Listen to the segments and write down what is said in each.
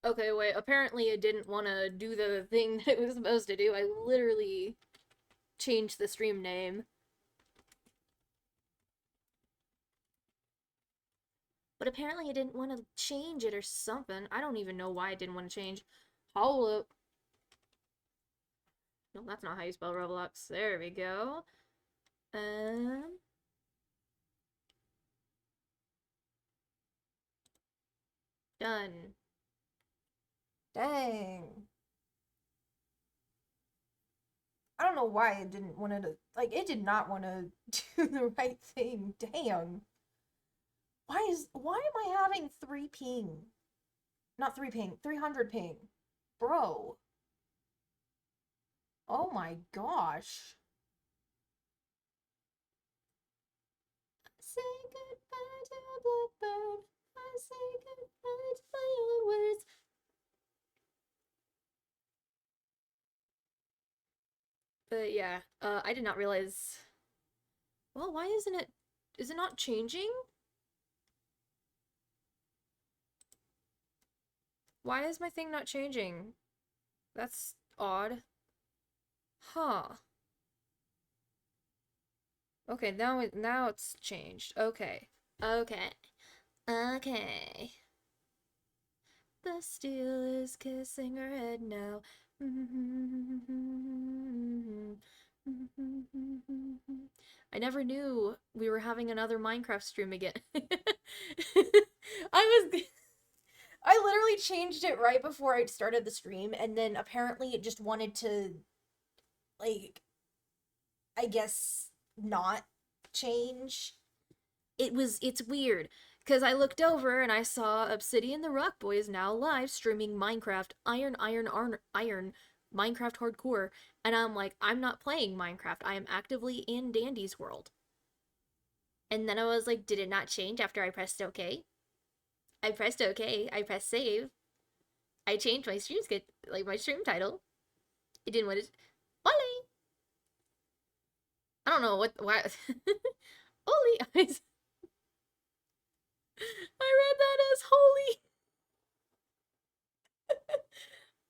Okay, wait, apparently it didn't want to do the thing that it was supposed to do. I literally changed the stream name. But apparently it didn't want to change it or something. I don't even know why it didn't want to change. Hold up. No, that's not how you spell Roblox. There we go. Um... Done. Dang. I don't know why it didn't want to, like, it did not want to do the right thing. Damn. Why am I having 3 ping? Not 3 ping, 300 ping. Bro. Oh my gosh. Say goodbye to a blackbird. I say goodbye to my own words. But yeah, I did not realize. Well, why isn't it? Is it not changing? Why is my thing not changing? That's odd. Huh. Okay, now it's changed. Okay. Okay. Okay. The steel is kissing her head now. I never knew we were having another Minecraft stream again. I was I literally changed it right before I started the stream, and then apparently it just wanted to, like, I guess, not change. it's weird because I looked over and I saw Obsidian the Rock Boy is now live streaming Minecraft Iron Minecraft Hardcore, and I'm like, I'm not playing Minecraft. I am actively in Dandy's world. And then I was like, did it not change after I pressed OK? I pressed OK. I pressed save. I changed my my stream title. It didn't want it. Ollie. I don't know why. Ollie eyes. I read that as holy.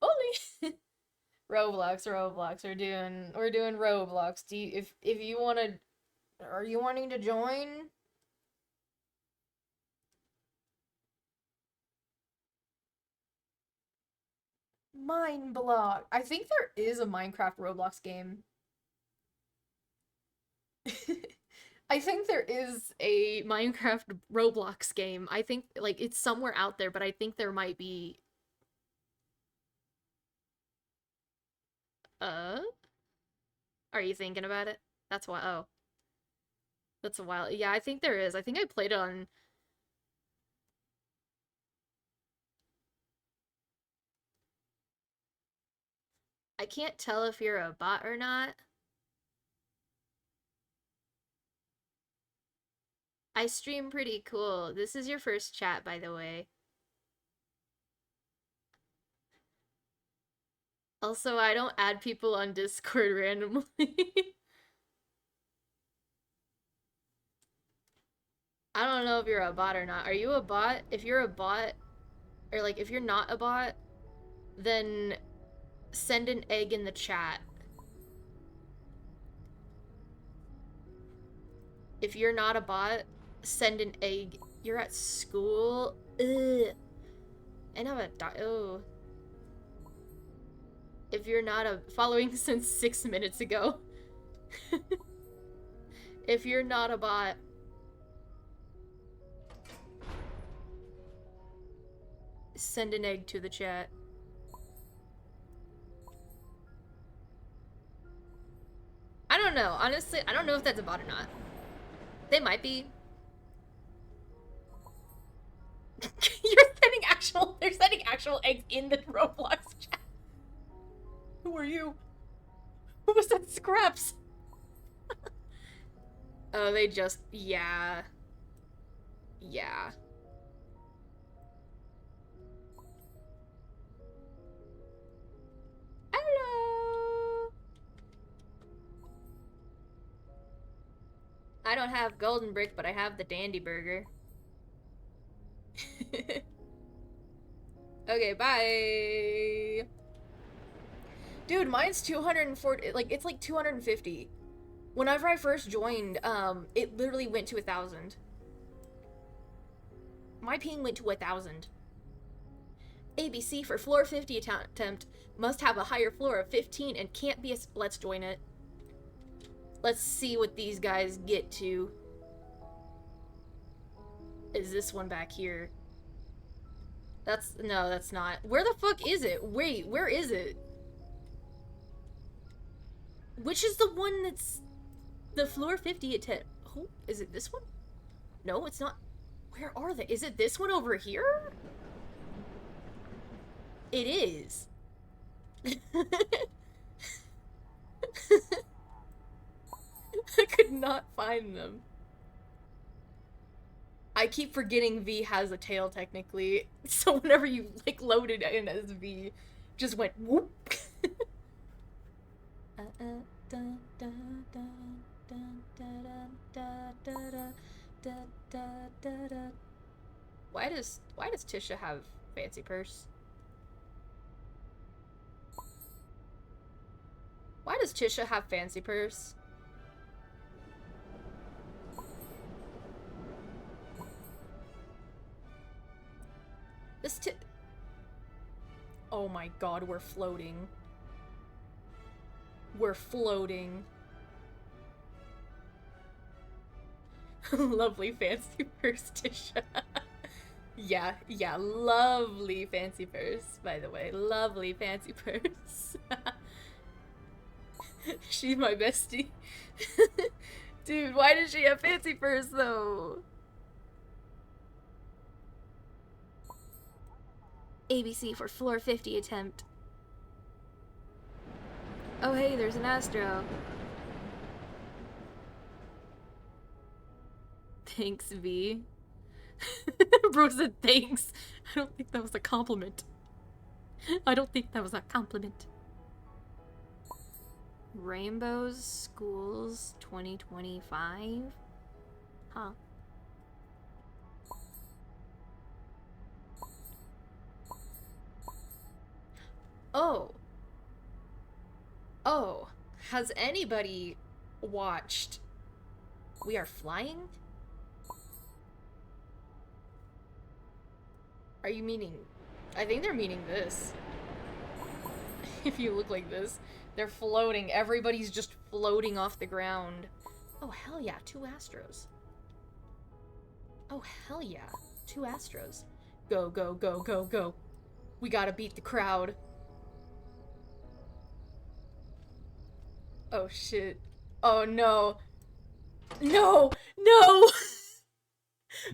Holy. Roblox. We're doing Roblox. Do you if you want to, are you wanting to join? Mine block. I think there is a Minecraft Roblox game. I think there is a Minecraft Roblox game. I think like it's somewhere out there, but I think there might be. Uh, are you thinking about it? That's why. Oh, that's a while. Yeah, I think there is. I think I played it on. I can't tell if you're a bot or not. I stream pretty cool. This is your first chat, by the way. Also, I don't add people on Discord randomly. I don't know if you're a bot or not. Are you a bot? If you're a bot, or like if you're not a bot, then send an egg in the chat. If you're not a bot, send an egg. You're at school? Ugh. I know a oh. If you're not a following since 6 minutes ago. If you're not a bot, send an egg to the chat. I don't know. Honestly, I don't know if that's a bot or not. They might be. They're sending actual eggs in the Roblox chat. Who are you? Who was that Scraps? Oh, they just, yeah. Yeah. Hello. I don't have Golden Brick, but I have the Dandy Burger. Okay, bye. Dude, mine's 240, like, it's like 250. Whenever I first joined, it literally went to 1,000. My ping went to 1,000. ABC for floor 50 attempt must have a higher floor of 15 and can't be a. Let's join it. Let's see what these guys get to. Is this one back here? That's. No, that's not. Where the fuck is it? Wait, where is it? Which is the one that's the floor 50 attempt? Oh, is it this one? No, it's not. Where are they? Is it this one over here? It is. I could not find them. I keep forgetting V has a tail technically, so whenever you like loaded in as V, just went whoop. Why does Tisha have fancy purse? Why does Tisha have fancy purse? This Oh my god, we're floating. We're floating. Lovely fancy purse, Tisha. Yeah, lovely fancy purse, by the way. Lovely fancy purse. She's my bestie. Dude, why does she have fancy purse, though? ABC for floor 50 attempt. Oh hey, there's an Astro. Thanks, V. Bro said thanks. I don't think that was a compliment. I don't think that was a compliment. Rainbows Schools 2025? Huh. Oh. Oh. Has anybody watched We Are Flying? Are you meaning... I think they're meaning this. If you look like this. They're floating. Everybody's just floating off the ground. Oh, hell yeah. 2 Astros. Oh, hell yeah. 2 Astros. Go, go, go, go, go. We gotta beat the crowd. Oh, shit. Oh, no. No! No!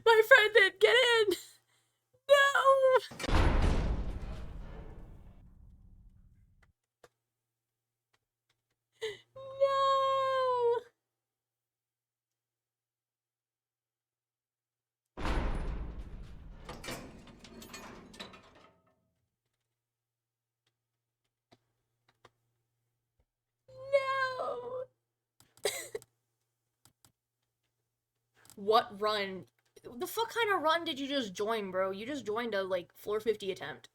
My friend didn't get in! No! No! No! What run? The fuck kind of run did you just join, bro? You just joined a, like, floor 50 attempt.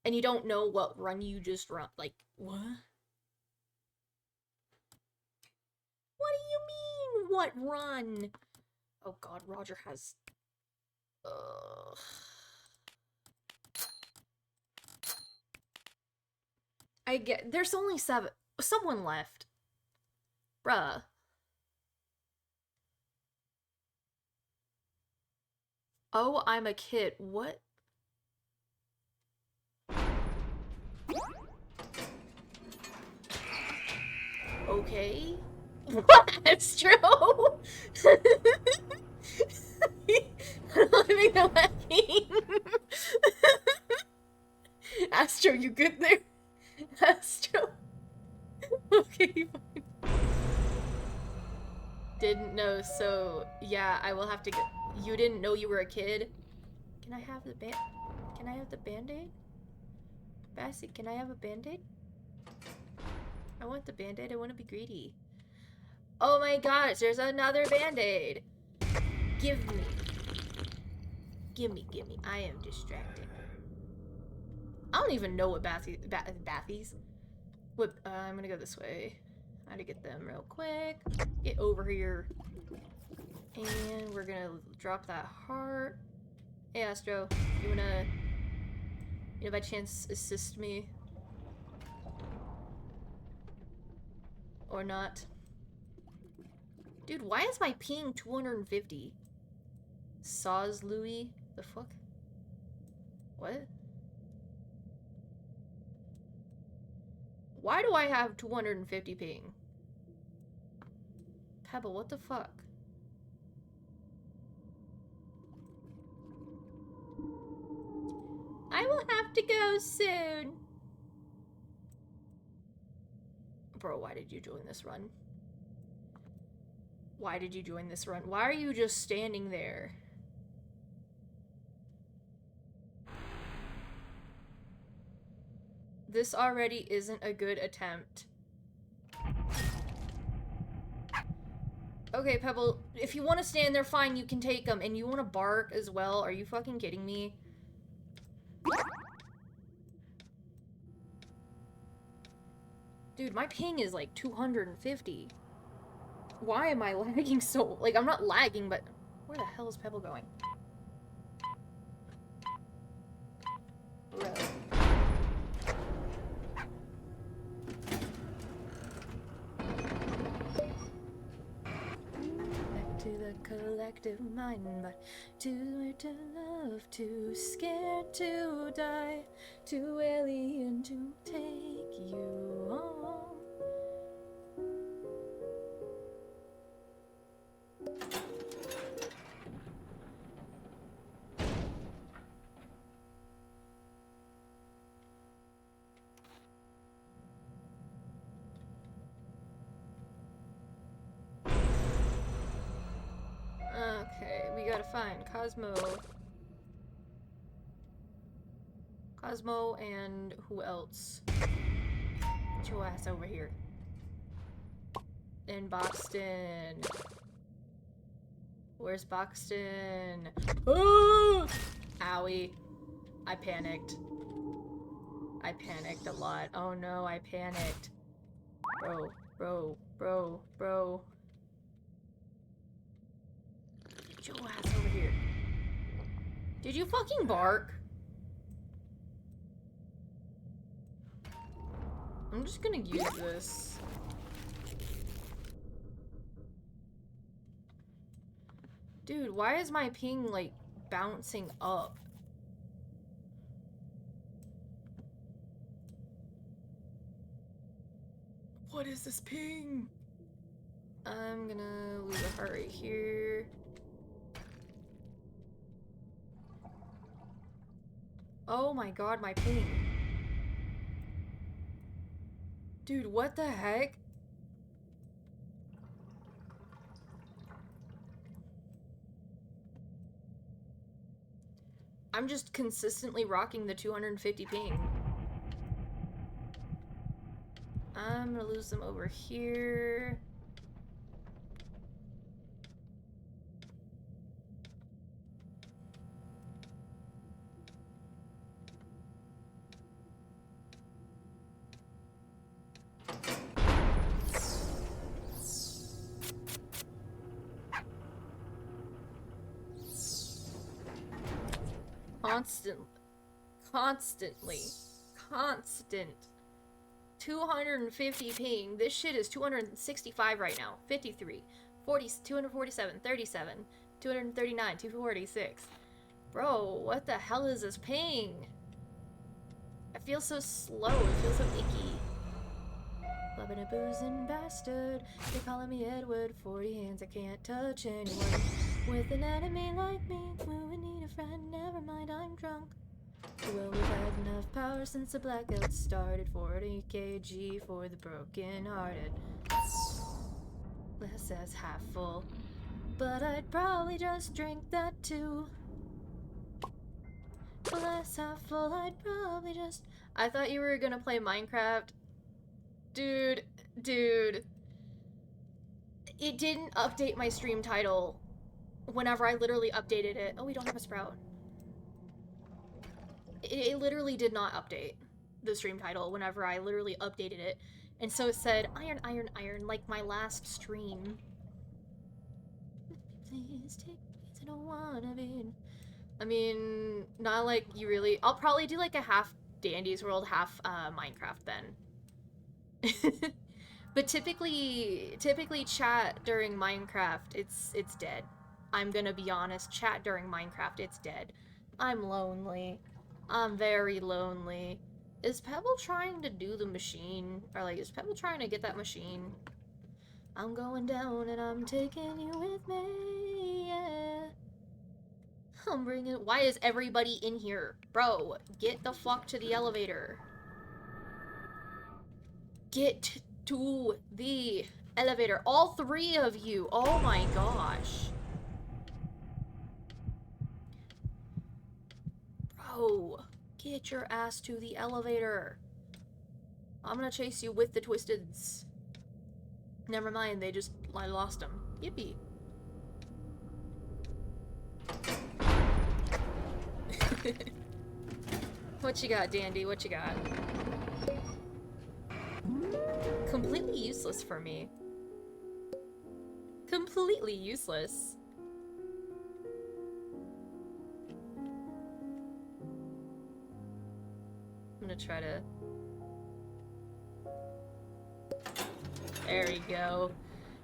And you don't know what run you just run. Like, what? What do you mean, what run? Oh god, Roger has... I get... There's only 7... Someone left. Bruh. Oh, I'm a kid. What? Okay. What? That's true. I'm living the laughing. Astro, you good there? Astro. Okay, fine. Didn't know, so yeah, I will have to get. You didn't know you were a kid? Can I have the band? Can I have the band-aid? Bassie, can I have a band-aid? I want the band-aid, I want to be greedy. Oh my gosh, there's another band-aid! Give me. Gimme, gimme. I am distracted. I don't even know what bathies. What? I'm gonna go this way. How to get them real quick. Get over here. And we're gonna drop that heart. Hey, Astro, you wanna by chance assist me? Or not? Dude, why is my ping 250? Saws Louis? The fuck? What? Why do I have 250 ping? Pebble, what the fuck? I will have to go soon. Bro, why did you join this run? Why did you join this run? Why are you just standing there? This already isn't a good attempt. Okay, Pebble, if you want to stand there, fine, you can take them. And you want to bark as well? Are you fucking kidding me? Dude, my ping is like 250. Why am I lagging so... Like, I'm not lagging, but... Where the hell is Pebble going? Bro. Back to the collective mind, but too late to love, too scared to die, too alien to take you home. Okay, we gotta find Cosmo and who else? Get your ass over here. In Boxton. Where's Boxton? Oh! Owie. I panicked. I panicked a lot. Oh no, I panicked. Bro. Get your ass over here. Did you fucking bark? I'm just gonna use this. Dude, why is my ping, like, bouncing up? What is this ping? I'm gonna lose a heart right here. Oh my god, my ping. Dude, what the heck? I'm just consistently rocking the 250 ping. I'm gonna lose them over here. Constant 250 ping. This shit is 265 right now. 53, 40, 247, 37, 239, 246. Bro, what the hell is this ping? I feel so slow. It feels so icky. Loving a boozing bastard. They calling me Edward. 40 hands, I can't touch anyone. With an enemy like me, we need a friend. Never mind, I'm drunk. Well, we've had enough power since the blackout started. 40 kg for the broken hearted. Glass says half full, but I'd probably just drink that too. Glass half full, I'd probably just... I thought you were gonna play Minecraft. Dude. It didn't update my stream title whenever I literally updated it. Oh, we don't have a sprout. it literally did not update the stream title whenever I literally updated it. And so it said, iron, iron, iron, like my last stream. Please take me to the wanna be. I mean, not like you really. I'll probably do like a half Dandy's World, half Minecraft then. But typically chat during Minecraft, it's dead. I'm gonna be honest, chat during Minecraft, it's dead. I'm lonely. I'm very lonely. Is Pebble trying to do the machine? Or like, is Pebble trying to get that machine? I'm going down and I'm taking you with me, yeah. I'm bringing. Why is everybody in here? Bro, get the fuck to the elevator. Get to the elevator. All three of you. Oh my gosh. Bro, get your ass to the elevator. I'm gonna chase you with the Twisteds. Never mind, I lost them. Yippee. What you got, Dandy? What you got? Completely useless for me. Completely useless. I'm gonna try to... There we go.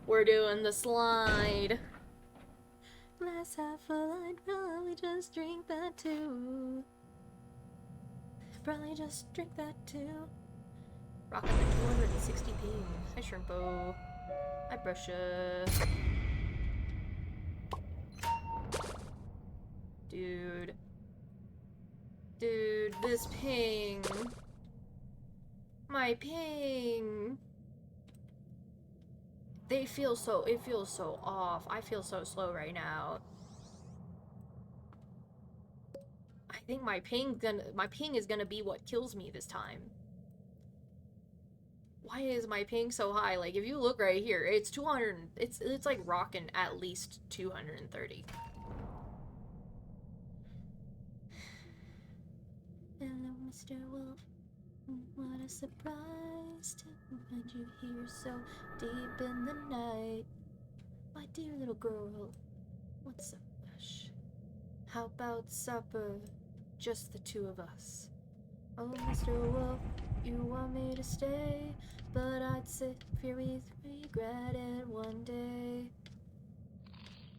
We're doing the slide. Glass half full, I'd probably just drink that too. Probably just drink that too. Rockin' the 260 ping. Hi, Shrimpo. Hi, Brusha. Dude. Dude, this ping. My ping. It feels so off. I feel so slow right now. I think my ping is gonna be what kills me this time. Why is my ping so high? Like, if you look right here, it's 200, it's like rocking at least 230. Hello, Mr. Wolf. What a surprise to find you here so deep in the night. My dear little girl, what's up, Bush? How about supper? Just the two of us. Oh, Mr. Wolf, you want me to stay, but I'd sit here with regret it one day.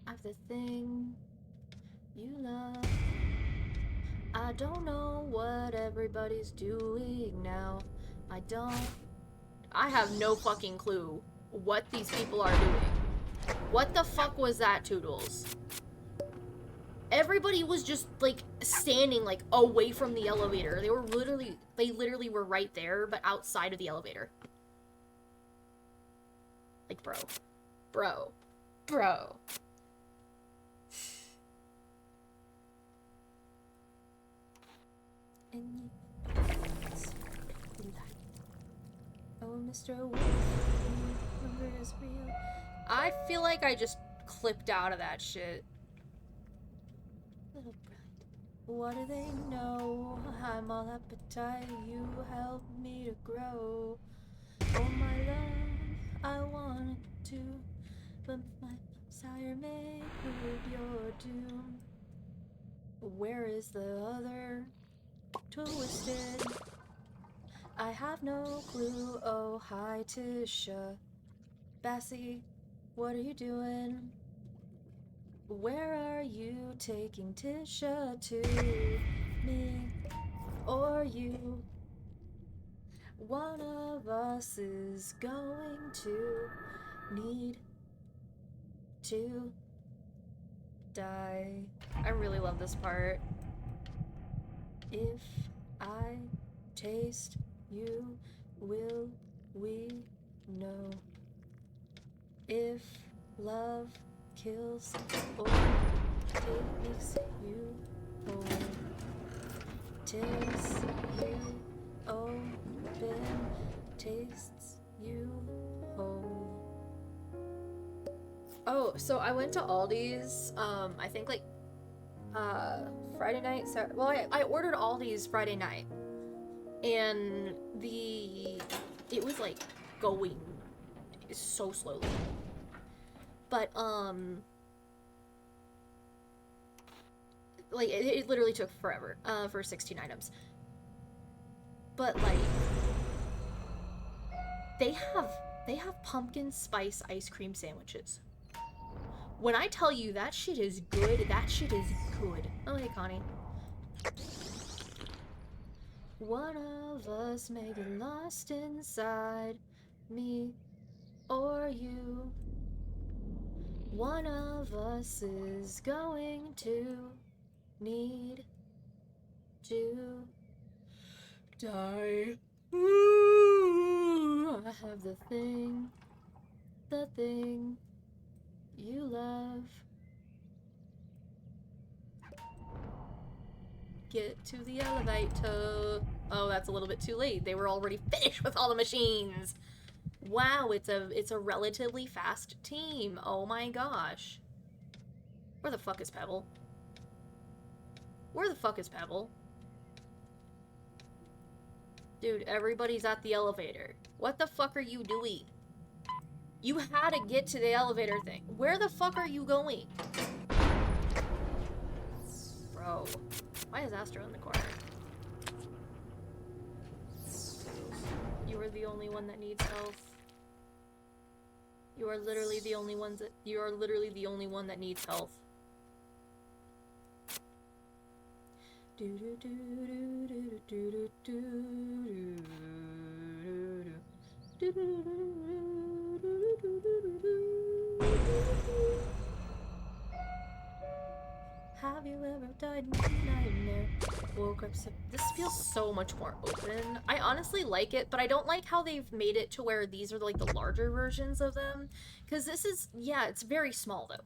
I've the thing you love. I don't know what everybody's doing now. I have no fucking clue what these people are doing. What the fuck was that, Toodles? Everybody was just, like, standing, like, away from the elevator. They literally were right there, but outside of the elevator. Like, bro. Bro. Bro. And oh, Mr. Wolf, hunger is real. I feel like I just clipped out of that shit. Little bride, what do they know? I'm all appetite, you help me to grow. Oh my love, I wanted to, but my desire may prove your doom. Where is the other Twisted? I have no clue. Oh, hi, Tisha. Bassie, what are you doing? Where are you taking Tisha to? Me or you? One of us is going to need to die. I really love this part. If I taste you, will we know? If love kills or takes you home, tis you open, tastes you home. Oh, so I went to Aldi's, I think like uh, Friday night. So, well, I ordered all these Friday night, and it was like going so slowly. But like it literally took forever for 16 items. But like they have they have pumpkin spice ice cream sandwiches. When I tell you that shit is good, that shit is good. Oh, hey, Connie. One of us may get lost inside me or you. One of us is going to need to die. Ooh, I have the thing you love. Get to the elevator. Oh, that's a little bit too late. They were already finished with all the machines. Wow, it's a relatively fast team. Oh my gosh. Where the fuck is Pebble? Where the fuck is Pebble? Dude, everybody's at the elevator. What the fuck are you doing? You had to get to the elevator thing. Where the fuck are you going? Bro. Why is Astro in the corner? You are the only one that needs health. You are literally the only one that needs health. Have you ever died in a nightmare? Woke up so this feels so much more open. I honestly like it, but I don't like how they've made it to where these are like the larger versions of them. Because this is, yeah, it's very small though.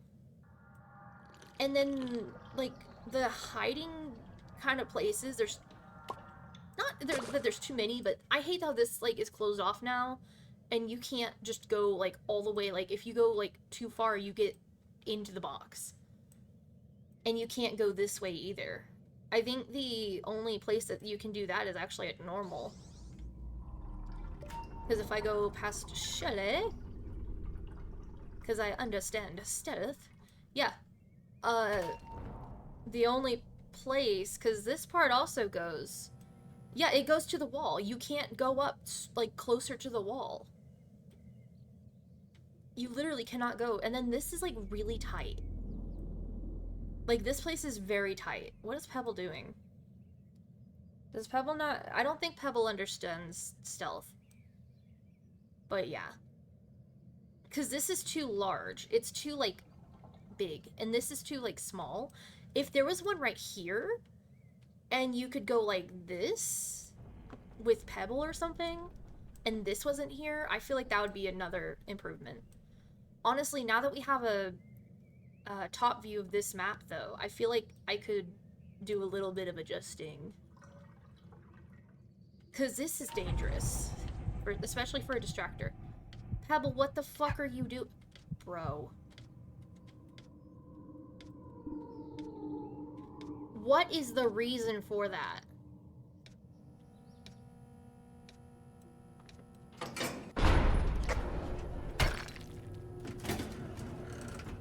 And then, like, the hiding kind of places, there's not that there's too many, but I hate how this, like, is closed off now. And you can't just go, like, all the way. Like, if you go, like, too far, you get into the box. And you can't go this way either. I think the only place that you can do that is actually at normal. Because if I go past Shelley, because I understand stealth, yeah, the only place, because this part also goes, yeah, it goes to the wall. You can't go up, like, closer to the wall. You literally cannot go. And then this is, like, really tight. Like, this place is very tight. What is Pebble doing? Does Pebble not... I don't think Pebble understands stealth. But yeah. Because this is too large. It's too, like, big. And this is too, like, small. If there was one right here, and you could go like this with Pebble or something, and this wasn't here, I feel like that would be another improvement. Honestly, now that we have a top view of this map, though, I feel like I could do a little bit of adjusting. Because this is dangerous, especially for a distractor. Pebble, what the fuck are you doing? Bro. What is the reason for that?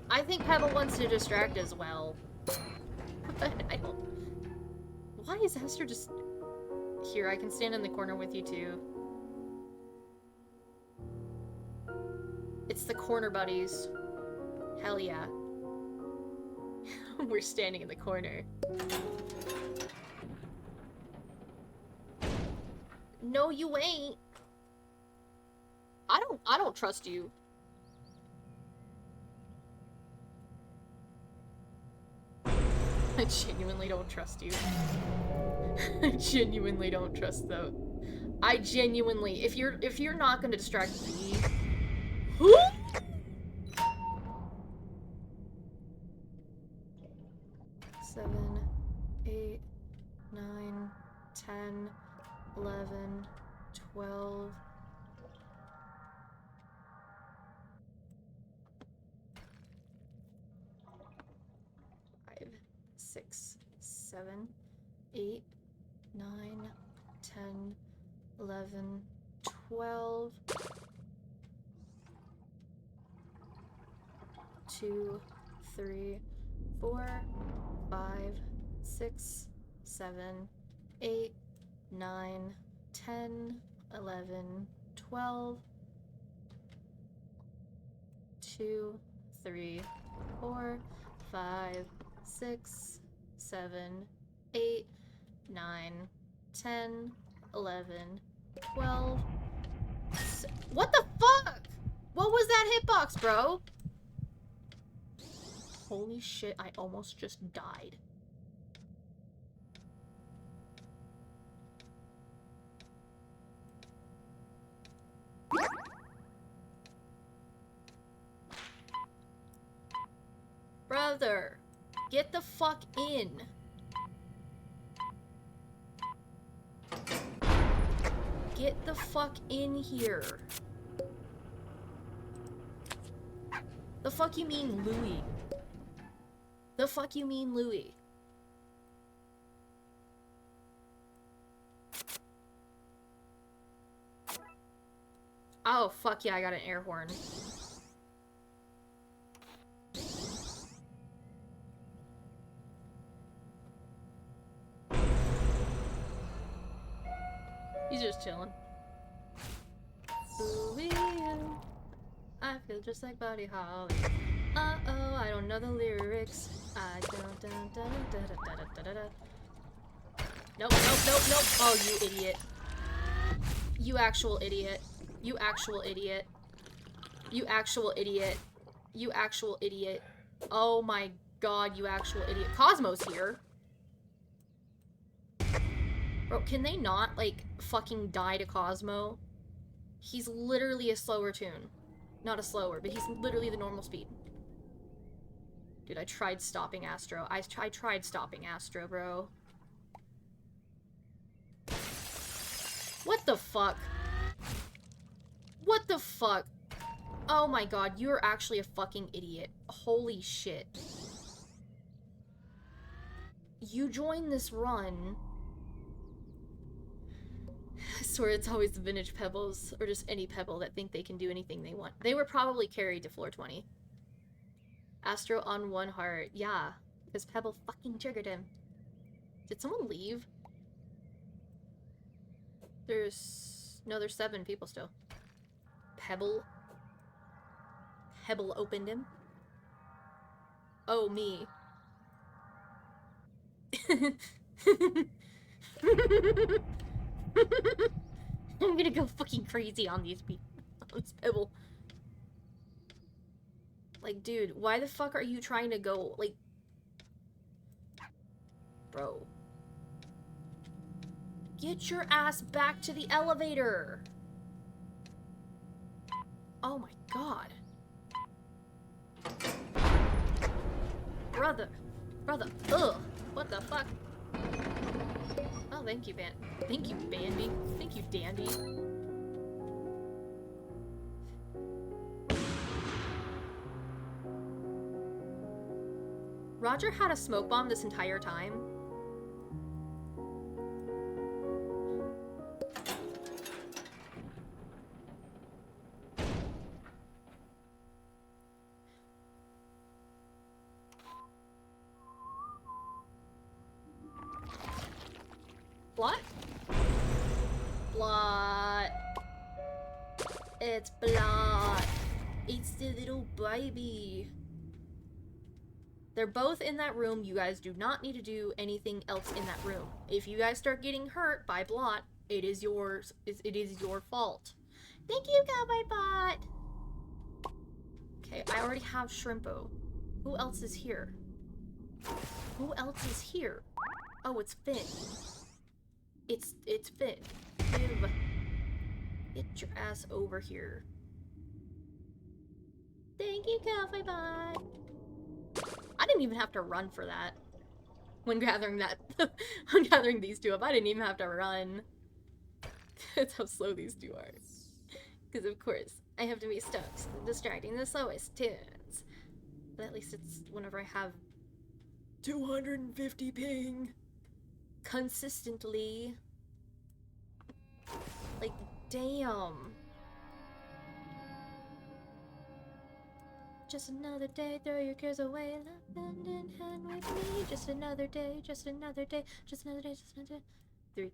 I think Pebble wants to distract as well. But I don't... Why is Hester just... Here, I can stand in the corner with you too. It's the corner buddies. Hell yeah. We're standing in the corner. No, you ain't. I don't trust you. I genuinely don't trust you. I genuinely don't trust though. I genuinely, if you're not gonna distract me, who? 7, 8, 9, 10, 11, 12. 5, 6, 7, 8, 9, 10, 11, 12. 2, 3, 4, 5, 6, 7, 8, 9, 10, 11, 12. 2, 3, 4, 5, 6, 7, 8, 9, 10, 11, 12. What the fuck? What was that hitbox, bro? Holy shit, I almost just died. Brother, get the fuck in. Get the fuck in here. The fuck you mean, Louis? The fuck you mean, Louis? Oh, fuck yeah, I got an air horn. He's just chilling. Louis, I feel just like Buddy Holly. Uh-oh, I don't know the lyrics. I don't. Nope. Oh, you idiot. You actual idiot. You actual idiot. You actual idiot. You actual idiot. Oh my god, you actual idiot. Cosmo's here. Bro, can they not, like, fucking die to Cosmo? He's literally a slower tune. Not a slower, but he's literally the normal speed. Dude, I tried stopping Astro. I tried stopping Astro, bro. What the fuck? What the fuck? Oh my god, you're actually a fucking idiot. Holy shit. You joined this run. I swear it's always the vintage pebbles, or just any pebble that think they can do anything they want. They were probably carried to floor 20. Astro on 1 heart. Yeah, because Pebble fucking triggered him. Did someone leave? No, there's 7 people still. Pebble opened him. Oh, me. I'm gonna go fucking crazy on these people. On this Pebble. Like, dude, why the fuck are you trying to go, like... Bro. Get your ass back to the elevator! Oh my god. Brother. Ugh. What the fuck? Oh, thank you, Thank you, Bandy. Thank you, Dandy. Roger had a smoke bomb this entire time. Blot? Blot. It's Blot. It's the little baby. They're both in that room. You guys do not need to do anything else in that room. If you guys start getting hurt by Blot, it is yours. It is your fault. Thank you, Cowboy Bot. Okay, I already have Shrimpo. Who else is here? Who else is here? Oh, it's Finn. It's Finn. Get your ass over here. Thank you, Cowboy Bot. I didn't even have to run for that. When gathering when gathering these two up, I didn't even have to run. That's how slow these two are. Because of course, I have to be stuck distracting the slowest tunes. But at least it's whenever I have 250 ping. Consistently. Like, damn. Just another day, throw your cares away, love hand in hand with me. Just another day, just another day, just another day, just another day. 3.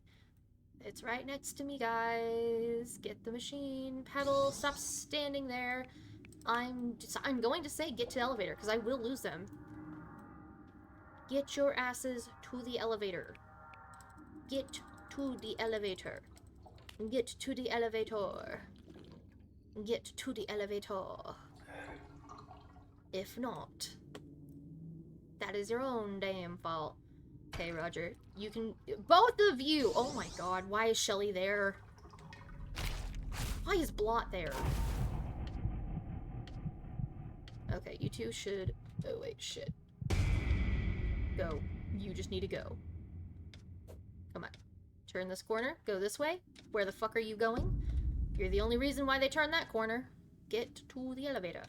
It's right next to me, guys. Get the machine. Pedal. Stop standing there. I'm going to say get to the elevator, because I will lose them. Get your asses to the elevator. Get to the elevator. Get to the elevator. Get to the elevator. If not, that is your own damn fault. Okay, Roger. You can... Both of you! Oh my god, why is Shelly there? Why is Blot there? Okay, you two should... Oh wait, shit. Go. You just need to go. Come on. Turn this corner. Go this way. Where the fuck are you going? You're the only reason why they turned that corner. Get to the elevator.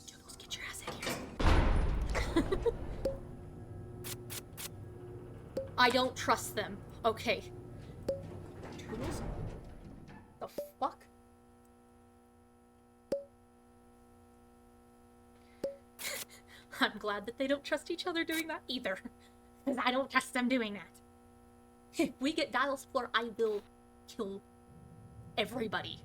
Toodles, get your ass in here. I don't trust them. Okay. Toodles? The fuck? I'm glad that they don't trust each other doing that either. Because I don't trust them doing that. If we get Dial's floor, I will kill everybody.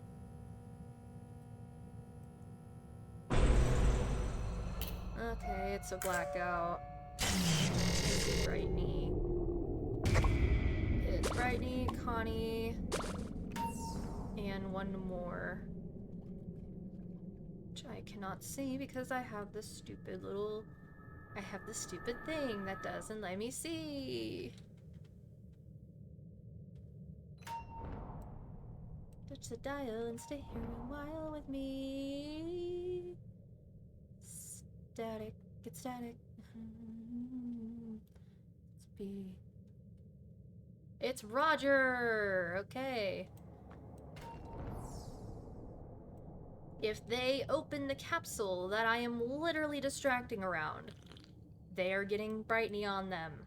Okay, it's a blackout. It's Brightney. It's Brightney, Connie, and one more. Which I cannot see because I have this stupid little... I have this stupid thing that doesn't let me see. Touch the dial and stay here a while with me. Static, get static. Let's be... It's Roger! Okay. If they open the capsule that I am literally distracting around, they are getting Brightney on them.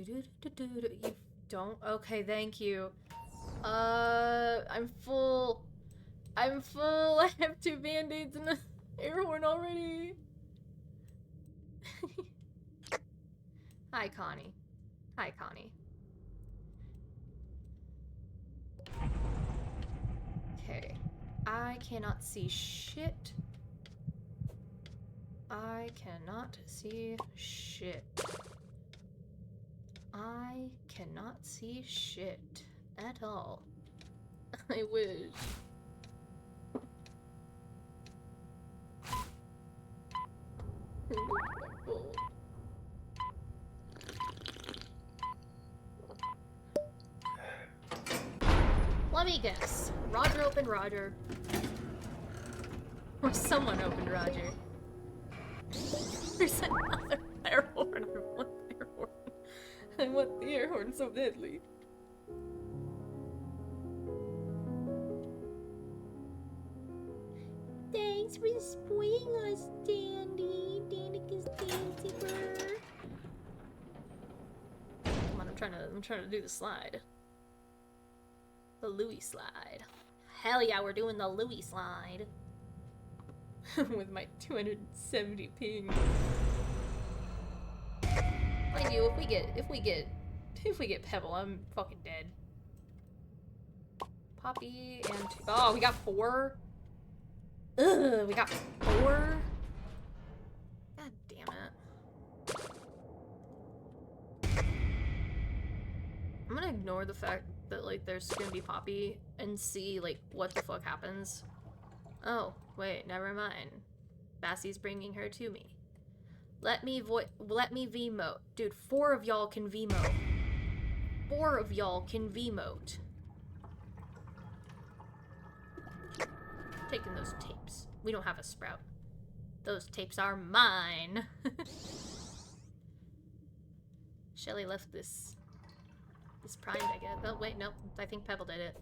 You don't? Okay, thank you. I'm full. I'm full. I have 2 band-aids and an air horn already. Hi, Connie. Hi, Connie. Okay. I cannot see shit. I cannot see shit. I cannot see shit at all. I wish. Let me guess. Roger opened Roger. Or someone opened Roger. There's another air horn. I want the air horn. I want the air horn so badly. Thanks for spoiling us, Dandy. Danica's Dancy Bird. Come on, I'm trying to do the slide. The Louis slide. Hell yeah, we're doing the Louis slide. With my 270 ping. Mind you, if we get Pebble, I'm fucking dead. Poppy and oh, we got 4. Ugh, we got 4. God damn it. I'm gonna ignore the fact that, like, there's gonna be Poppy and see, like, what the fuck happens. Oh, wait, never mind. Bassie's bringing her to me. Let me V-mote. Dude, 4 of y'all can V-mote. 4 of y'all can V-mote. Taking those tapes. We don't have a sprout. Those tapes are mine. Shelly left this primed, I guess. Oh, wait, nope. I think Pebble did it.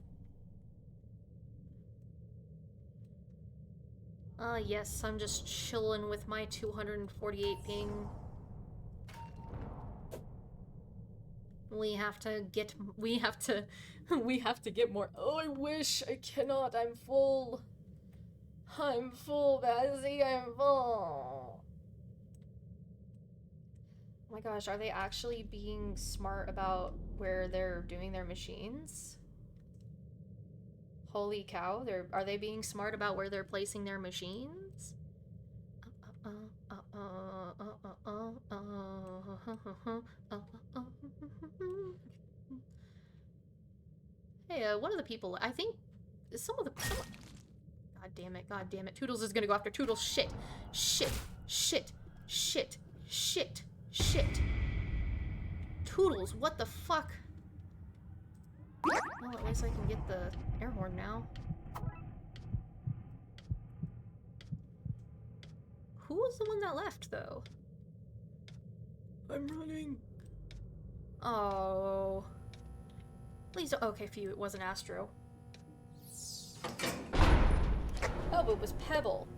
Yes, I'm just chilling with my 248 ping. We have to get more. Oh, I wish. I cannot. I'm full. I'm full, Bazzy. I'm full. Oh my gosh, are they actually being smart about where they're doing their machines? Holy cow, are they being smart about where they're placing their machines? Hey, one of the people, I think, God damn it, Toodles is gonna go after Toodles. Shit, shit, shit, shit, shit, shit. Toodles, what the fuck? Well, at least I can get the air horn now. Who was the one that left, though? I'm running. Oh. Please don't. Okay, phew, it wasn't Astro. Oh, it was Pebble.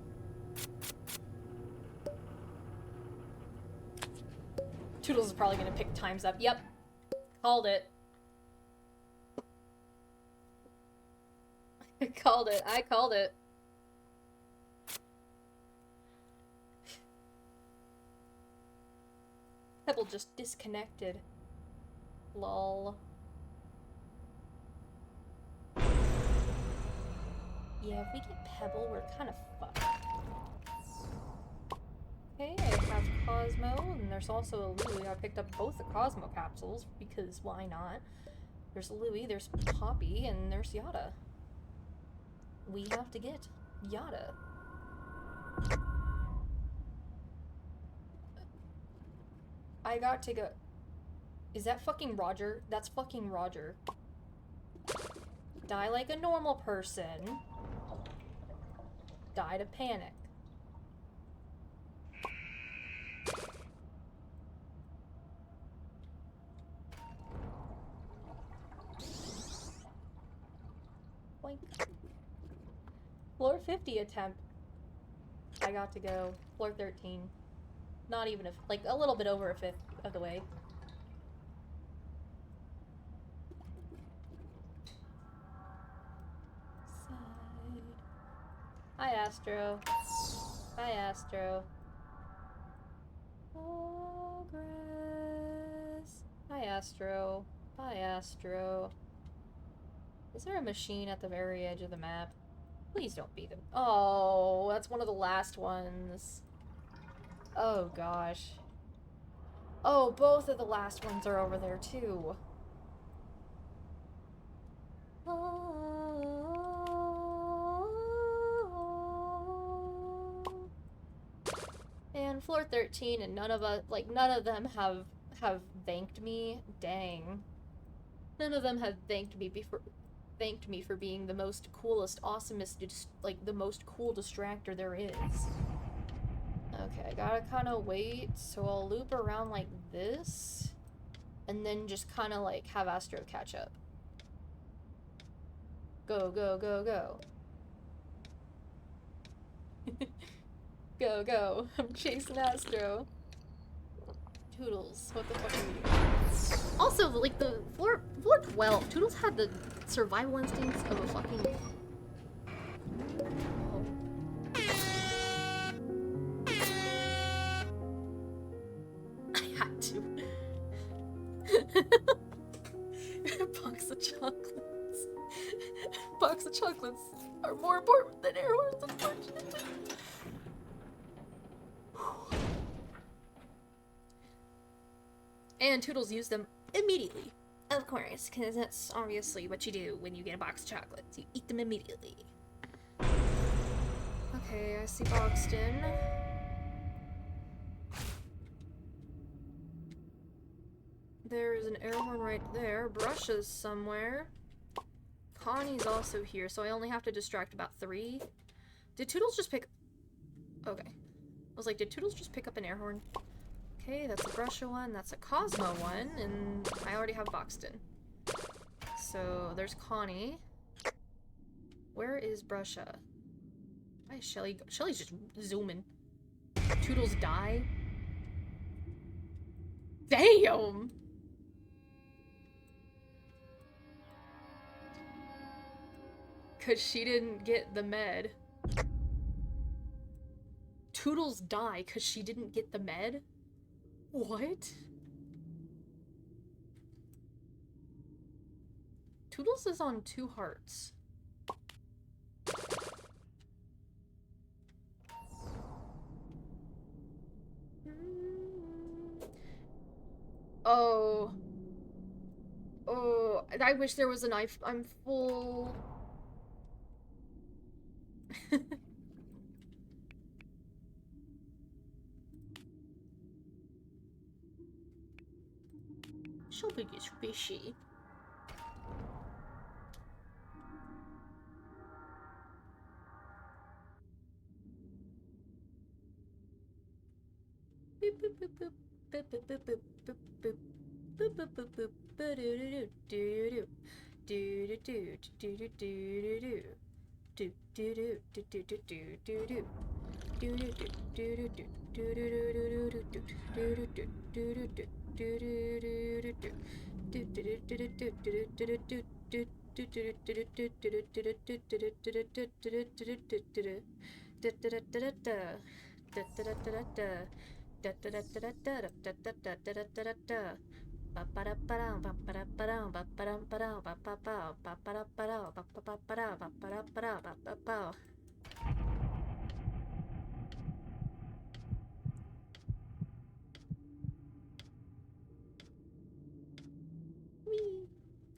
Toodles is probably gonna pick times up. Yep. Called it. I called it. I called it. Pebble just disconnected. Lol. Yeah, if we get Pebble, we're kind of fucked. Okay, I have Cosmo, and there's also a Louie. I picked up both the Cosmo capsules, because why not? There's Louie, there's Poppy, and there's Yada. We have to get Yada. I got to go... Is that fucking Roger? That's fucking Roger. Die like a normal person. Die to panic. Boink. Floor 50 attempt. I got to go. Floor 13. Not even like a little bit over a fifth of the way. Side. Hi, Astro. Hi, Astro. Progress. Hi, Astro. Hi, Astro. Is there a machine at the very edge of the map? Please don't be them. Oh, that's one of the last ones. Oh, gosh. Oh, both of the last ones are over there, too. And floor 13, and none of them have thanked me. Dang. None of them have thanked me for being the most coolest, awesomest, like, the most cool distractor there is. Okay, I gotta kind of wait, so I'll loop around like this, and then just kind of, like, have Astro catch up. Go, go, go, go. Go, go. I'm chasing Astro. Toodles, what the fuck are you doing? Also, like, the floor 12, Toodles had the survival instincts of a fucking... Oh. I had to. Box of chocolates. Box of chocolates are more important than air horns, unfortunately. And Toodles used them immediately. Of course, because that's obviously what you do when you get a box of chocolates. You eat them immediately. Okay, I see Boxton. There's an air horn right there. Brushes somewhere. Connie's also here, so I only have to distract about 3. Did Toodles just pick... Okay. I was like, did Toodles just pick up an air horn? Okay, that's a Brusha one, that's a Cosmo one, and I already have Boxton. So, there's Connie. Where is Brusha? Why is Shelly... Shelly's just zooming. Toodles die? Damn! Cause she didn't get the med. Toodles die cause she didn't get the med? What? Toodles is on 2 hearts. Oh. Oh, I wish there was a knife. I'm full. Something is fishy.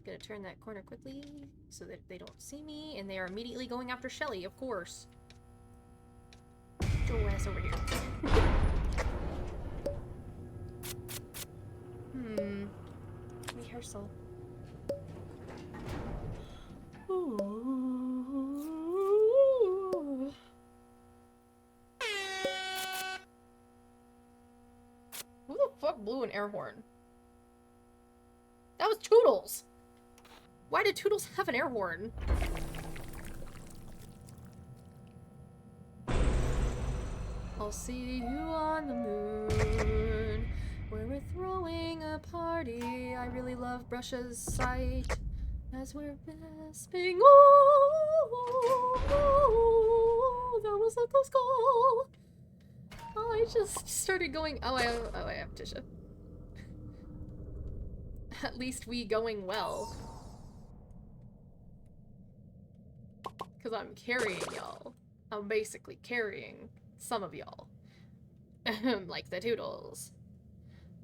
Gonna turn that corner quickly so that they don't see me, and they are immediately going after Shelly, of course. Get your ass over here. Rehearsal. Ooh. Who the fuck blew an air horn? That was Toodles! Why did Toodles have an air horn? I'll see you on the moon, where we're throwing a party. I really love Brusha's sight as we're gasping. Oh, that was a close call. I just started going. Oh, I have Tisha. At least we going well. Because I'm carrying y'all. I'm basically carrying some of y'all. Like the Toodles.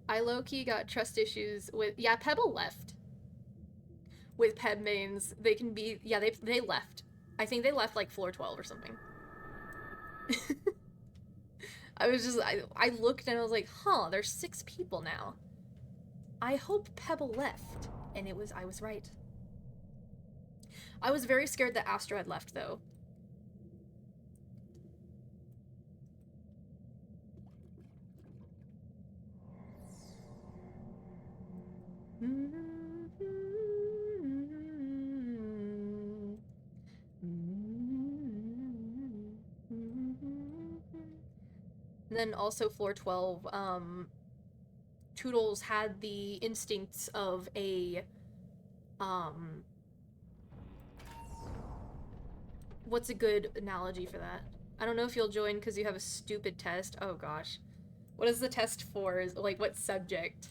I low-key got trust issues with... Yeah, Pebble left. With Peb mains, they can be... Yeah, they left. I think they left like floor 12 or something. I was just... I looked and I was like, huh, there's 6 people now. I hope Pebble left. And I was right. I was very scared that Astro had left, though. And then also floor 12, Toodles had the instincts of a, what's a good analogy for that? I don't know if you'll join because you have a stupid test. Oh gosh. What is the test for? Is like, what subject?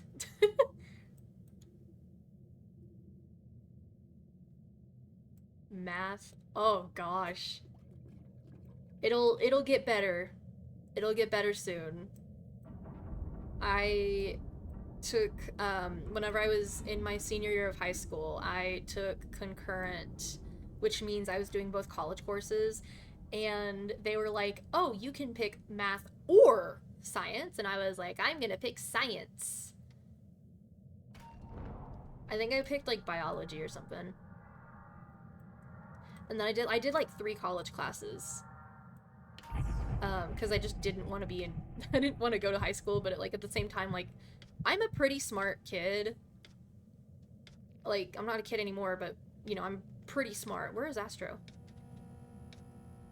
Math. Oh gosh. It'll get better. It'll get better soon. I took whenever I was in my senior year of high school, I took concurrent, which means I was doing both college courses, and they were like, "Oh, you can pick math or science." And I was like, "I'm going to pick science." I think I picked like biology or something. And then I did like 3 college classes. Because I just didn't want to be in I didn't want to go to high school, but like at the same time, like I'm a pretty smart kid. Like, I'm not a kid anymore, but you know, I'm pretty smart. Where is Astro?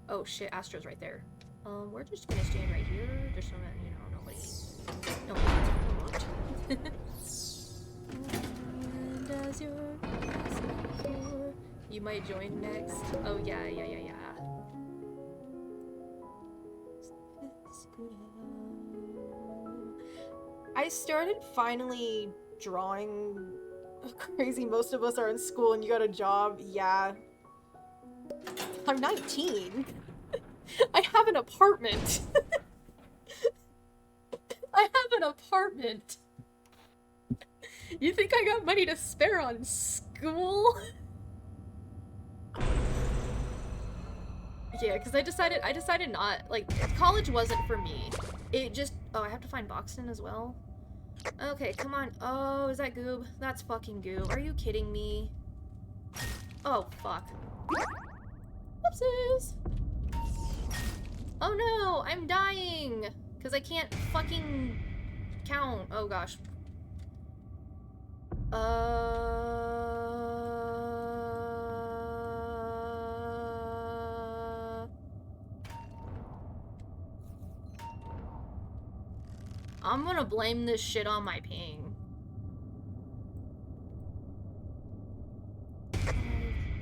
Oh shit, Astro's right there. We're just gonna stand right here, just so that, you know, nobody and as your before, you might join next. Oh yeah. I started finally drawing. Crazy, most of us are in school and you got a job. Yeah. I'm 19. I have an apartment. I have an apartment. You think I got money to spare on school? Yeah, because I decided not, like, college wasn't for me. It just, oh, I have to find Boxton as well. Okay, come on. Oh, is that Goob? That's fucking Goob. Are you kidding me? Oh, fuck. Whoopsies! Oh no, I'm dying! Because I can't fucking count. Oh gosh. I'm gonna blame this shit on my ping. 5,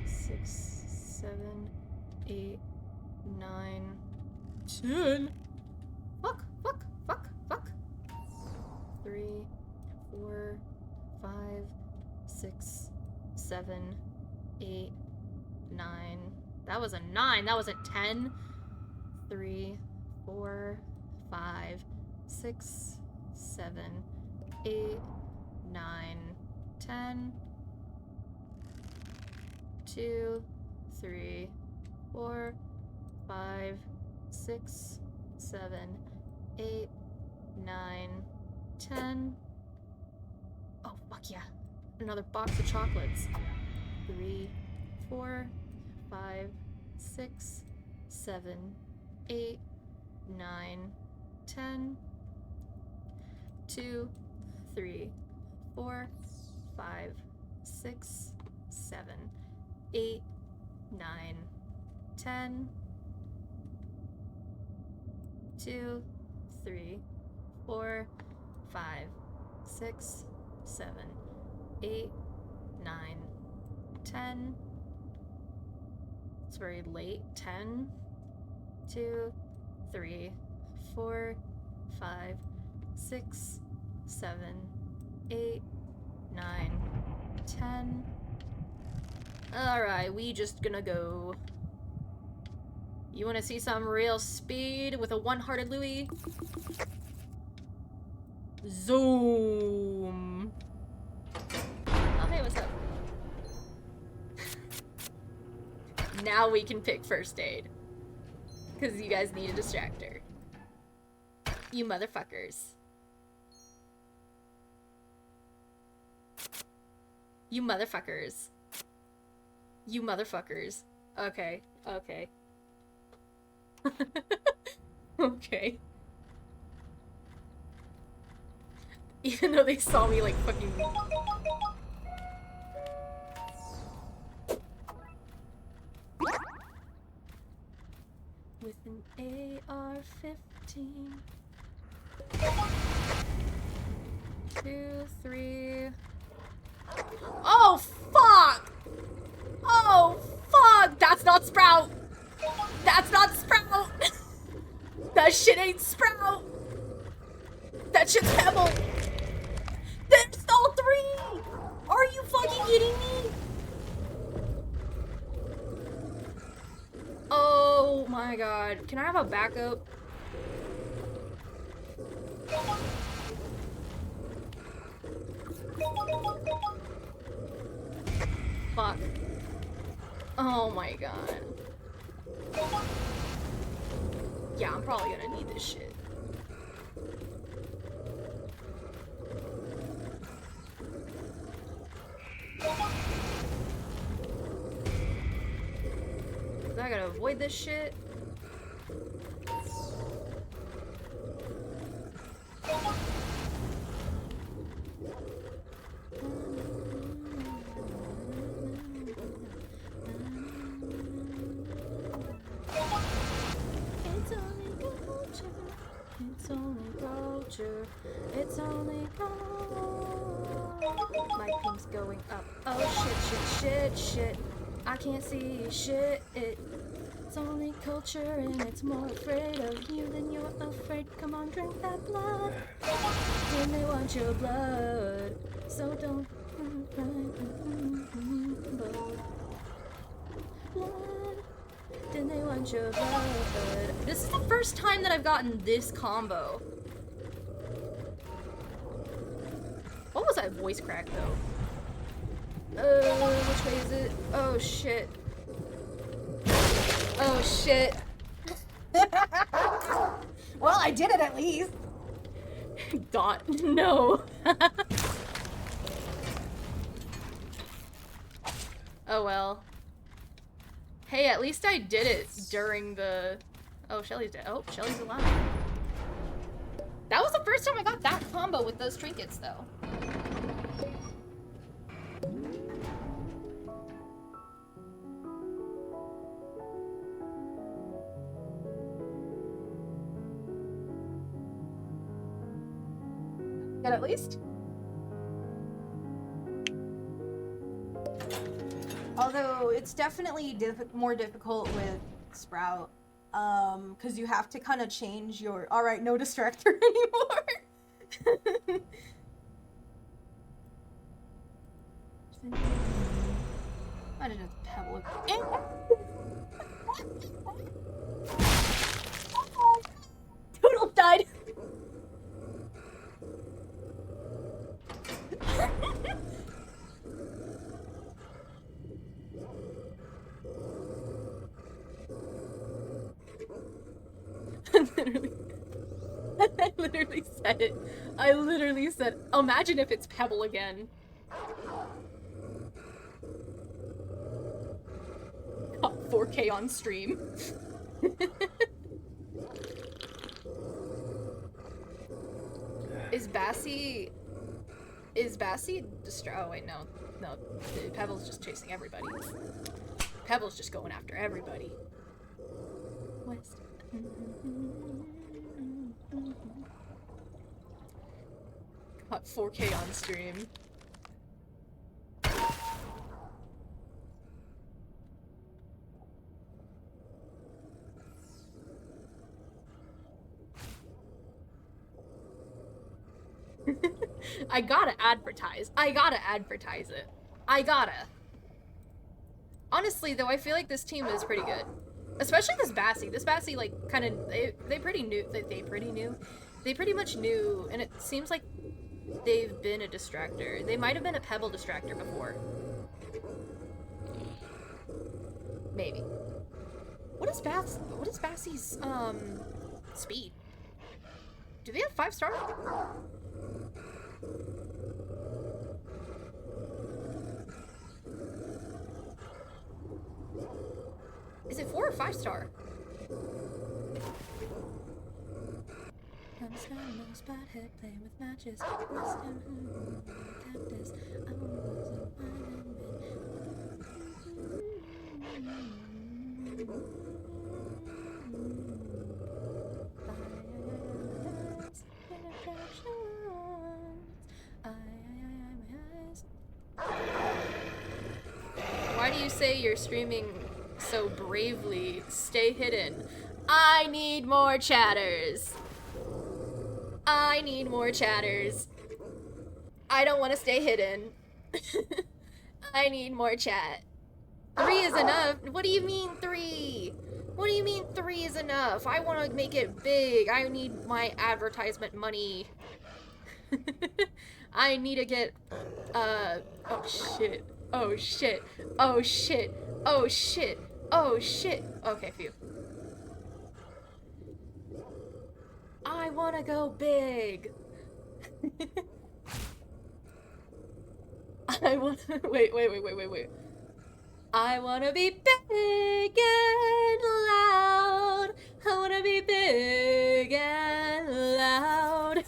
6, 7, 8, 9, 10. Fuck. 3, 4, 5, 6, 7, 8, 9. That was a 9. That wasn't 10. 3, 4, 5, 6, 7, 8, 9, 10. 2, 3, 4, 5, 6, 7, 8, 9, 10. Oh, fuck yeah. Another box of chocolates. 3, 4, 5, 6, 7, 8, 9, 10. 2, 3, 4, 5, 6, 7, 8, 9, 10. 2, 3, 4, 5, 6, 7, 8, 9, 10. It's very late. 10. 2, 3, 4, 5, 6, 7, 8, 9, 10. Alright, we just gonna go. You wanna see some real speed with a one-hearted Louis? Zoom! Oh, hey, what's up? Now we can pick first aid. Because you guys need a distractor. You motherfuckers. You motherfuckers. You motherfuckers. Okay. Okay. Even though they saw me like fucking... With an AR-15. 2, 3... Oh, fuck! Oh, fuck! That's not Sprout! That's not Sprout! That shit ain't Sprout! That shit's Pebble! There's all 3! Are you fucking kidding me? my god. Can I have a backup? Fuck. Oh my god. Yeah, I'm probably gonna need this shit. I gotta avoid this shit. It's only culture. It's only culture. It's only culture. My ping's going up. Oh shit. I can't see shit. It's only culture and it's more afraid of you than you're afraid. Come on, drink that blood. When they want your blood. So don't blood. Then they want your blood. This is the first time that I've gotten this combo. What was that voice crack though? Which way is it? Oh shit. Oh shit. Well, I did it at least. Dot. No. Oh well. Hey, at least I did it during the... Oh, Shelly's dead. Oh, Shelly's alive. That was the first time I got that combo with those trinkets, though. Good at least? Although it's definitely more difficult with Sprout, because you have to kind of change your. All right, no distractor anymore. I did a pebble. Toodles died. I literally said it. I literally said, imagine if it's Pebble again. Got 4K on stream. Is Bassie oh wait, no. Pebble's just chasing everybody. Pebble's just going after everybody. West. Got 4K on stream. I gotta advertise. I gotta advertise it. I gotta. Honestly, though, I feel like this team is pretty good. Especially this Bassie. This Bassie, like, kind of, they pretty much knew, and it seems like they've been a distractor. They might have been a Pebble distractor before. Maybe. What is Bassie's, speed? Do they have 5-star? Is it 4 or 5-star? I'm standing on a spot head playing with matches. Why do you say you're streaming so bravely? Stay hidden. I need more chatters. I need more chatters. I don't want to stay hidden. I need more chat. 3 is enough. What do you mean 3? What do you mean 3 is enough? I want to make it big. I need my advertisement money. I need to get, oh shit. Oh shit. Oh shit. Oh shit. Oh shit. Okay, phew. I want to go big. I want to, wait. I want to be big and loud. I want to be big and loud.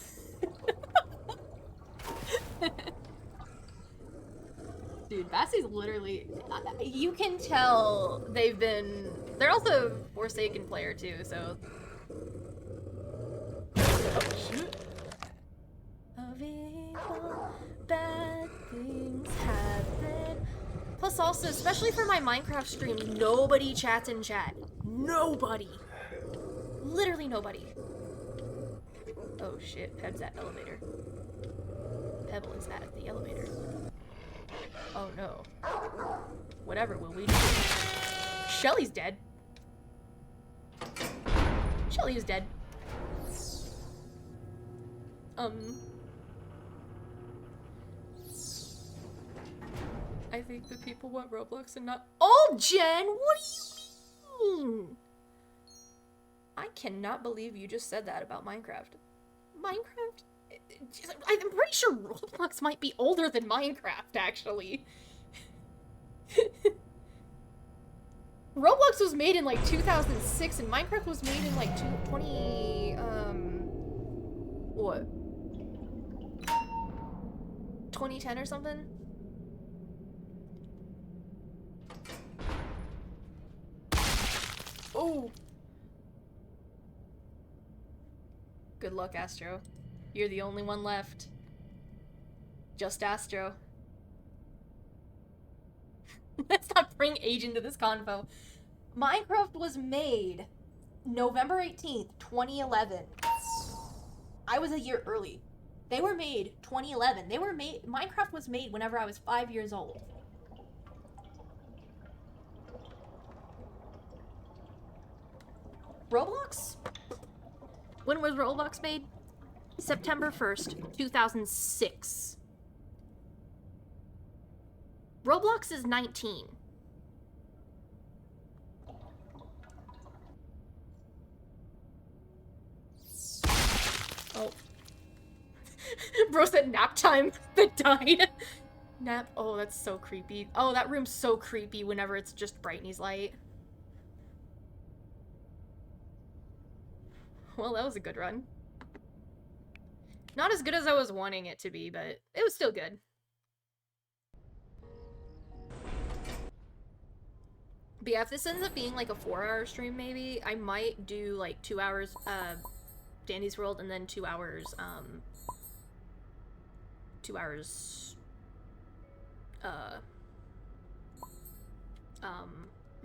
Dude, Bassie's literally, you can tell they're also a Forsaken player too, so. Oh, shoot. Of evil, bad things happen. Plus also, especially for my Minecraft stream, nobody chats in chat. Nobody. Literally nobody. Oh shit, Peb's at elevator. Pebble is at the elevator. Oh no. Whatever will we do? Shelly's dead. Shelly is dead. I think the people want Roblox and not— Oh, Jen! What do you mean? I cannot believe you just said that about Minecraft. Minecraft? I'm pretty sure Roblox might be older than Minecraft, actually. Roblox was made in like 2006 and Minecraft was made in like 20, what? 2010 or something? Oh! Good luck, Astro. You're the only one left. Just Astro. Let's not bring age into this convo. Minecraft was made November 18th, 2011. I was a year early. They were made 2011. Minecraft was made whenever I was 5 years old. Roblox? When was Roblox made? September 1st, 2006. Roblox is 19. Oh. Bro said nap time, but died. Nap. Oh, that's so creepy. Oh, that room's so creepy whenever it's just brightness light. Well, that was a good run. Not as good as I was wanting it to be, but it was still good. But yeah, if this ends up being like a 4-hour stream maybe, I might do like 2 hours Dandy's World and then 2 hours 2 hours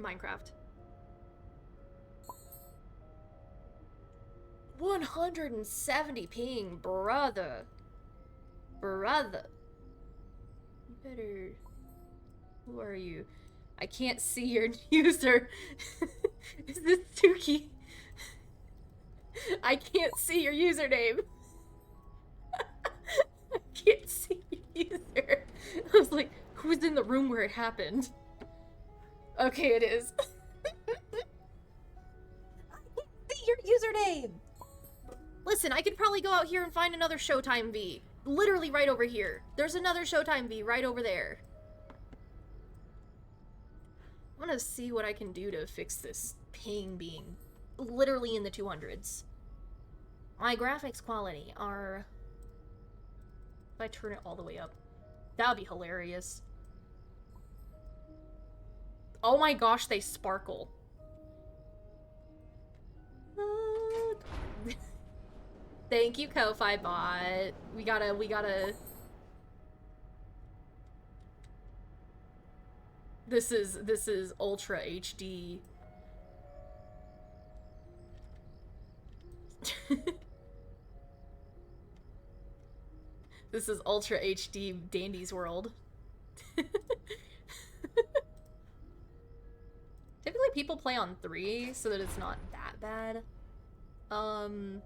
Minecraft. 170 ping, brother. Brother. You better... Who are you? I can't see your user. Is this Tuki? I can't see your username. I can't see your user. I was like, who's in the room where it happened? Okay, it is. I can't see your username. Listen, I could probably go out here and find another Showtime V. Literally right over here. There's another Showtime V right over there. I want to see what I can do to fix this ping being literally in the 200s. My graphics quality are... If I turn it all the way up, that would be hilarious. Oh my gosh, they sparkle. Thank you, Ko-Fi bot. We gotta... This is Ultra HD. This is Ultra HD Dandy's World. Typically people play on 3 so that it's not that bad. Oh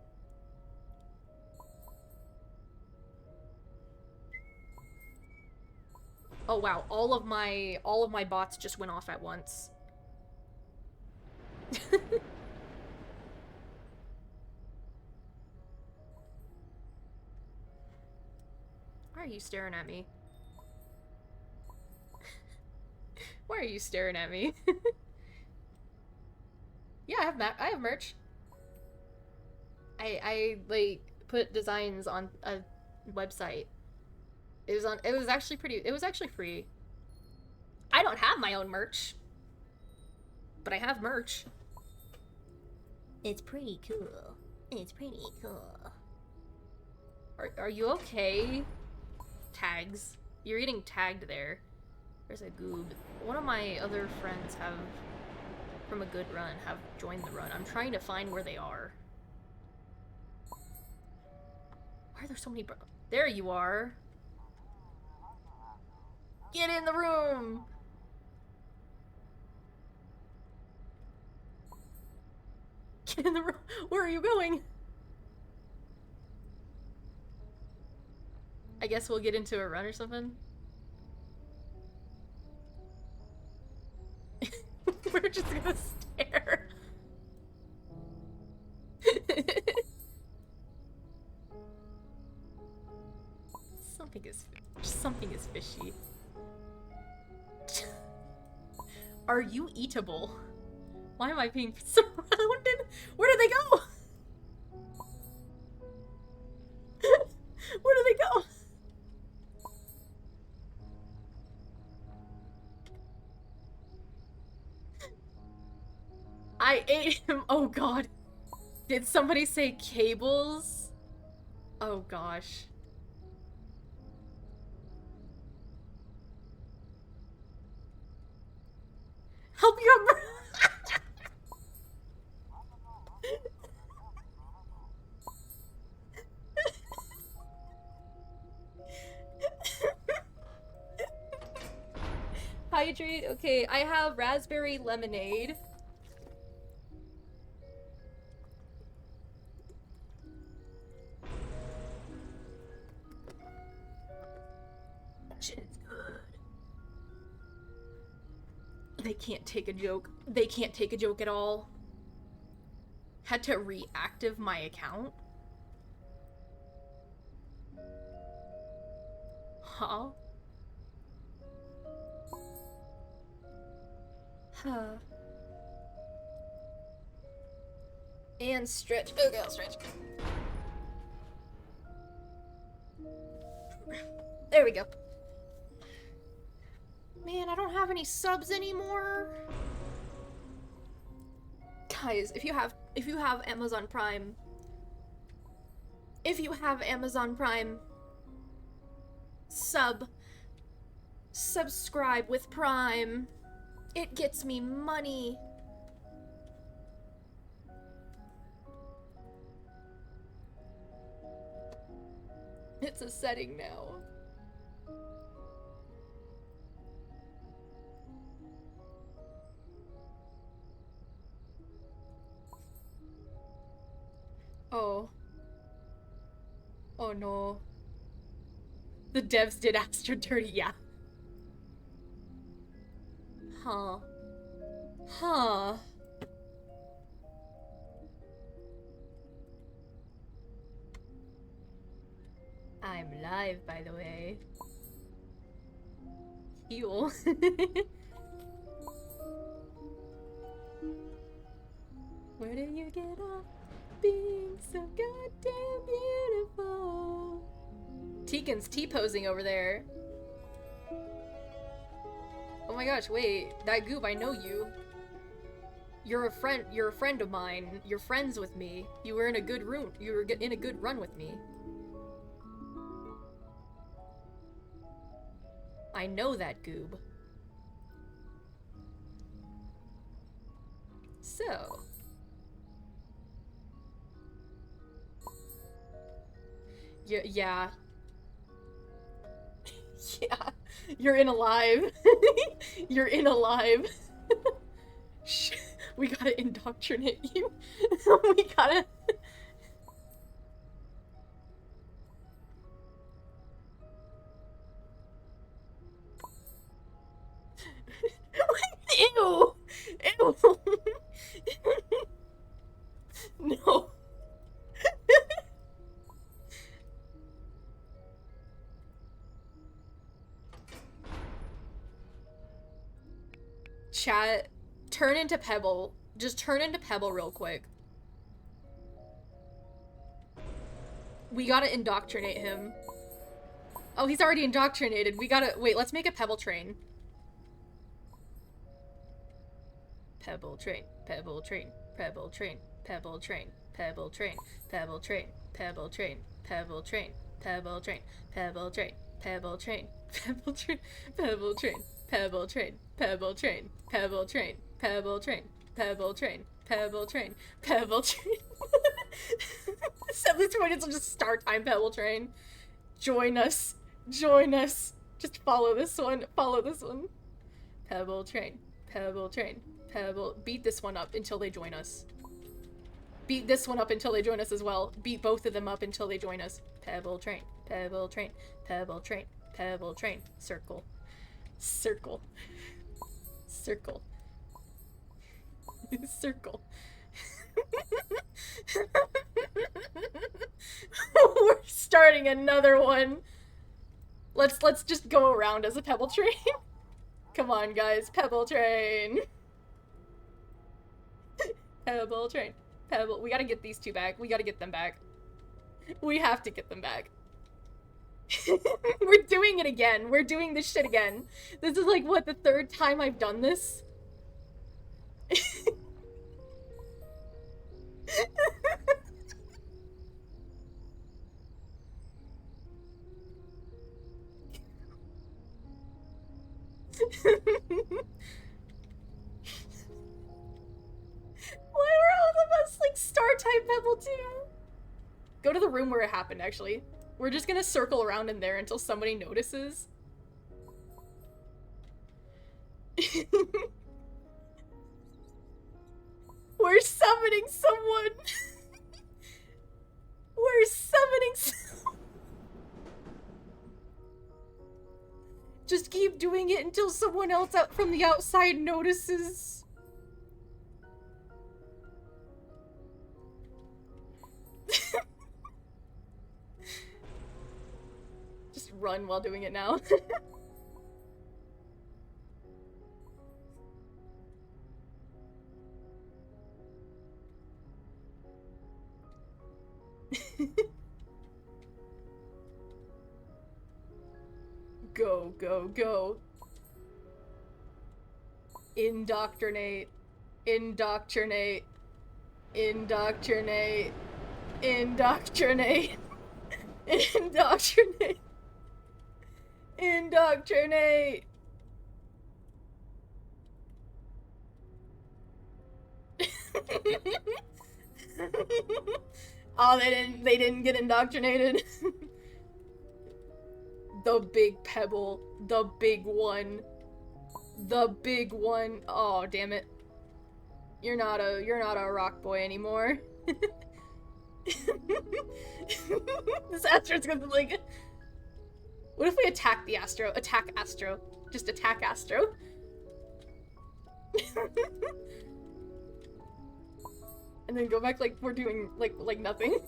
wow, all of my bots just went off at once. Why are you staring at me? Why are you staring at me? Yeah, I have merch. I like put designs on a website. It was actually free. I don't have my own merch, but I have merch. It's pretty cool. It's pretty cool. Are you okay? Tags. You're getting tagged there. There's a goob. One of my other friends from a good run, have joined the run. I'm trying to find where they are. Why are there so many there you are. Get in the room! Get in the room! Where are you going? I guess we'll get into a run or something. We're just gonna stare. Something is fishy. Are you eatable? Why am I being surrounded? Where did they go? Where did they go? I ate him. Oh god. Did somebody say cables? Oh gosh. Help your Hydrate. Okay, I have raspberry lemonade. That shit is good. They can't take a joke. They can't take a joke at all. Had to reactive my account. Huh? Huh. And stretch. Okay, I'll stretch. There we go. Man, I don't have any subs anymore. Guys, if you have Amazon Prime, subscribe with Prime. It gets me money. It's a setting now. Oh. Oh no. The devs did Astro dirty, yeah. Huh. Huh. I'm live, by the way. Heal. Where do you get off being so goddamn beautiful? Tegan's T-posing over there. Oh my gosh, wait. That goob, I know you. You're a friend of mine. You're friends with me. You were in a good room. You were in a good run with me. I know that goob. So. Yeah. Yeah. You're in alive. You're in alive. We gotta indoctrinate you. We gotta... Ew! Ew! No. Chat, turn into Pebble. Just turn into Pebble real quick. We gotta indoctrinate him. Oh, he's already indoctrinated. We gotta... Wait, let's make a Pebble train. Pebble train, Pebble train, Pebble train, Pebble train, Pebble train, Pebble train, Pebble train, Pebble train, Pebble train, Pebble train, Pebble train, Pebble train, Pebble train, Pebble train, Pebble train, Pebble train, Pebble train, Pebble train, Pebble train, Pebble train. 7 minutes will just start time Pebble train. Join us. Join us. Just follow this one. Follow this one. Pebble train. Pebble train. Pebble. Beat this one up until they join us. Beat this one up until they join us as well. Beat both of them up until they join us. Pebble train. Pebble train. Pebble train. Pebble train. Circle. Circle. Circle. Circle. We're starting another one. Let's just go around as a Pebble train. Come on, guys. Pebble train. Pebble train. Pebble. We gotta get these two back. We gotta get them back. We have to get them back. We're doing it again. We're doing this shit again. This is like, what, the 3rd time I've done this? Why were all of us like star type Pebble too? Go to the room where it happened, actually. We're just gonna circle around in there until somebody notices. We're summoning someone! We're summoning someone! Just keep doing it until someone else out from the outside notices. Just run while doing it now. Go, go, go. Indoctrinate. Indoctrinate. Indoctrinate. Indoctrinate. Indoctrinate. Indoctrinate. Oh, they didn't get indoctrinated. The big Pebble. The big one. The big one. Oh, damn it. You're not a rock boy anymore. This Astro's gonna be like... What if we attack the Astro? Attack Astro. Just attack Astro. And then go back like we're doing like nothing.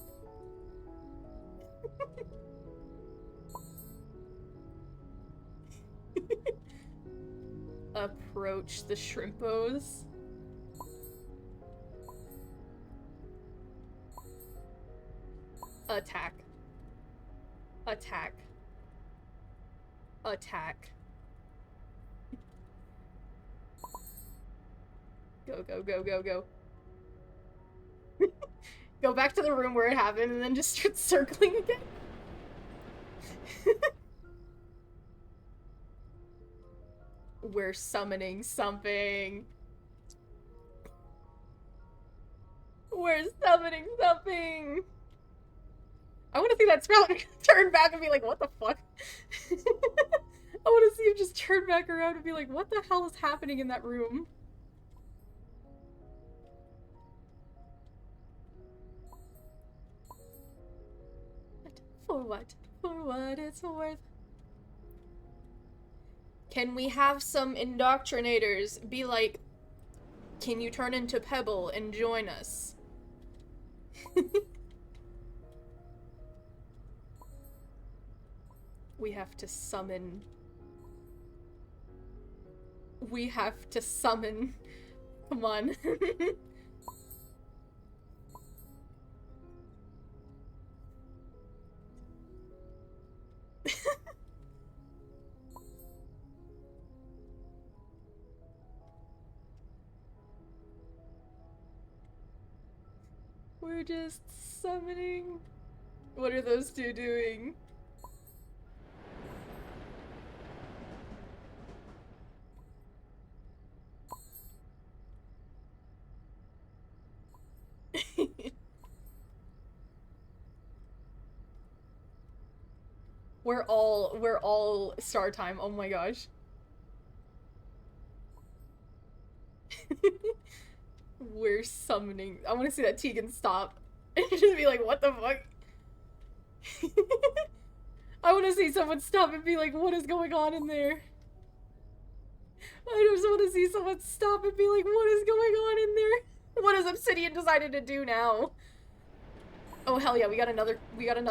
Approach the shrimpos. Attack. Attack. Attack. Go, go, go, go, go. Go back to the room where it happened and then just start circling again. We're summoning something. We're summoning something. I want to see that Sprout turn back and be like, what the fuck? I want to see him just turn back around and be like, what the hell is happening in that room? For what? For what it's worth. Can we have some indoctrinators be like, can you turn into Pebble and join us? We have to summon. We have to summon. Come on. We're just summoning. What are those two doing? we're all star time. Oh my gosh. We're summoning. I want to see that Tegan stop and just be like, "What the fuck?" I want to see someone stop and be like, "What is going on in there?" I just want to see someone stop and be like, "What is going on in there? What has Obsidian decided to do now?" Oh hell yeah, we got another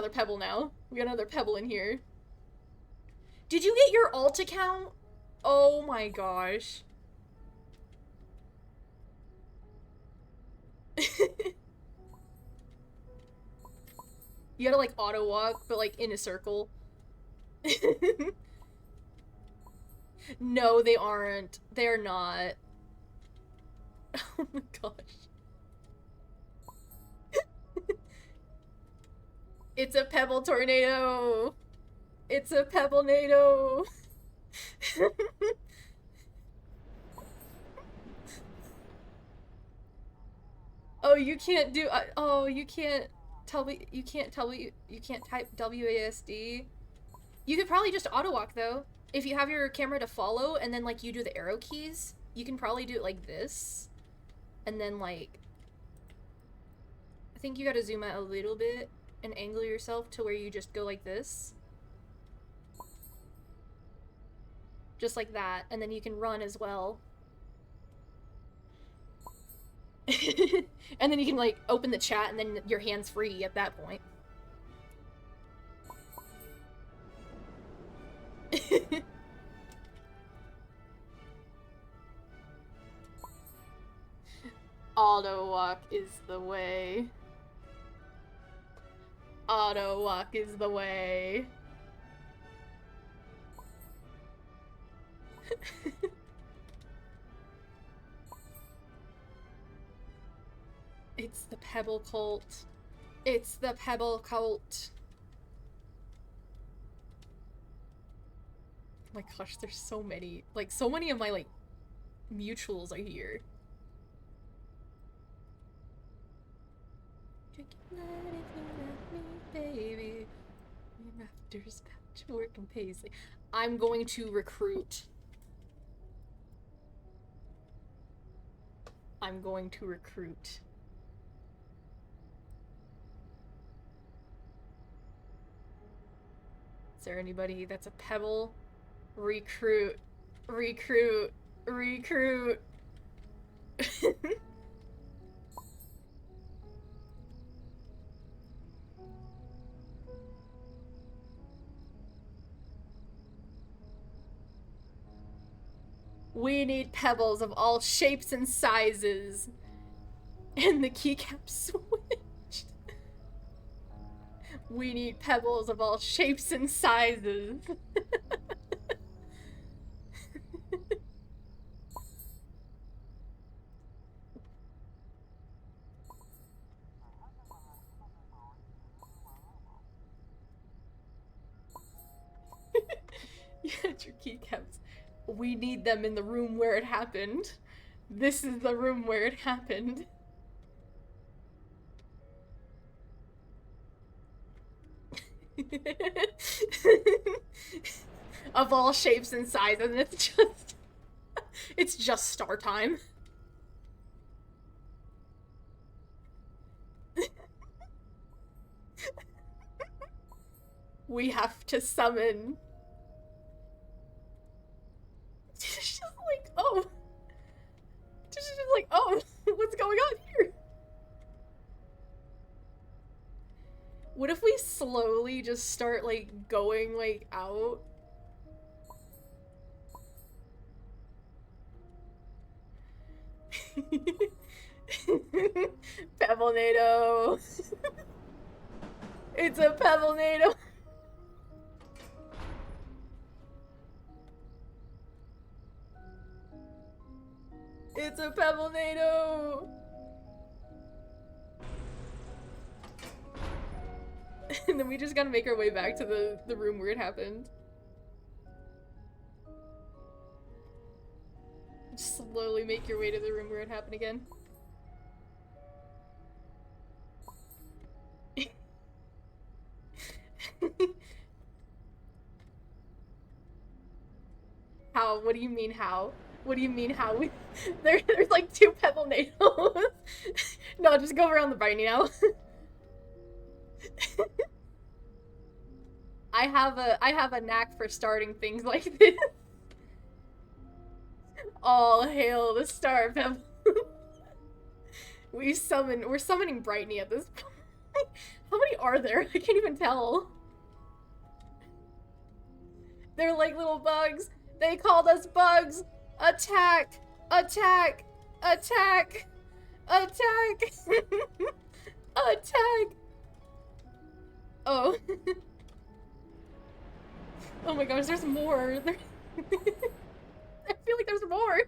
pebble now. We got another pebble in here. Did you get your alt account? Oh my gosh. You gotta like auto walk, but like in a circle. No, they aren't. They're not. Oh my gosh. It's a pebble tornado. It's a pebble nado. Oh, you can't do. Oh, you can't tell me. You can't tell me. You can't type WASD. You could probably just auto walk though. If you have your camera to follow and then like you do the arrow keys, you can probably do it like this. And then like I think you gotta zoom out a little bit and angle yourself to where you just go like this. Just like that, and then you can run as well. And then you can like open the chat and then your hand's free at that point. Auto walk is the way. Auto walk is the way. It's the Pebble cult. It's the Pebble cult. Oh my gosh, there's so many. Like, so many of my, like, mutuals are here. Baby. Rafters, patchwork, and paisley. I'm going to recruit. I'm going to recruit. Is there anybody that's a pebble? Recruit. Recruit. Recruit. We need pebbles of all shapes and sizes. And the keycap switched. We need pebbles of all shapes and sizes. You had your keycaps. We need them in the room where it happened. This is the room where it happened. Of all shapes and sizes, and it's just star time. We have to summon. She's just like, oh. She's just like, oh, what's going on here? What if we slowly just start, like, going, like, out? Pebblenado. It's a Pebblenado. It's a Pebblenado. And then we just gotta make our way back to the room where it happened. Just slowly make your way to the room where it happened again. How? What do you mean how? What do you mean how? There's like 2 Pebblenados. No, just go around the briny now. I have a knack for starting things like this. All hail the star Pebble. We're summoning Brightney at this point. How many are there? I can't even tell. They're like little bugs. They called us bugs. Attack! Attack! Attack! Attack! Attack! Oh. Oh my gosh, there's more. I feel like there's more.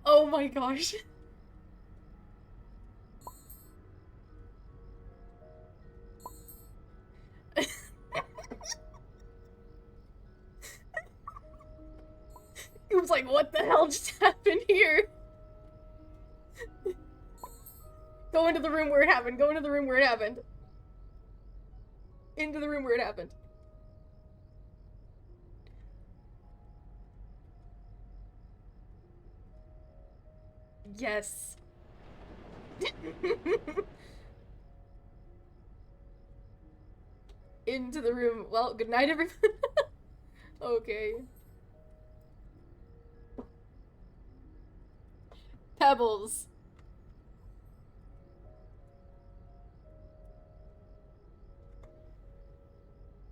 Oh my gosh. It was like, what the hell just happened here? Go into the room where it happened. Go into the room where it happened. Into the room where it happened. Yes. Into the room. Well, good night, everyone. Okay. Pebbles.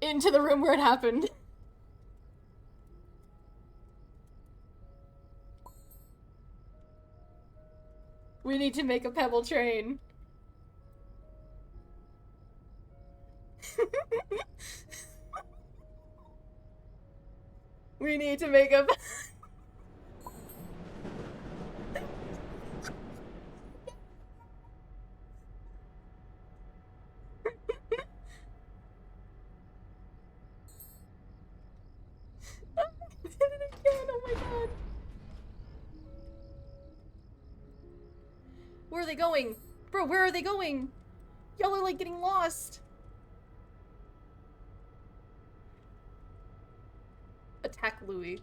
Into the room where it happened. We need to make a pebble train. We need to make a... I did it again, oh my god. Where are they going? Bro, where are they going? Y'all are like getting lost. Attack Louis.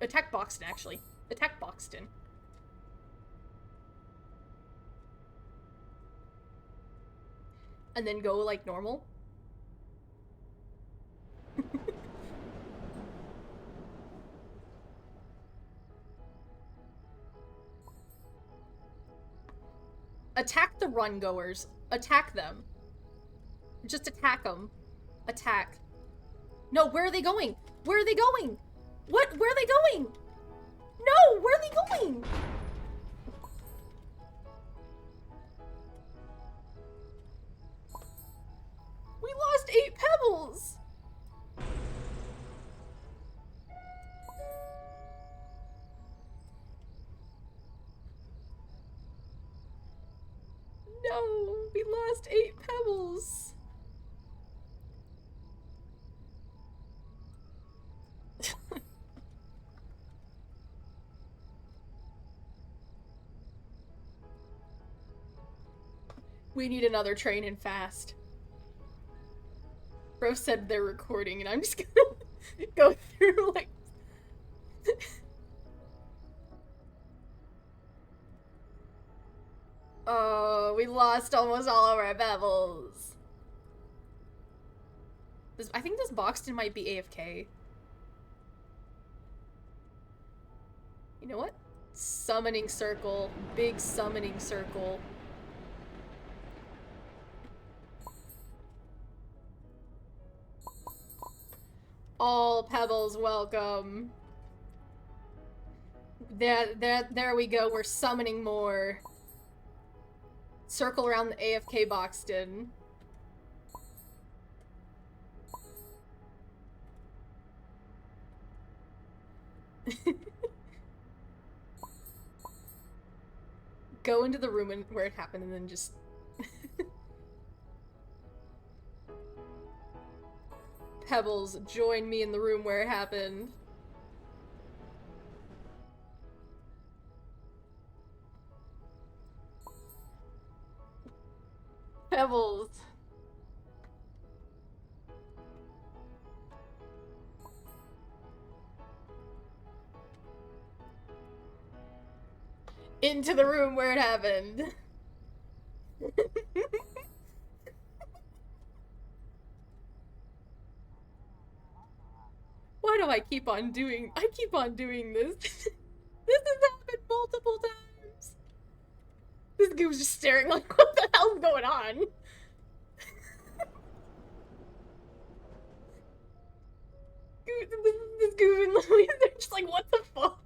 Attack Boxton, actually. Attack Boxton. And then go like normal. Attack the run goers. Attack them. Just attack them. Attack. No, where are they going? Where are they going? What? Where are they going? No, where are they going? We lost 8 pebbles. No, we lost 8 pebbles. We need another train and fast. Bro said they're recording and I'm just gonna go through like... Oh, we lost almost all of our pebbles. I think this Boxton might be AFK. You know what? Summoning circle. Big summoning circle. All pebbles welcome. There we go. We're summoning more. Circle around the AFK Boxton. Go into the room where it happened and then just... Pebbles, join me in the room where it happened. Pebbles. Into the room where it happened. Why do I keep on doing this? This has happened multiple times. This goob's just staring like, what the hell's going on? This goob and Louise, they're just like, what the fuck?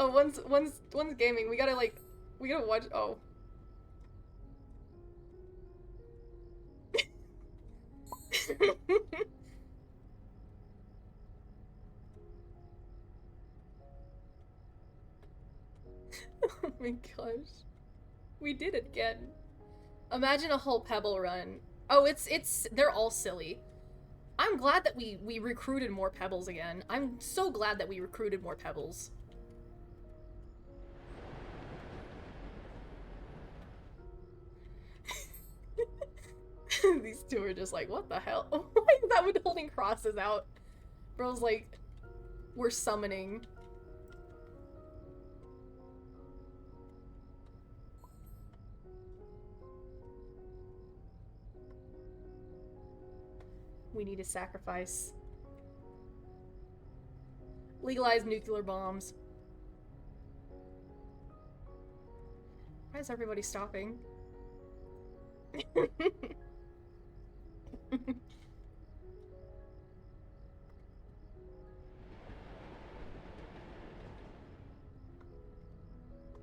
Oh, one's gaming. We gotta watch. Oh. Oh my gosh. We did it again. Imagine a whole Pebble run. Oh, they're all silly. I'm glad that we recruited more Pebbles again. I'm so glad that we recruited more Pebbles. These two are just like, what the hell? Why is that one holding crosses out? Bro's like, we're summoning. We need a sacrifice. Legalize nuclear bombs. Why is everybody stopping?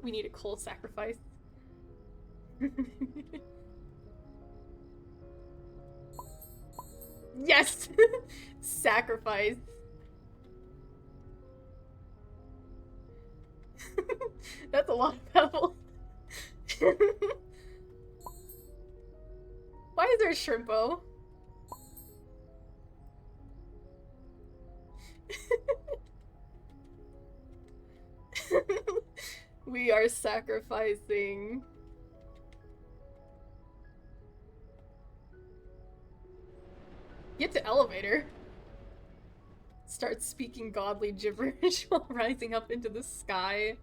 We need a coal sacrifice. Yes! Sacrifice. That's a lot of pebble. Why is there a shrimpo? We are sacrificing. Get to elevator. Start speaking godly gibberish while rising up into the sky.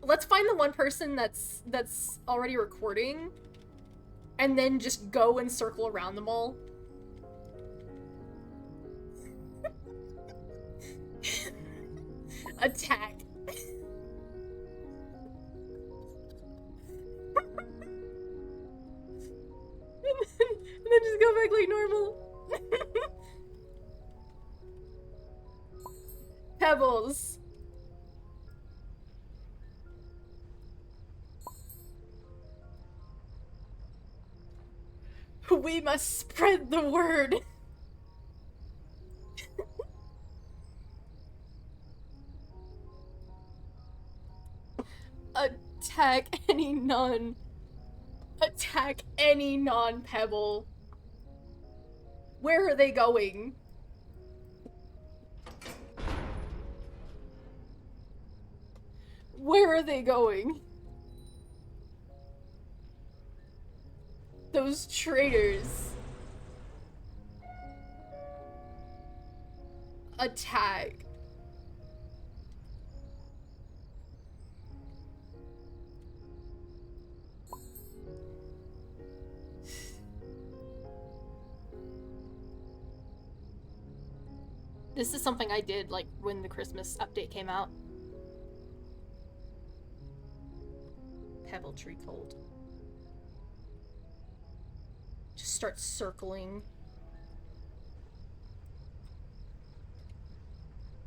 Let's find the one person that's already recording and then just go and circle around them all. Attack. And then just go back like normal. Pebbles. We must spread the word. Attack any non. Attack any non-pebble. Where are they going? Where are they going? Those traitors. Attack. This is something I did, like, when the Christmas update came out. Pebble tree cold. Just start circling.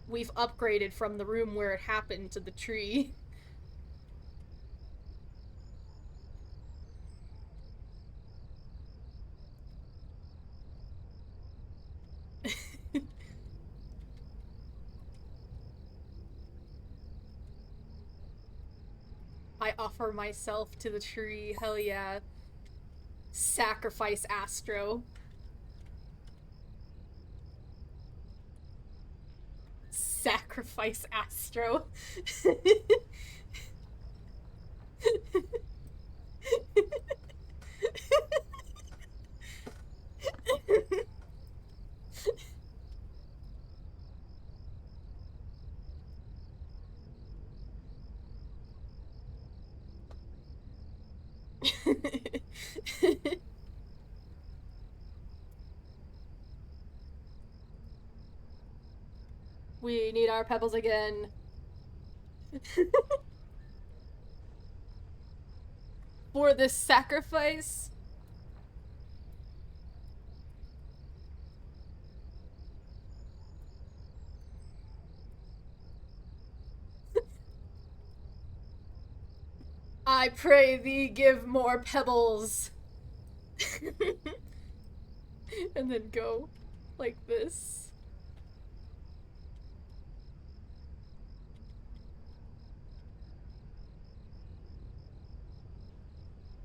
We've upgraded from the room where it happened to the tree. I offer myself to the tree. Hell yeah. Sacrifice Astro. Sacrifice Astro. We need our pebbles again. For this sacrifice. I pray thee give more pebbles. And then go like this.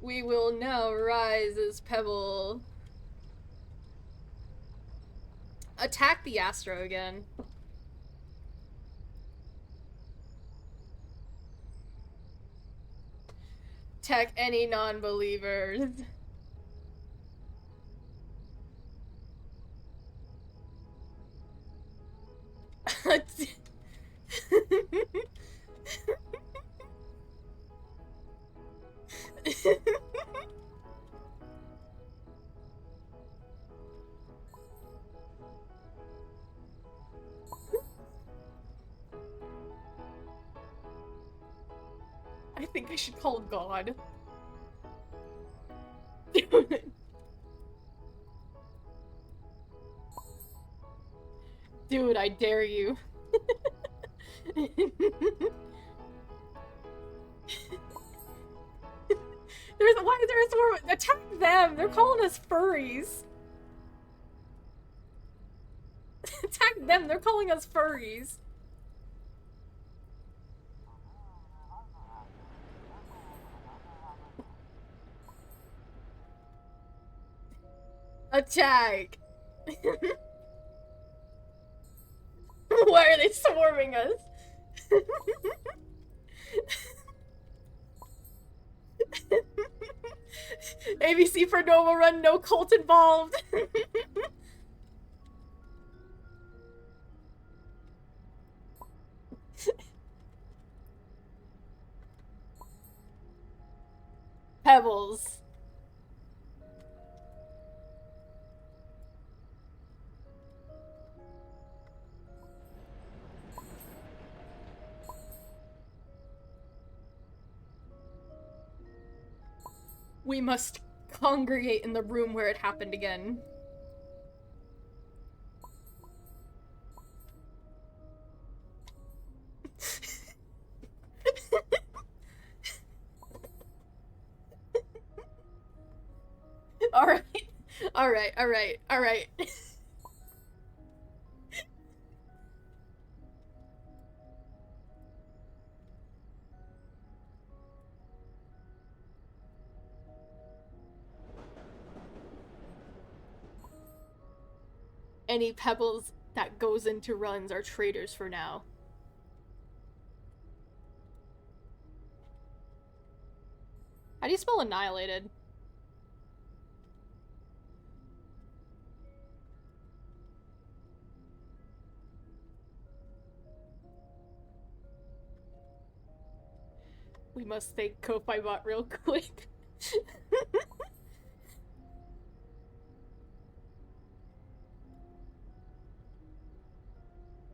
We will now rise as Pebble. Attack the Astro again. Attack any non-believers. I think I should call God. Dude, I dare you. Why is there a storm? Attack them! They're calling us furries. Attack them! They're calling us furries. Attack! Why are they swarming us? ABC for Nova Run, no cult involved. Pebbles. We must congregate in the room where it happened again. Alright. Alright, alright, alright. Any pebbles that goes into runs are traitors for now. How do you spell annihilated? We must thank Ko-Fi Bot real quick.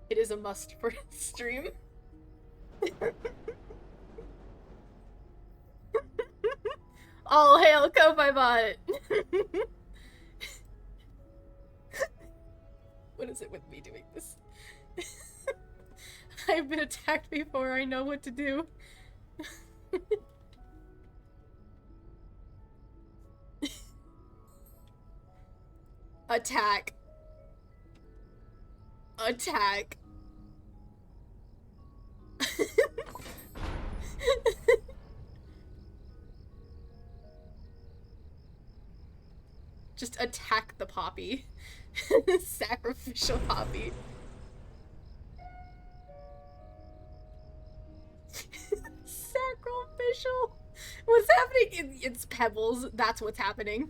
It is a must for stream. All hail Ko-Fi Bot! What is it with me doing this? I've been attacked before, I know what to do. Attack. Attack. Just attack the poppy. Sacrificial poppy. Sacrificial? What's happening? It's pebbles. That's what's happening.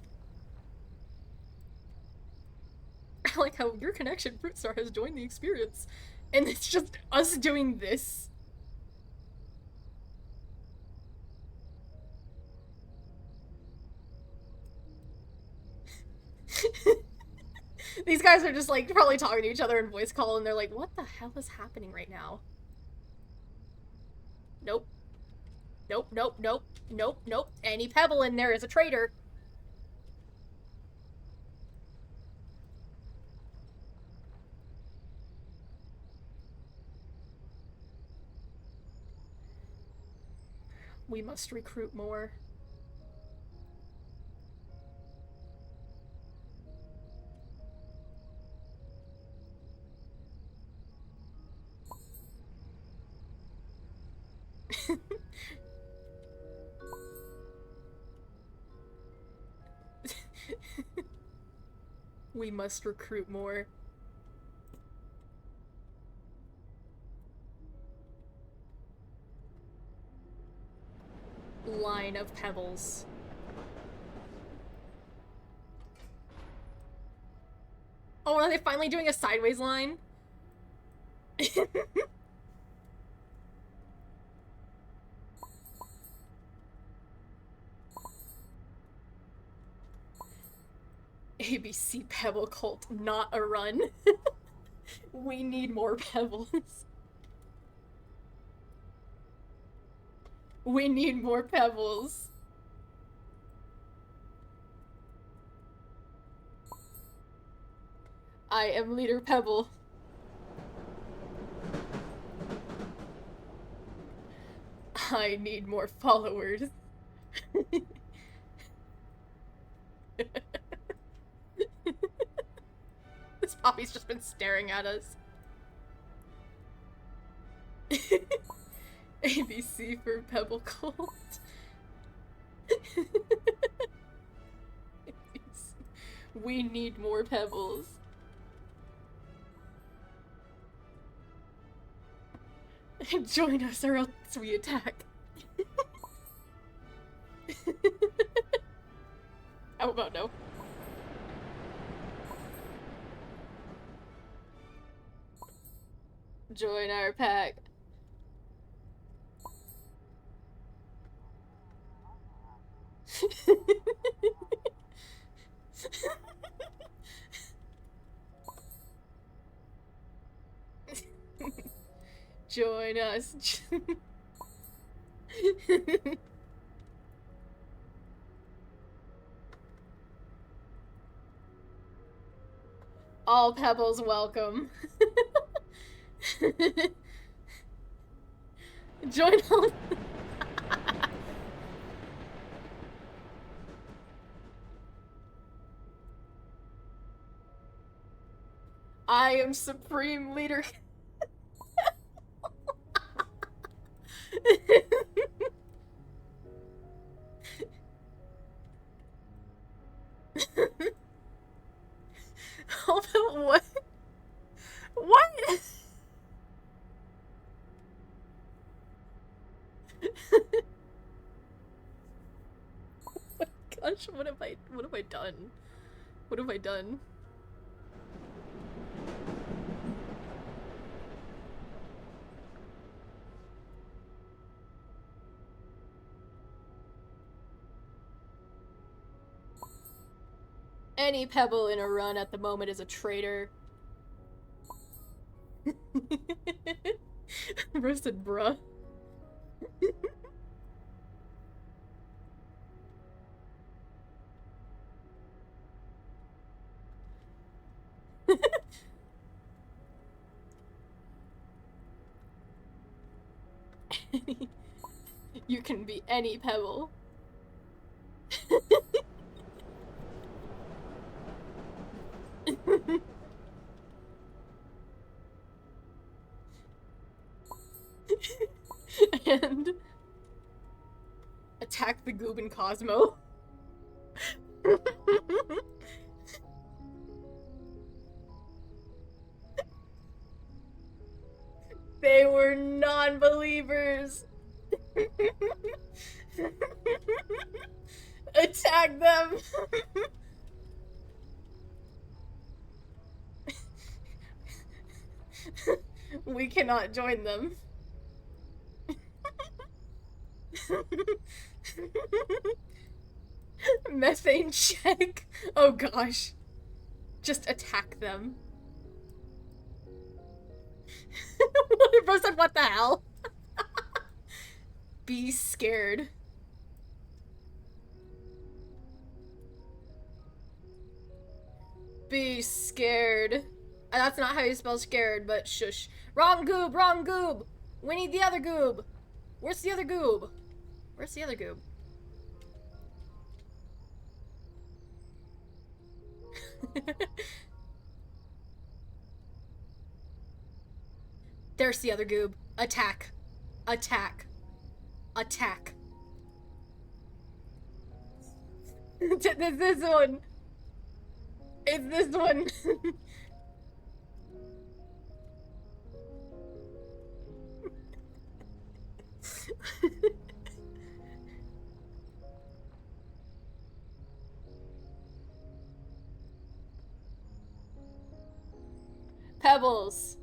I like how your connection, Fruitstar, has joined the experience. And it's just us doing this. These guys are just like probably talking to each other in voice call and they're like, what the hell is happening right now? Nope. Nope, nope, nope, nope, nope. Any pebble in there is a traitor. We must recruit more. We must recruit more. Line of pebbles. Oh, are they finally doing a sideways line? ABC Pebble Cult, not a run. We need more pebbles. We need more pebbles. I am Leader Pebble. I need more followers. This poppy's just been staring at us. ABC for Pebble Cult. We need more pebbles. Join us or else we attack. How about no? Join our pack. Join us. All pebbles welcome. Join on. I am Supreme Leader. Hold on, what? What? Gosh, what have I done? What have I done? Any pebble in a run at the moment is a traitor. Bro said, bruh. You can be any pebble. And attack the Goob and Cosmo. They were non-believers. Attack them. We cannot join them. Methane check. Oh gosh. Just attack them. Bro said, what the hell? Be scared. Be scared. And that's not how you spell scared, but shush. Wrong goob, wrong goob. We need the other goob. Where's the other goob? Where's the other goob? There's the other goob. Attack. Attack. Attack. It's this one. It's this one. Pebbles.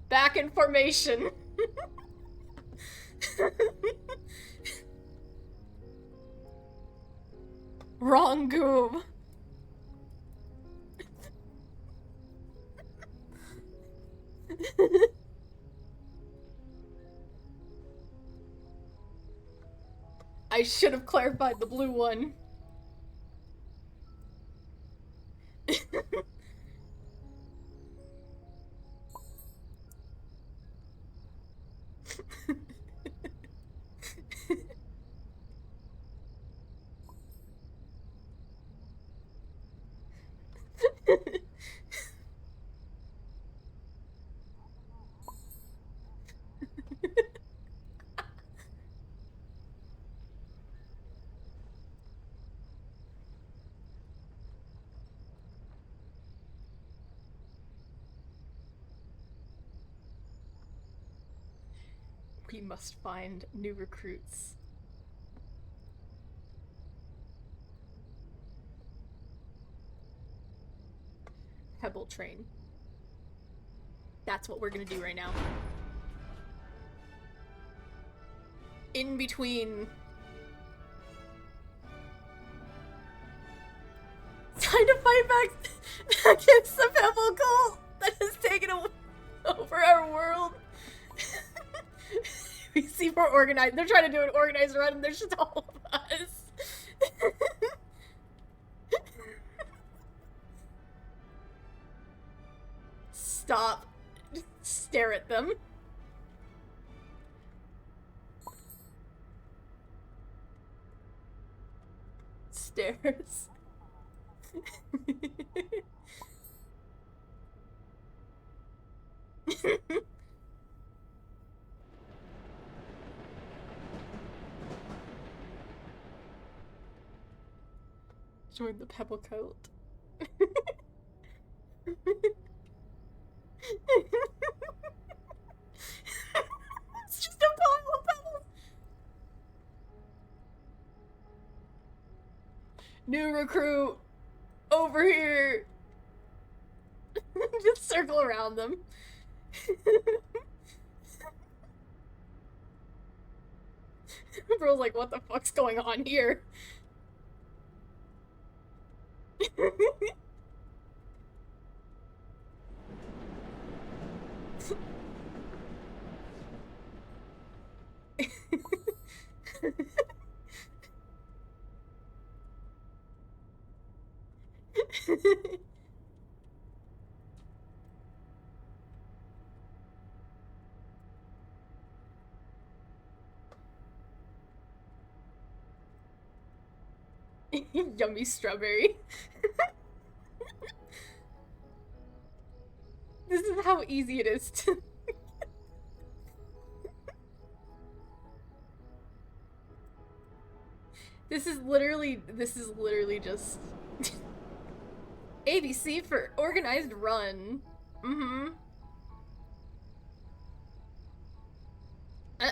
Back in formation. Wrong goob. I should have clarified the blue one. We must find new recruits. Pebble train. That's what we're gonna do right now. In between. Time to fight back against the Pebble cult that has taken over our world. We see we're organized. They're trying to do an organized run and there's just all of us. Stop. Just stare at them. Stairs. Join the Pebble cult. It's just a pile of pebbles. New recruit over here. Just circle around them. Bro's like, what the fuck's going on here? Yummy strawberry. This is how easy it is to. This is literally just ABC for organized run. Mm-hmm. Uh.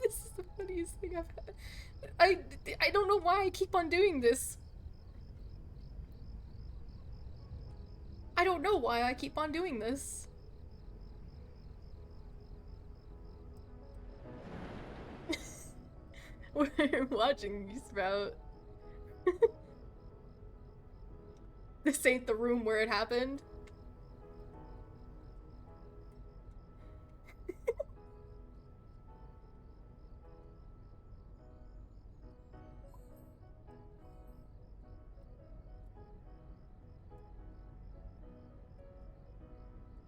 This is the funniest thing I've had. I don't know why I keep on doing this. I don't know why I keep on doing this. We're watching you, Sprout. This ain't the room where it happened.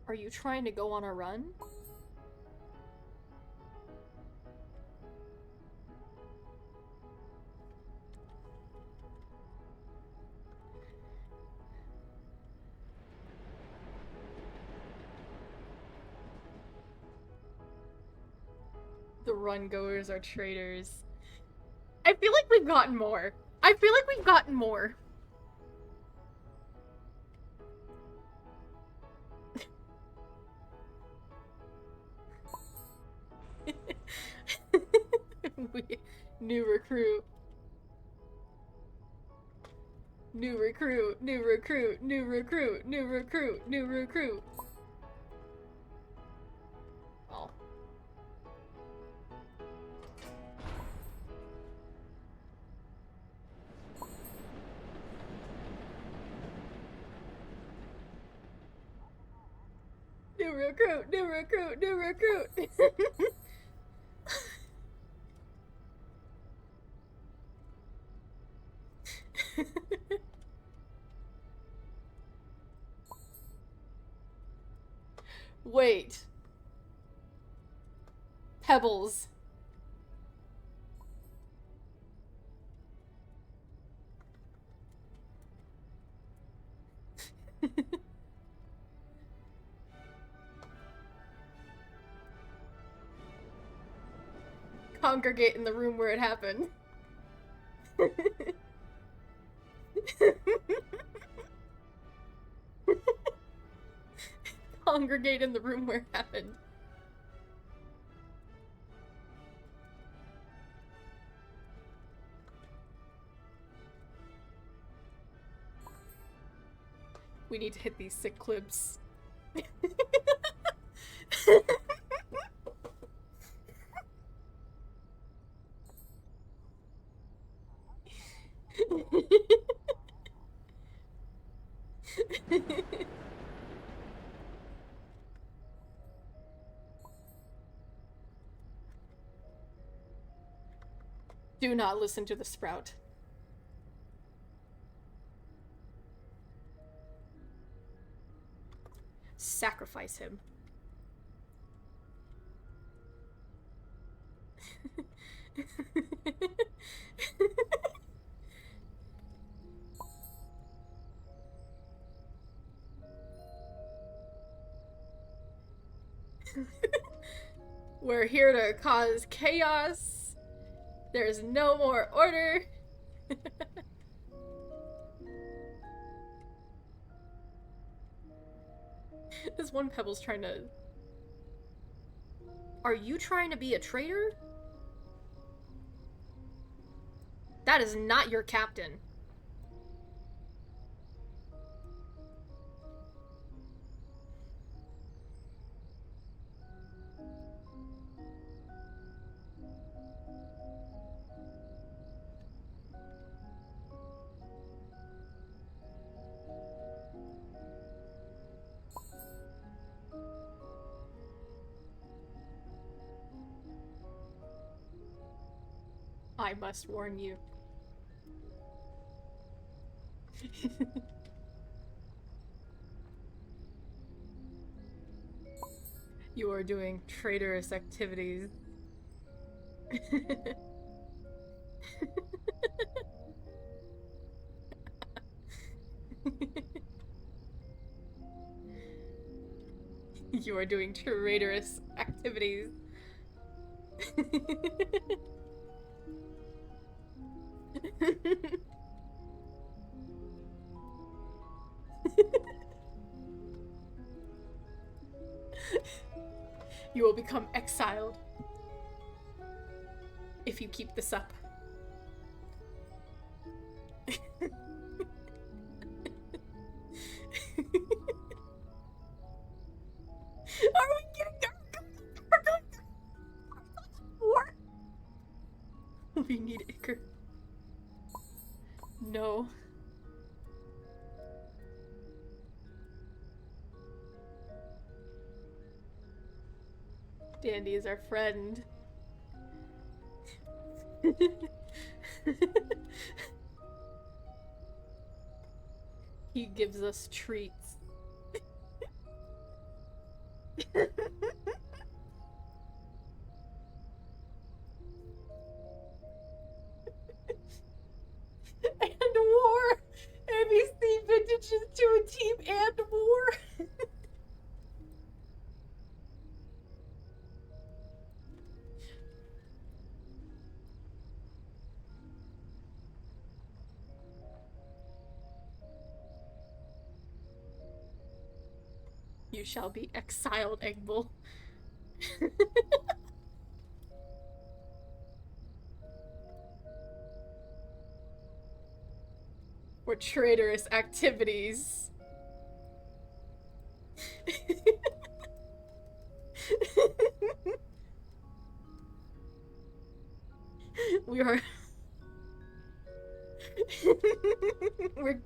Are you trying to go on a run? The run goers are traitors. I feel like we've gotten more. I feel like we've gotten more. New recruit. New recruit, new recruit, new recruit, new recruit, new recruit. Oh. New recruit, new recruit, new recruit. Wait. Pebbles. Congregate in the room where it happened. Congregate in the room where it happened. We need to hit these sick clips. Do not listen to the sprout. Sacrifice him. We're here to cause chaos. There's no more order. This one Pebble's trying to... Are you trying to be a traitor? That is not your captain. I must warn you. You are doing traitorous activities. You are doing traitorous activities. You will become exiled if you keep this up. Are we getting war? We need Iker. No. Dandy is our friend. He gives us treats. And war! ABC vintages to a team and war! You shall be exiled, Eggball. For traitorous activities. We are... We're...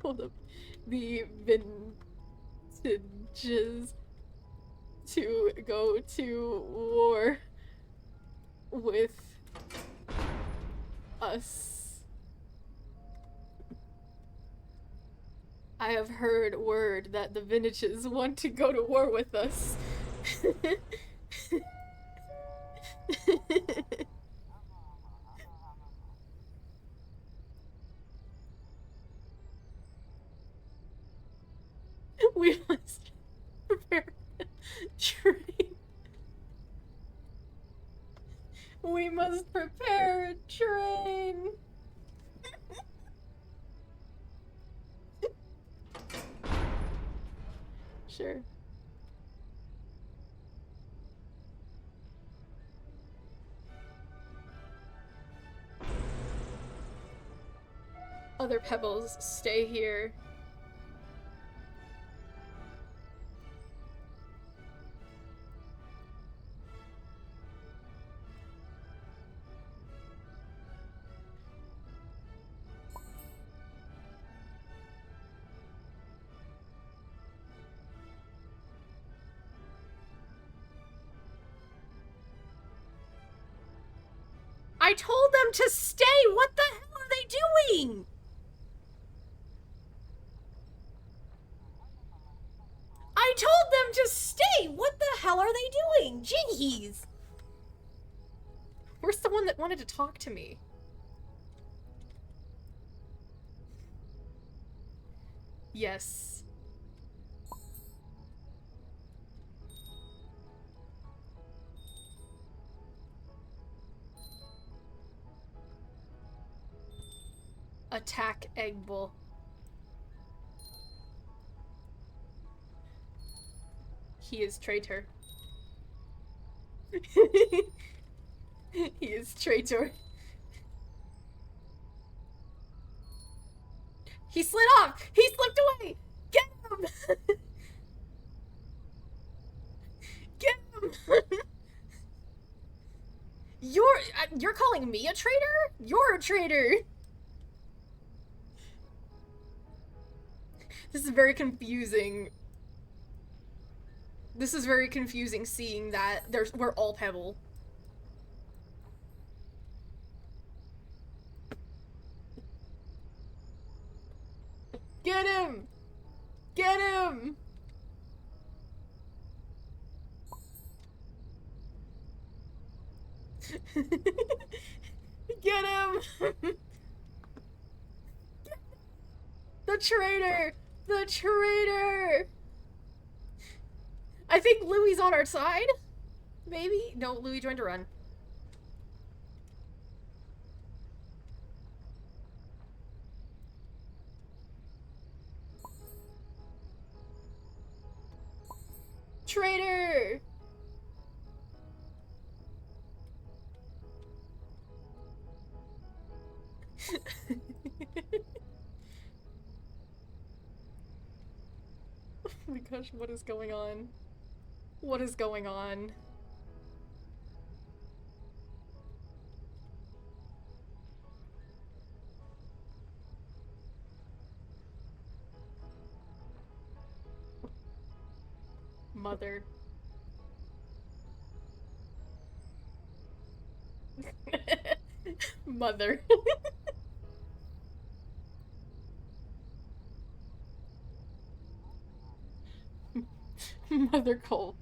Hold up. The vintages to go to war with us. I have heard word that the vintages want to go to war with us. We must prepare train. We must prepare a train. Sure. Other pebbles stay here. I told them to stay! What the hell are they doing? I told them to stay! What the hell are they doing? Jeez! Where's the one that wanted to talk to me? Yes. Attack Eggball. He is traitor. He is traitor. He slid off! He slipped away! Get him! Get him! You're calling me a traitor? You're a traitor! very confusing. This is very confusing seeing that we're all Pebble. Get him! Get him! Get him! The traitor! The traitor! I think Louie's on our side? Maybe? No, Louie joined to run. Traitor! Oh my gosh, what is going on? What is going on? Mother. Mother. Mother Cole.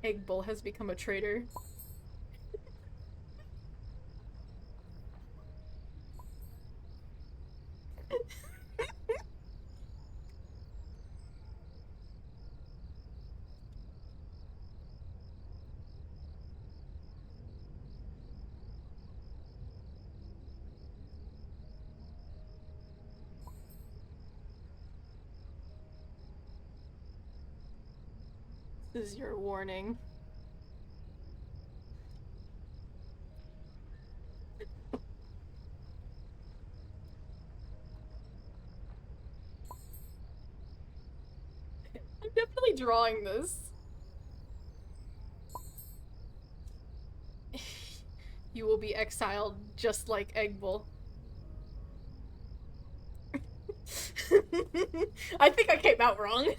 Egg Bull has become a traitor. This is your warning. I'm definitely drawing this. You will be exiled just like Egg Bull. I think I came out wrong.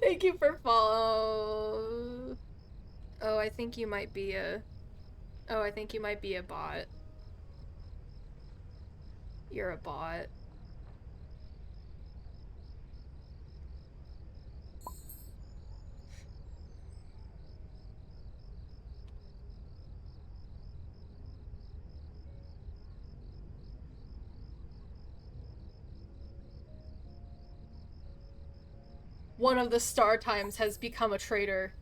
Thank you for follow. Oh, I think you might be a. Oh, I think you might be a bot. You're a bot. One of the star times has become a traitor.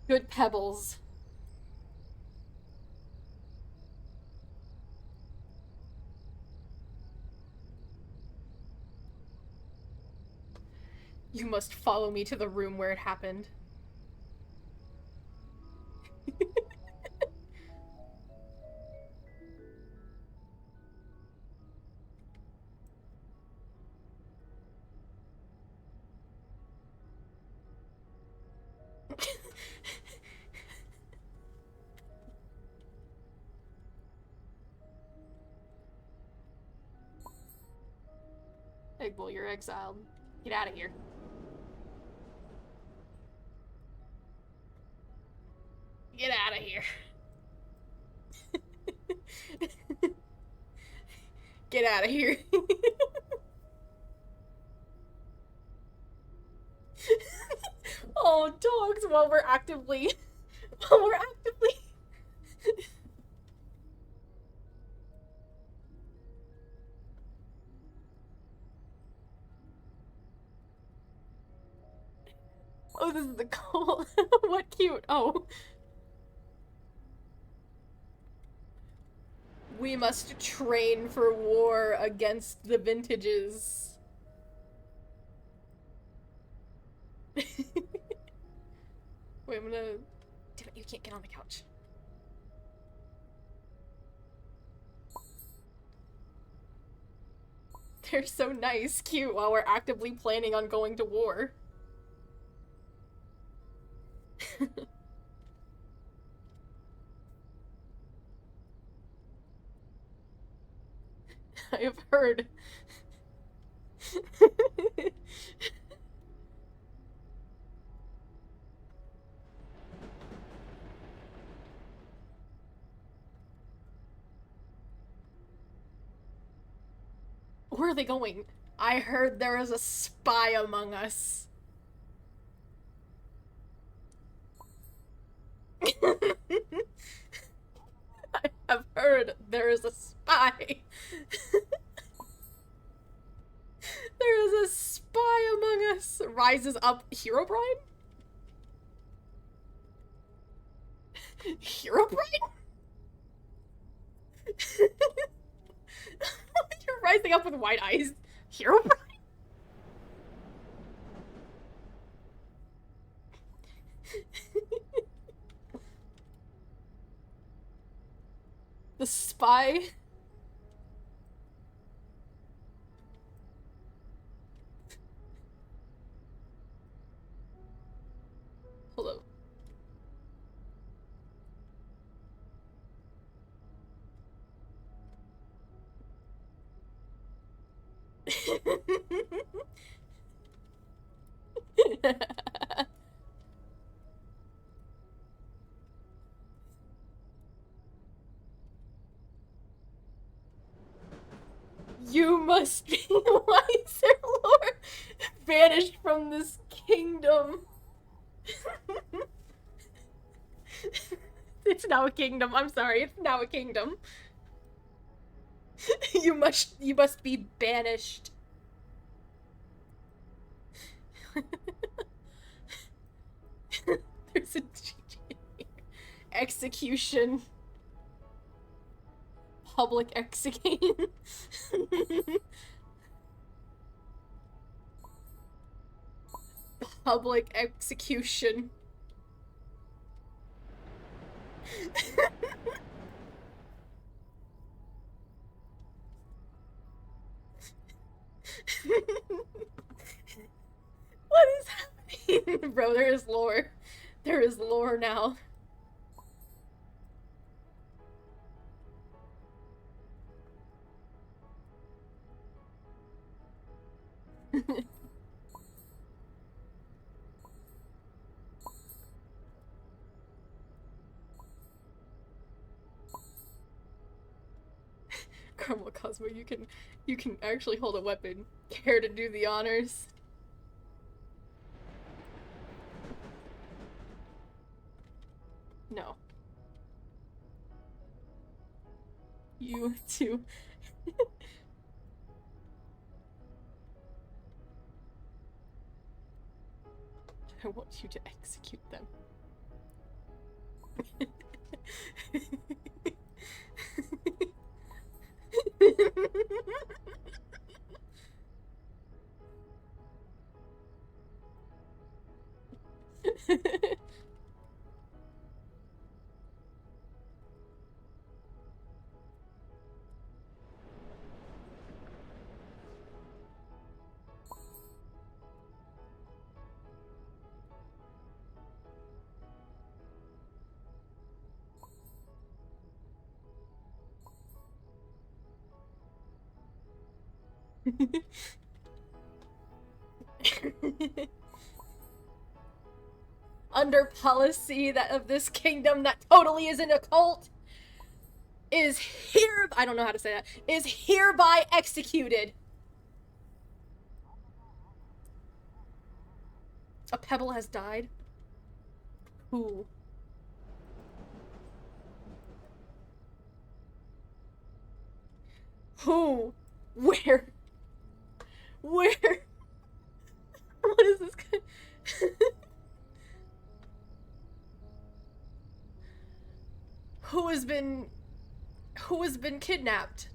Good pebbles. You must follow me to the room where it happened. Egg Bull, you're exiled. Get out of here. Get out of here. Get out of here. Oh, dogs, while we're actively. While we're actively. Oh, this is the call. What cute. Oh. We must train for war against the vintages. Wait, I'm gonna... Damn it, you can't get on the couch. They're so nice, cute, while we're actively planning on going to war. I have heard. Where are they going? I heard there is a spy among us. I have heard there is a spy. There is a spy among us. Rises up Herobrine? Herobrine? You're rising up with wide eyes. Herobrine? The spy? Hello. You must be wiser, Lord, banished from this kingdom. It's now a kingdom. I'm sorry, it's now a kingdom. You must be banished. There's a execution. Public execution. Public execution. What is happening? Bro, there is lore. There is lore now. Carmel Cosmo, you can actually hold a weapon. Care to do the honors? No. You too. I want you to execute them. Under policy that of this kingdom that totally isn't a cult is here I don't know how to say that is hereby executed. A pebble has died. Who? Who? Where? Where? What is this? Who has been kidnapped?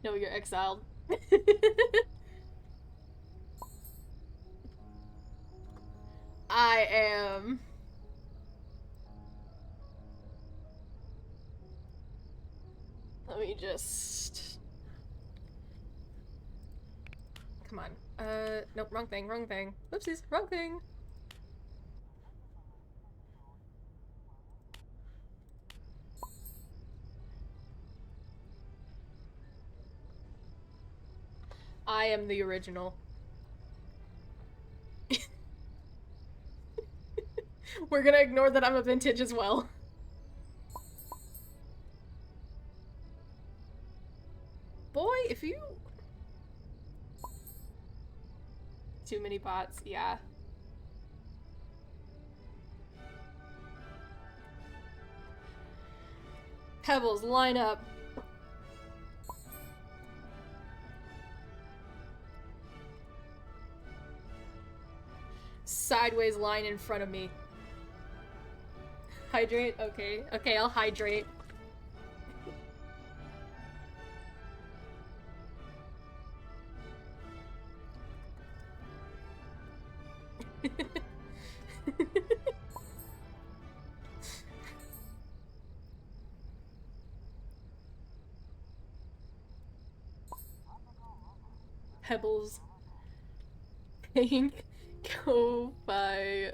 No, you're exiled. I am. Let me just. Come on. Nope, wrong thing, wrong thing. Whoopsies, wrong thing. I am the original. We're gonna ignore that I'm a vintage as well. Boy, if you. Too many bots, yeah. Pebbles, line up. Sideways line in front of me. Hydrate? Okay. Okay, I'll hydrate. Pebbles. Pink. Go by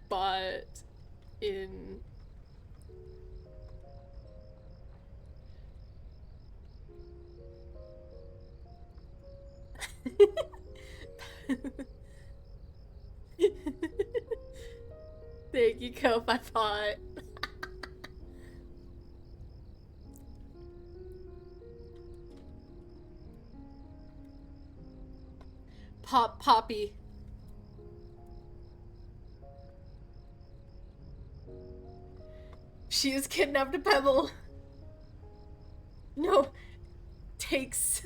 bot in. Thank you, Go by bot. Poppy. She has kidnapped a pebble. No. Takes.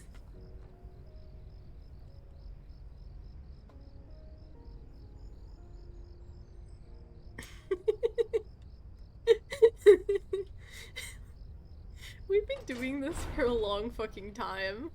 We've been doing this for a long fucking time.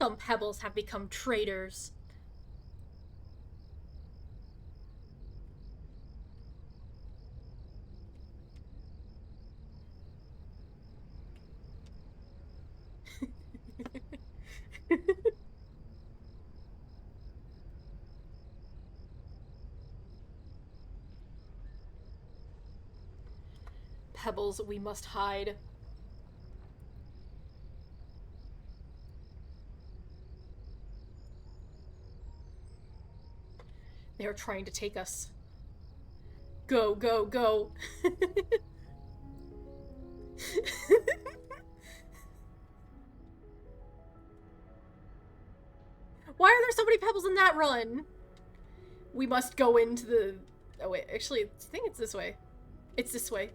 Some pebbles have become traitors. Pebbles, we must hide. They are trying to take us. Go, go, go. Why are there so many pebbles in that run? We must go into the. Oh, wait. Actually, I think it's this way. It's this way.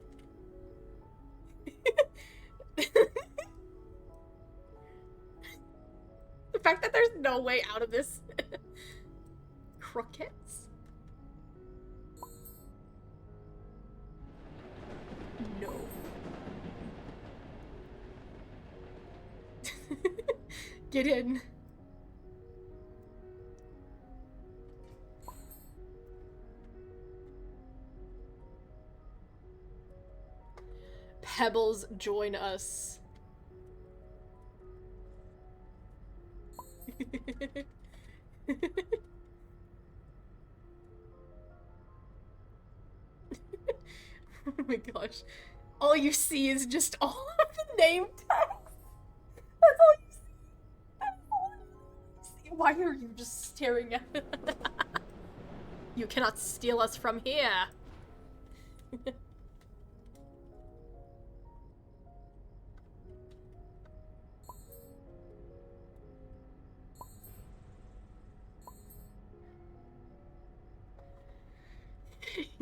The fact that there's no way out of this. Croquettes? No. Get in. Pebbles, join us. Oh my gosh. All you see is just all of the name tags. That's all you see. That's all you see. Why are you just staring at it? You cannot steal us from here.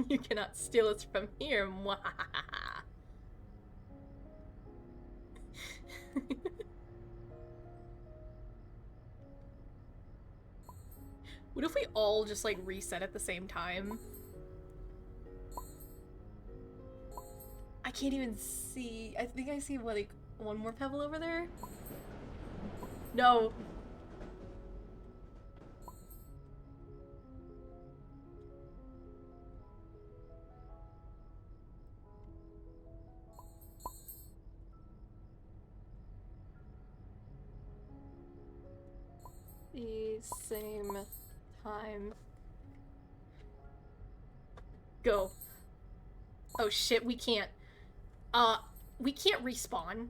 You cannot steal us from here. Mwahaha. What if we all just like reset at the same time? I can't even see. I think I see like one more pebble over there. No. The same time. Go. Oh shit, we can't. We can't respawn.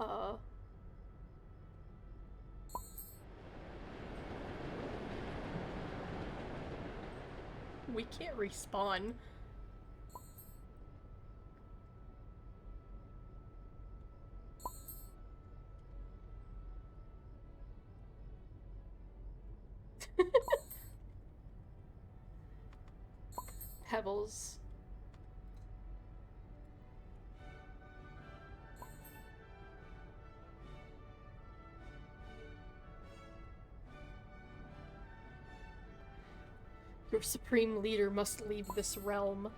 Uh. We can't respawn. Pebbles. Your supreme leader must leave this realm.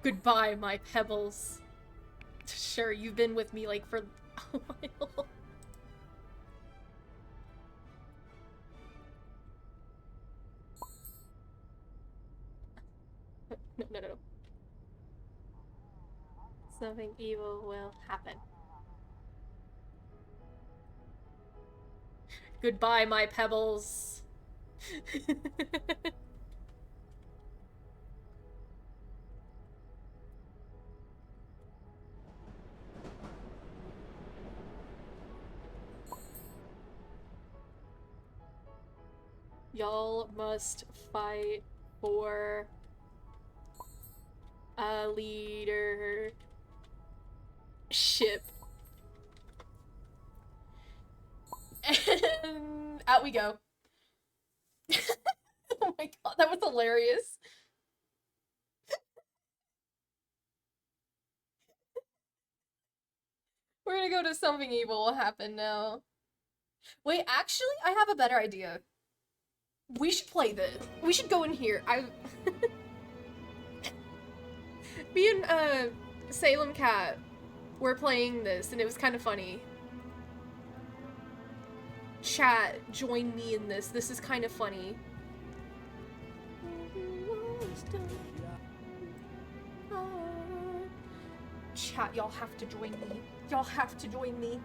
Goodbye, my pebbles. Sure, you've been with me like for a while. No. Something evil will happen. Goodbye, my pebbles. Y'all must fight for a leadership. And out we go. Oh my god, that was hilarious. We're gonna go to something evil will happen now. Wait, actually, I have a better idea. We should play this. We should go in here. Me and Salem Cat were playing this, and it was kind of funny. Chat, join me in this. This is kind of funny. Chat, y'all have to join me. Y'all have to join me.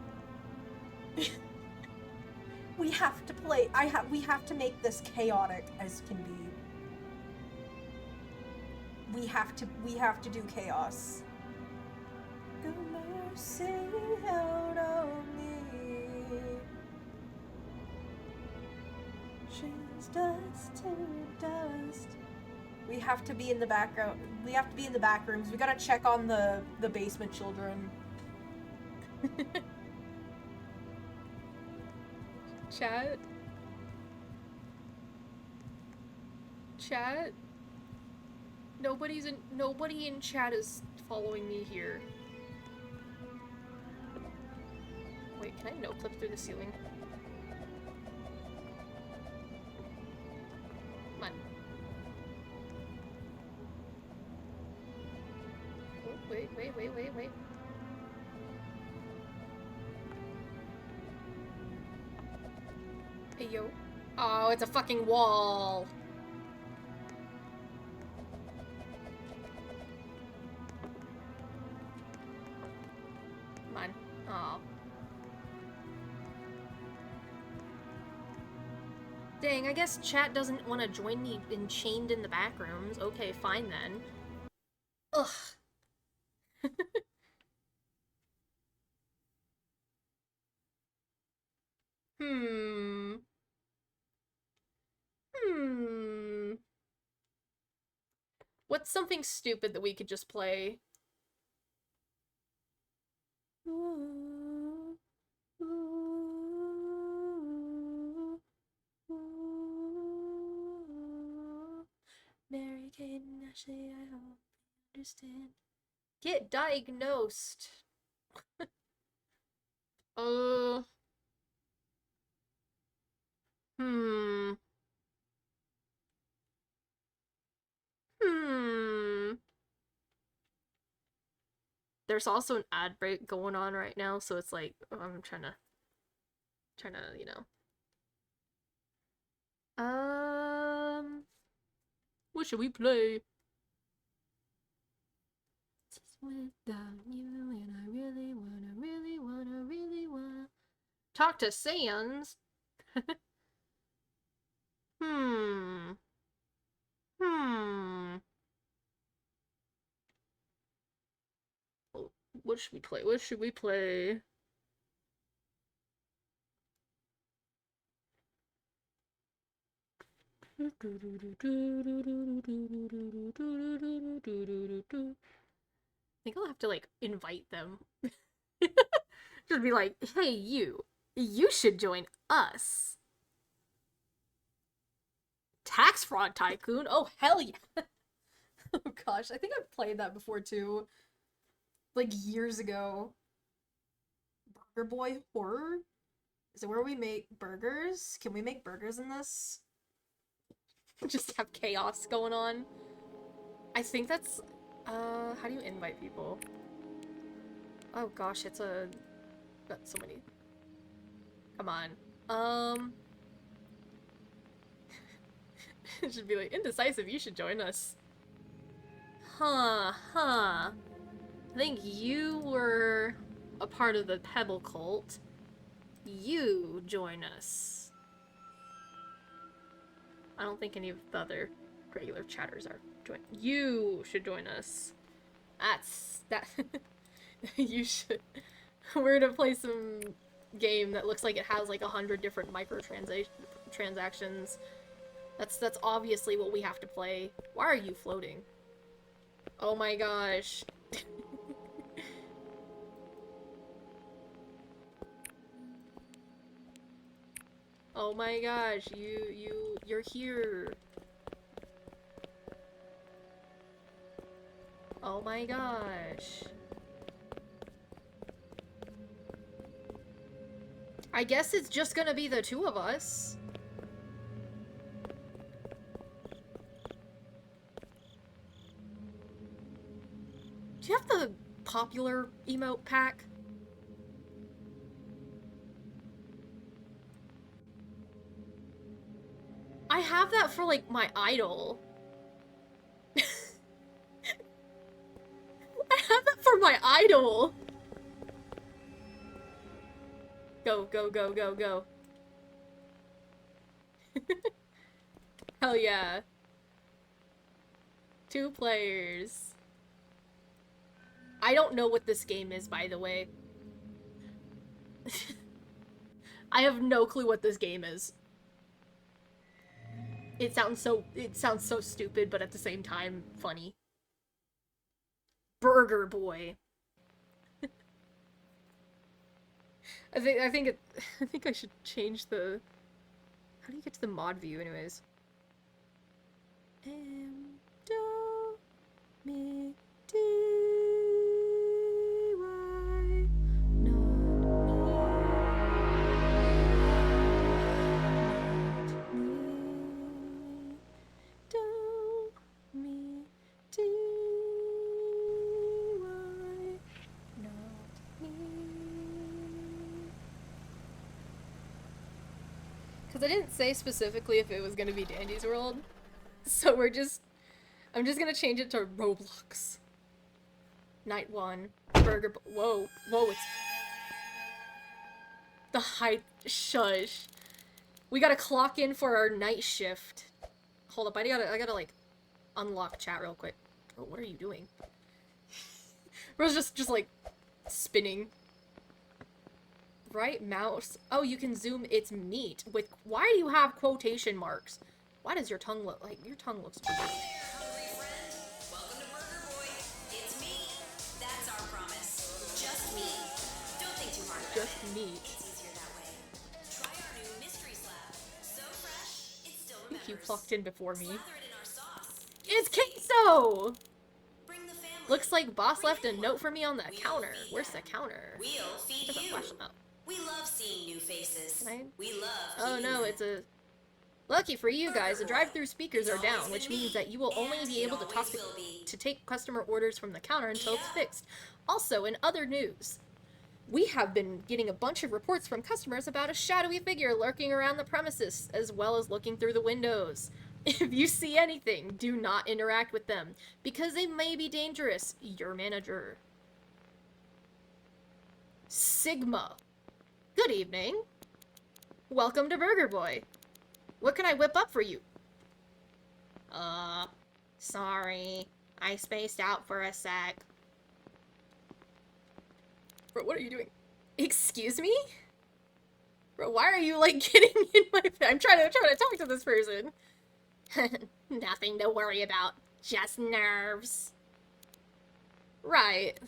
We have to play. We have to make this chaotic as can be. We have to do chaos. Good mercy out on me. She's dust to dust. We have to be in the background. We have to be in the back rooms. We gotta check on the basement children. Chat? Chat? Nobody in chat is following me here. Wait, can I no-clip through the ceiling? Come on. Oh, wait. Hey, yo. Oh, it's a fucking wall. Come on. Oh. Dang, I guess chat doesn't want to join me chained in the back rooms. Okay, fine then. Ugh. Hmm. What's something stupid that we could just play? Mary Kate and Ashley, I hope you understand. Get diagnosed. Uh, hmm. Hmm. There's also an ad break going on right now, so it's like I'm trying to, what should we play? Without you, and I really wanna talk to Sans. Hmm. Hmm. What should we play? What should we play? I think I'll have to like invite them. Just be like, hey, you should join us. Tax fraud tycoon? Oh, hell yeah. Oh gosh, I think I've played that before too. Like years ago. Burger Boy Horror? Is it where we make burgers? Can we make burgers in this? Just have chaos going on. I think that's, how do you invite people? Oh gosh, got so many. Come on. It should be like, indecisive, you should join us. Huh. I think you were a part of the Pebble cult. You join us. I don't think any of the other regular chatters are join. You should join us. That. You should. We're gonna play some game that looks like it has like 100 different transactions. That's obviously what we have to play. Why are you floating? Oh my gosh. Oh my gosh, you're here. Oh my gosh. I guess it's just gonna be the two of us. Do you have the popular emote pack? I have that for like my idol. I have that for my idol. Go, go, go, go, go. Hell yeah. 2 players. I don't know what this game is, by the way. I have no clue what this game is. It sounds so stupid, but at the same time funny. Burger Boy. I think I should change the. How do you get to the mod view, anyways? Do me D Y not me. Do me D Y not me. Because I didn't say specifically if it was gonna be Dandy's World, so I'm just gonna change it to Roblox. Night 1. Burger. Whoa, it's the height. Shush. We gotta clock in for our night shift. Hold up, I gotta like unlock chat real quick. Oh, what are you doing? Rose just like spinning. Right mouse. Oh, you can zoom its meat with. Why do you have quotation marks? Why does your tongue look like your tongue looks too big? Neat. I think you clocked in before me. It's queso! Looks like boss left a note for me on the counter. Where's the counter? We'll feed you. Oh. We love seeing new faces. Can I? We love Oh no, it's a... Lucky for you guys, the drive-through speakers are down, which means that you will only be able to talk to take customer orders from the counter until it's fixed. Also, in other news, we have been getting a bunch of reports from customers about a shadowy figure lurking around the premises, as well as looking through the windows. If you see anything, do not interact with them, because they may be dangerous. Your manager. Sigma. Good evening. Welcome to Burger Boy. What can I whip up for you? Sorry. I spaced out for a sec. Bro, what are you doing? Excuse me? Bro, why are you, like, getting in my... I'm trying to talk to this person. Nothing to worry about. Just nerves. Right.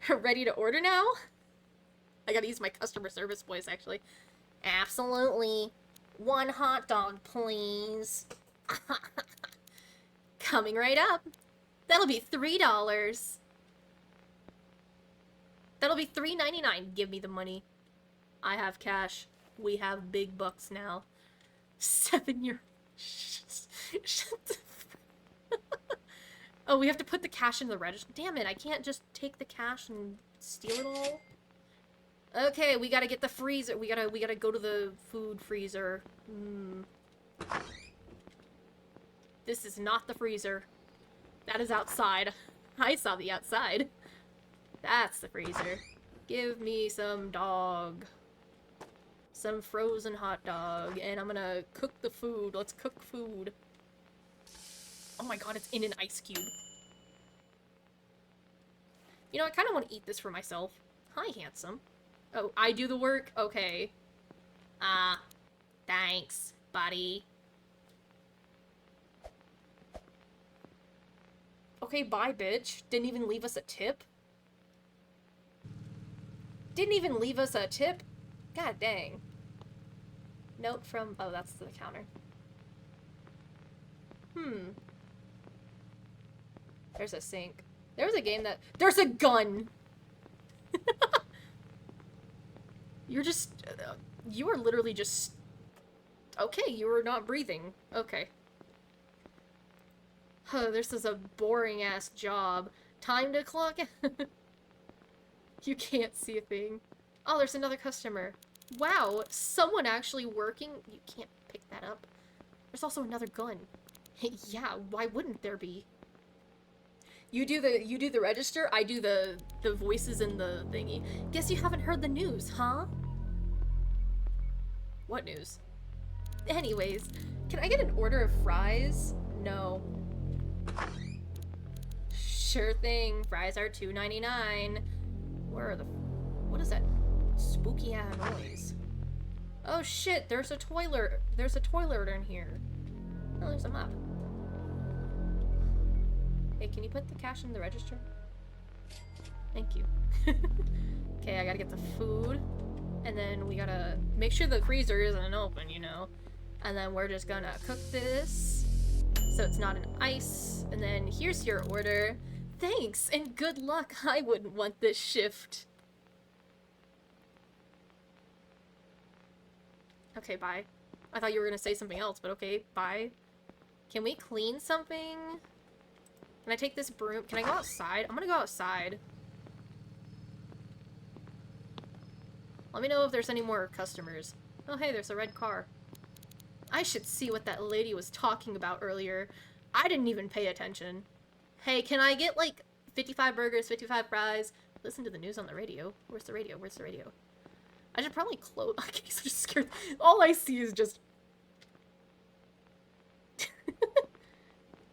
Ready to order now? I gotta use my customer service voice, actually. Absolutely. 1 hot dog, please. Coming right up. That'll be $3. That'll be $3.99. Give me the money. I have cash. We have big bucks now. 7-year... Shut the... Oh, we have to put the cash in the register. Damn it, I can't just take the cash and steal it all. Okay, we gotta get the freezer. We gotta go to the food freezer. This is not the freezer. That is outside. I saw the outside. That's the freezer. Give me some dog. Some frozen hot dog. And I'm gonna cook the food. Let's cook food. Oh my god, it's in an ice cube. You know, I kind of want to eat this for myself. Hi, handsome. Oh, I do the work? Okay. Thanks, buddy. Okay, bye, bitch. Didn't even leave us a tip? Didn't even leave us a tip? God dang. Note from... Oh, that's the counter. There's a sink. There was a game that... There's a gun! You're just... you are literally just... Okay, you were not breathing. Okay. Huh, this is a boring-ass job. Time to clock in. You can't see a thing. Oh, there's another customer. Wow, someone actually working? You can't pick that up. There's also another gun. Yeah, why wouldn't there be? You do the register, I do the voices in the thingy. Guess you haven't heard the news, huh? What news? Anyways, can I get an order of fries? No. Sure thing. Fries are $2.99. Where are the... What is that spooky ass noise? Oh shit, there's a toilet. There's a toilet in here. Oh, there's a map. Hey, can you put the cash in the register? Thank you. Okay, I gotta get the food. And then we gotta make sure the freezer isn't open, you know. And then we're just gonna cook this so it's not an ice. And then here's your order. Thanks, and good luck. I wouldn't want this shift. Okay, bye. I thought you were gonna say something else, but okay, bye. Can we clean something? Can I take this broom? Can I go outside? I'm gonna go outside. Let me know if there's any more customers. Oh, hey, there's a red car. I should see what that lady was talking about earlier. I didn't even pay attention. Hey, can I get, like, 55 burgers, 55 fries? Listen to the news on the radio. Where's the radio? Where's the radio? I should probably close. Okay, I'm just scared. All I see is just...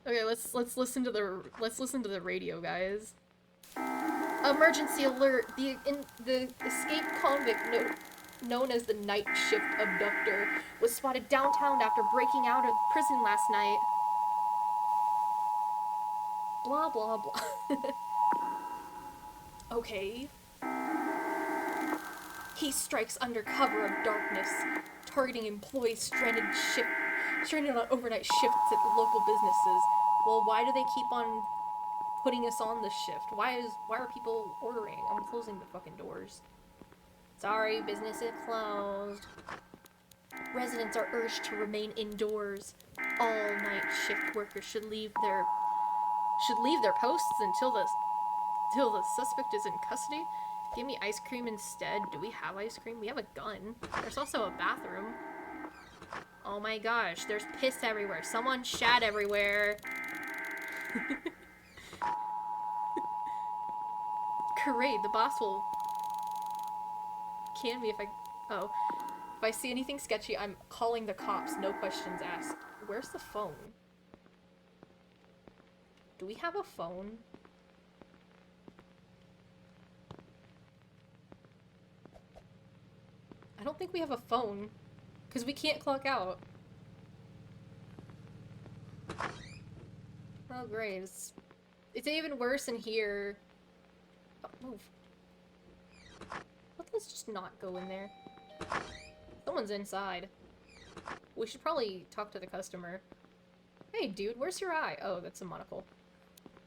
Okay, let's listen to the radio, guys. Emergency alert! The escaped convict known as the night shift abductor was spotted downtown after breaking out of prison last night. Blah blah blah. Okay. He strikes under cover of darkness, targeting employees stranded on overnight shifts at local businesses. Well, why do they keep on putting us on this shift? Why are people ordering? I'm closing the fucking doors. Sorry, business is closed. Residents are urged to remain indoors. All night shift workers should leave their posts until the suspect is in custody. Give me ice cream instead. Do we have ice cream? We have a gun. There's also a bathroom. Oh my gosh, there's piss everywhere. Someone shat everywhere. Great, the boss will can me if I see anything sketchy, I'm calling the cops, no questions asked. Where's the phone? Do we have a phone? I don't think we have a phone, because we can't clock out. Oh, great. It's even worse in here. Oh, move. Let's just not go in there. Someone's inside. We should probably talk to the customer. Hey, dude, where's your eye? Oh, that's a monocle.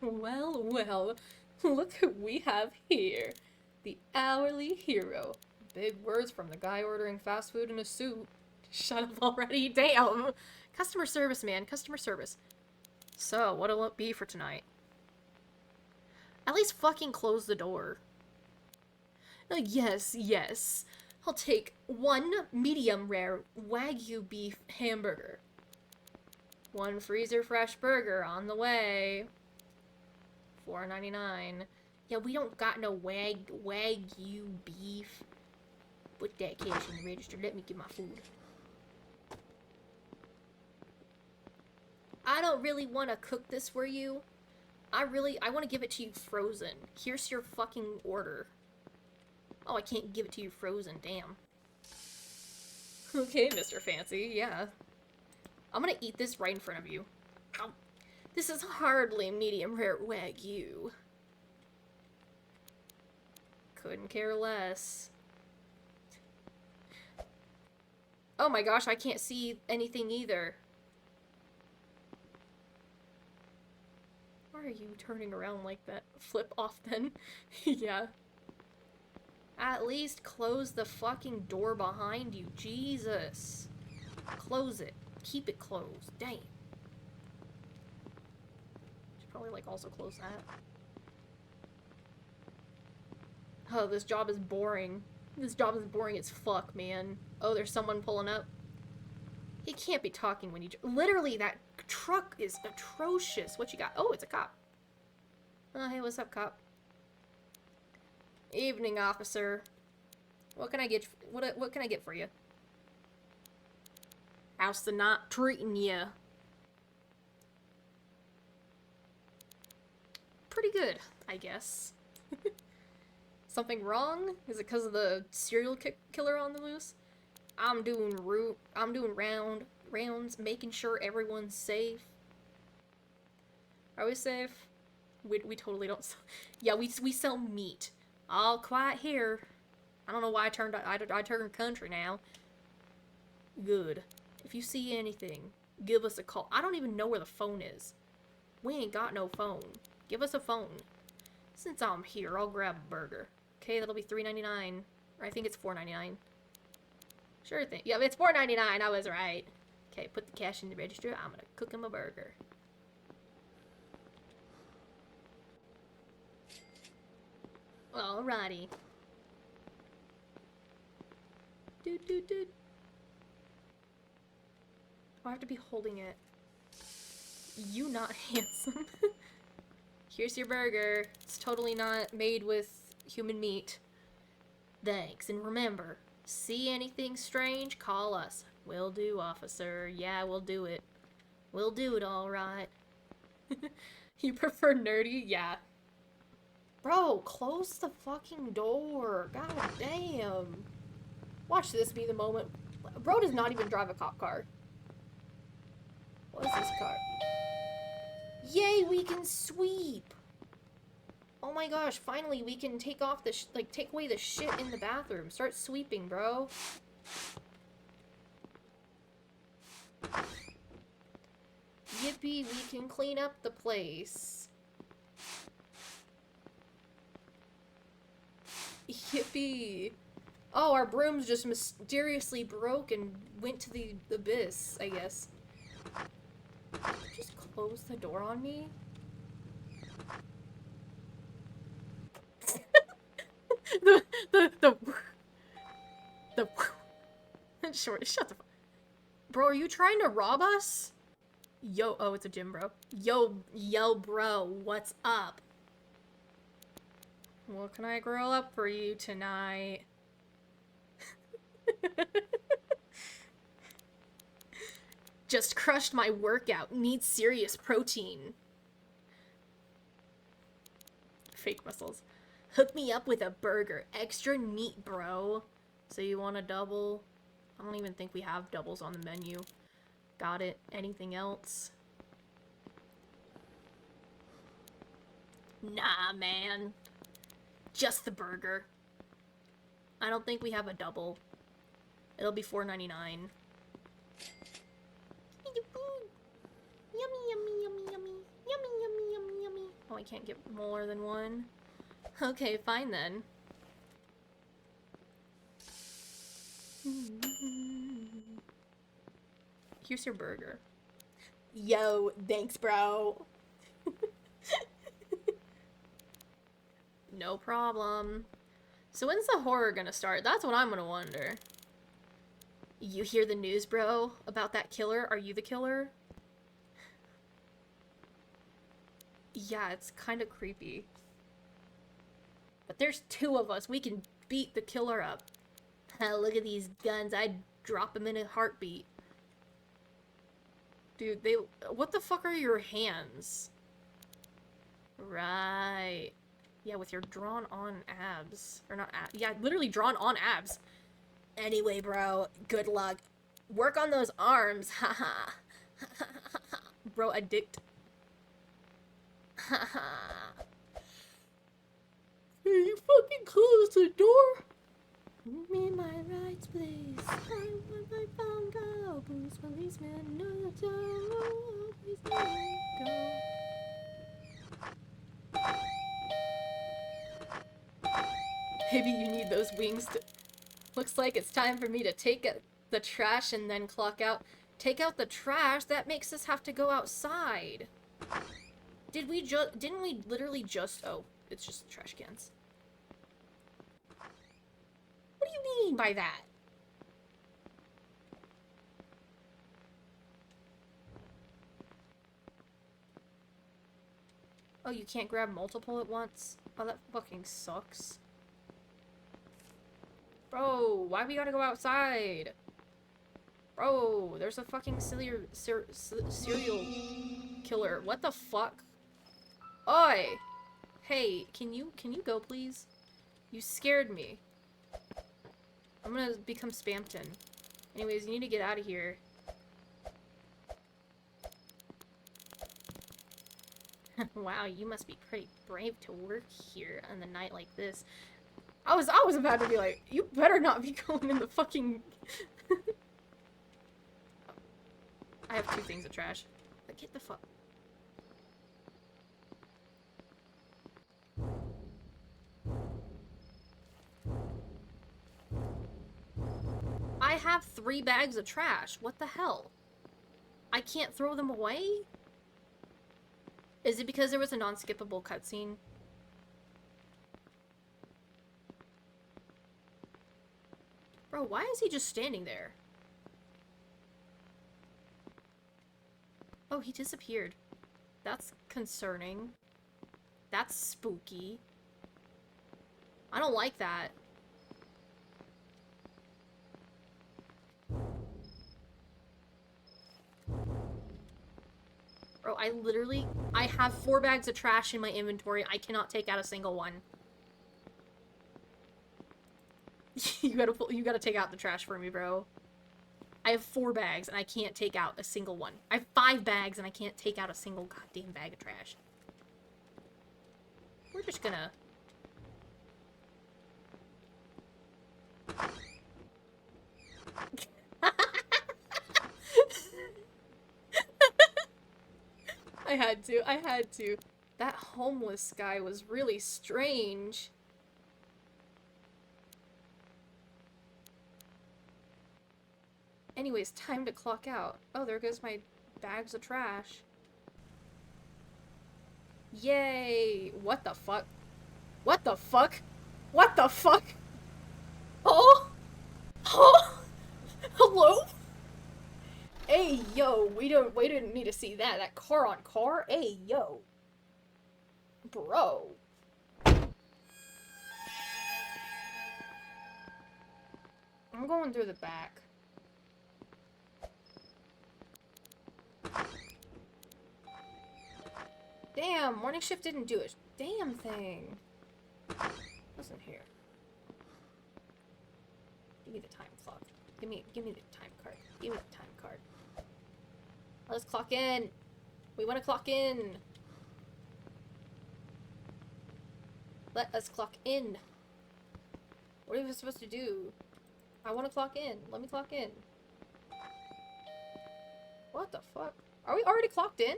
Well, well, look who we have here. The hourly hero. Big words from the guy ordering fast food in a suit. Shut up already, damn! Customer service, man, customer service. So, what'll it be for tonight? At least fucking close the door. Yes, yes. I'll take 1 medium rare Wagyu beef hamburger. 1 freezer fresh burger on the way. $4.99. Yeah, we don't got no Wagyu beef. Put that cash in the register. Let me get my food. I don't really want to cook this for you. I want to give it to you frozen. Here's your fucking order. Oh, I can't give it to you frozen, damn. Okay, Mr. Fancy, yeah. I'm gonna eat this right in front of you. Ow. This is hardly medium rare Wagyu. Couldn't care less. Oh my gosh, I can't see anything either. Why are you turning around like that? Flip off then. Yeah. At least close the fucking door behind you. Jesus. Close it. Keep it closed. Dang. Should probably, like, also close that. Oh, this job is boring. This job is boring as fuck, man. Oh, there's someone pulling up. He can't be talking when you... Literally, that truck is atrocious. What you got? Oh, it's a cop. Oh, hey, what's up, cop? Evening, officer. What can I get? What can I get for you? How's the night treating you? Pretty good, I guess. Something wrong? Is it because of the serial killer on the loose? I'm doing rounds, making sure everyone's safe. Are we safe? We totally don't. Yeah, we sell meat. All quiet here. I don't know why I turned country now. Good. If you see anything, give us a call. I don't even know where the phone is. We ain't got no phone. Give us a phone. Since I'm here, I'll grab a burger. Okay, that'll be $3.99. Or I think it's $4.99. Sure thing. Yeah, it's $4.99. I was right. Okay, put the cash in the register. I'm gonna cook him a burger. Alrighty. Do. I have to be holding it. You not handsome. Here's your burger. It's totally not made with human meat. Thanks, and remember, see anything strange, call us. Will do, officer. Yeah, we'll do it. We'll do it, alright. You prefer nerdy? Yeah. Bro, close the fucking door. God damn. Watch this be the moment. Bro does not even drive a cop car. What is this car? Yay, we can sweep. Oh my gosh, finally we can take off the take away the shit in the bathroom. Start sweeping, bro. Yippee, we can clean up the place. Yippee. Oh, our broom's just mysteriously broke and went to the abyss, I guess. Just close the door on me? the short, shut the fuck. Bro, are you trying to rob us? Yo, oh, it's a gym, bro. Yo, bro, what's up? What can I grill up for you tonight? Just crushed my workout. Need serious protein. Fake muscles. Hook me up with a burger. Extra meat, bro. So you want a double? I don't even think we have doubles on the menu. Got it. Anything else? Nah, man. Just the burger. I don't think we have a double. It'll be $4.99. Yummy, yummy, yummy, yummy. Yummy, yummy, yummy, yummy. Oh, I can't get more than one. Okay, fine then. Here's your burger. Yo, thanks, bro. No problem. So when's the horror gonna start? That's what I'm gonna wonder. You hear the news, bro? About that killer? Are you the killer? Yeah, it's kind of creepy. But there's two of us. We can beat the killer up. Look at these guns. I'd drop them in a heartbeat. Dude, they... What the fuck are your hands? Right. Yeah, with your drawn-on abs. Or not abs. Yeah, literally drawn-on abs. Anyway, bro, good luck. Work on those arms. Haha. Bro, addict. Haha. Hey, you fucking close the door? Me my rights, please. I want my phone go. Police, policeman, no, don't. Please let me go. Maybe you need those wings to... Looks like it's time for me to take the trash and then clock out. Take out the trash? That makes us have to go outside. Didn't we literally just... Oh, it's just trash cans. What do you mean by that? Oh, you can't grab multiple at once? Oh, that fucking sucks. Bro, why we gotta go outside? Bro, there's a fucking serial killer. What the fuck? Oi! Hey, can you go, please? You scared me. I'm gonna become Spamton. Anyways, you need to get out of here. Wow, you must be pretty brave to work here on a night like this. I was about to be like, you better not be going in the fucking... I have two things of trash. But get the fuck... I have 3 bags of trash. What the hell? I can't throw them away? Is it because there was a non-skippable cutscene? Bro, why is he just standing there? Oh, he disappeared. That's concerning. That's spooky. I don't like that. Bro, I have 4 bags of trash in my inventory. I cannot take out a single one. You gotta take out the trash for me, bro. I have 4 bags and I can't take out a single one. I have 5 bags and I can't take out a single goddamn bag of trash. We're just gonna... I had to. That homeless guy was really strange. Anyways, time to clock out. Oh, there goes my bags of trash. Yay! What the fuck? What the fuck? What the fuck? Oh? Oh? Hello? Hey, yo, we didn't need to see that. That car on car? Hey, yo. Bro. I'm going through the back. Damn, morning shift didn't do a damn thing. Listen here. Give me the time clock. Give me the time card. Give me the time card. Let's clock in. We want to clock in. Let us clock in. What are we supposed to do? I want to clock in. Let me clock in. What the fuck? Are we already clocked in?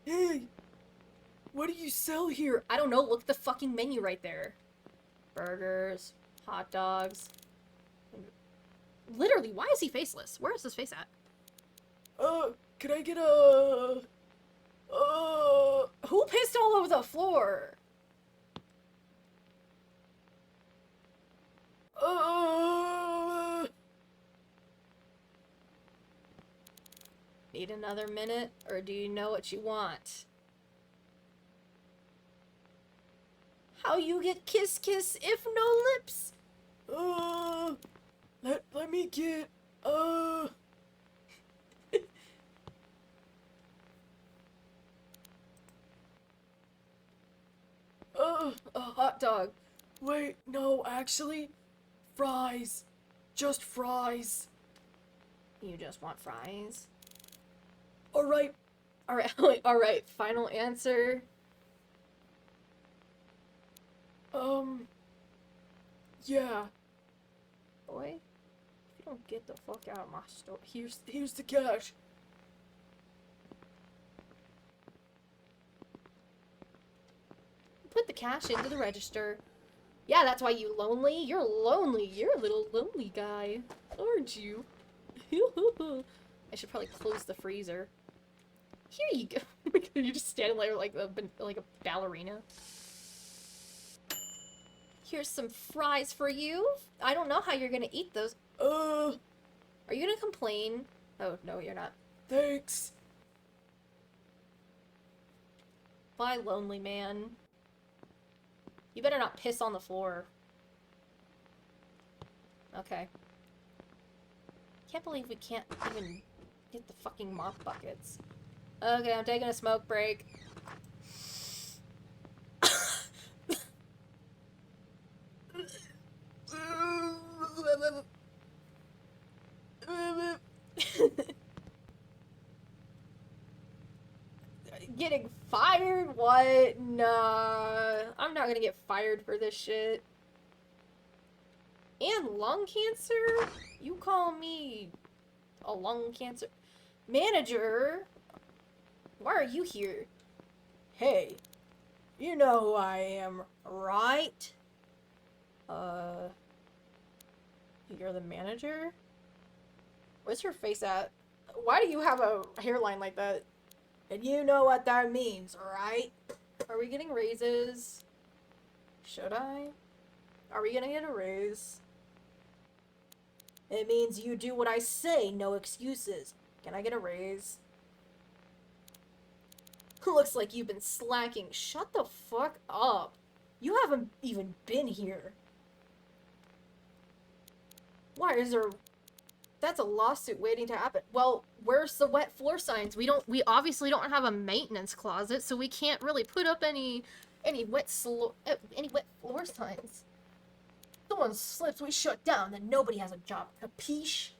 Hey! What do you sell here? I don't know. Look at the fucking menu right there. Burgers. Hot dogs. Literally, why is he faceless? Where is his face at? Could I get a... Who pissed all over the floor? Need another minute, or do you know what you want? How you get kiss if no lips? Let me get, a hot dog. Wait, no, actually, fries. Just fries. You just want fries? Alright. Alright, final answer. Yeah. Boy, if you don't get the fuck out of my store, here's the cash. Put the cash into the register. Yeah, that's why you lonely. You're lonely. You're a little lonely guy, aren't you? I should probably close the freezer. Here you go. You're just standing there like a ballerina. Here's some fries for you. I don't know how you're gonna eat those. Are you gonna complain? Oh, no, you're not. Thanks. Bye, lonely man. You better not piss on the floor. Okay. Can't believe we can't even get the fucking mop buckets. Okay, I'm taking a smoke break. Getting fired? What? Nah. I'm not gonna get fired for this shit. And lung cancer? You call me a lung cancer manager? Why are you here? Hey, you know who I am, right? You're the manager? Where's your face at? Why do you have a hairline like that? And you know what that means, right? Are we getting raises? Should I? Are we gonna get a raise? It means you do what I say, no excuses. Can I get a raise? Looks like you've been slacking. Shut the fuck up. You haven't even been here. Why is there... That's a lawsuit waiting to happen. Well, where's the wet floor signs? We obviously don't have a maintenance closet, so we can't really put up any wet floor signs. Someone slips, we shut down, then nobody has a job. Capiche?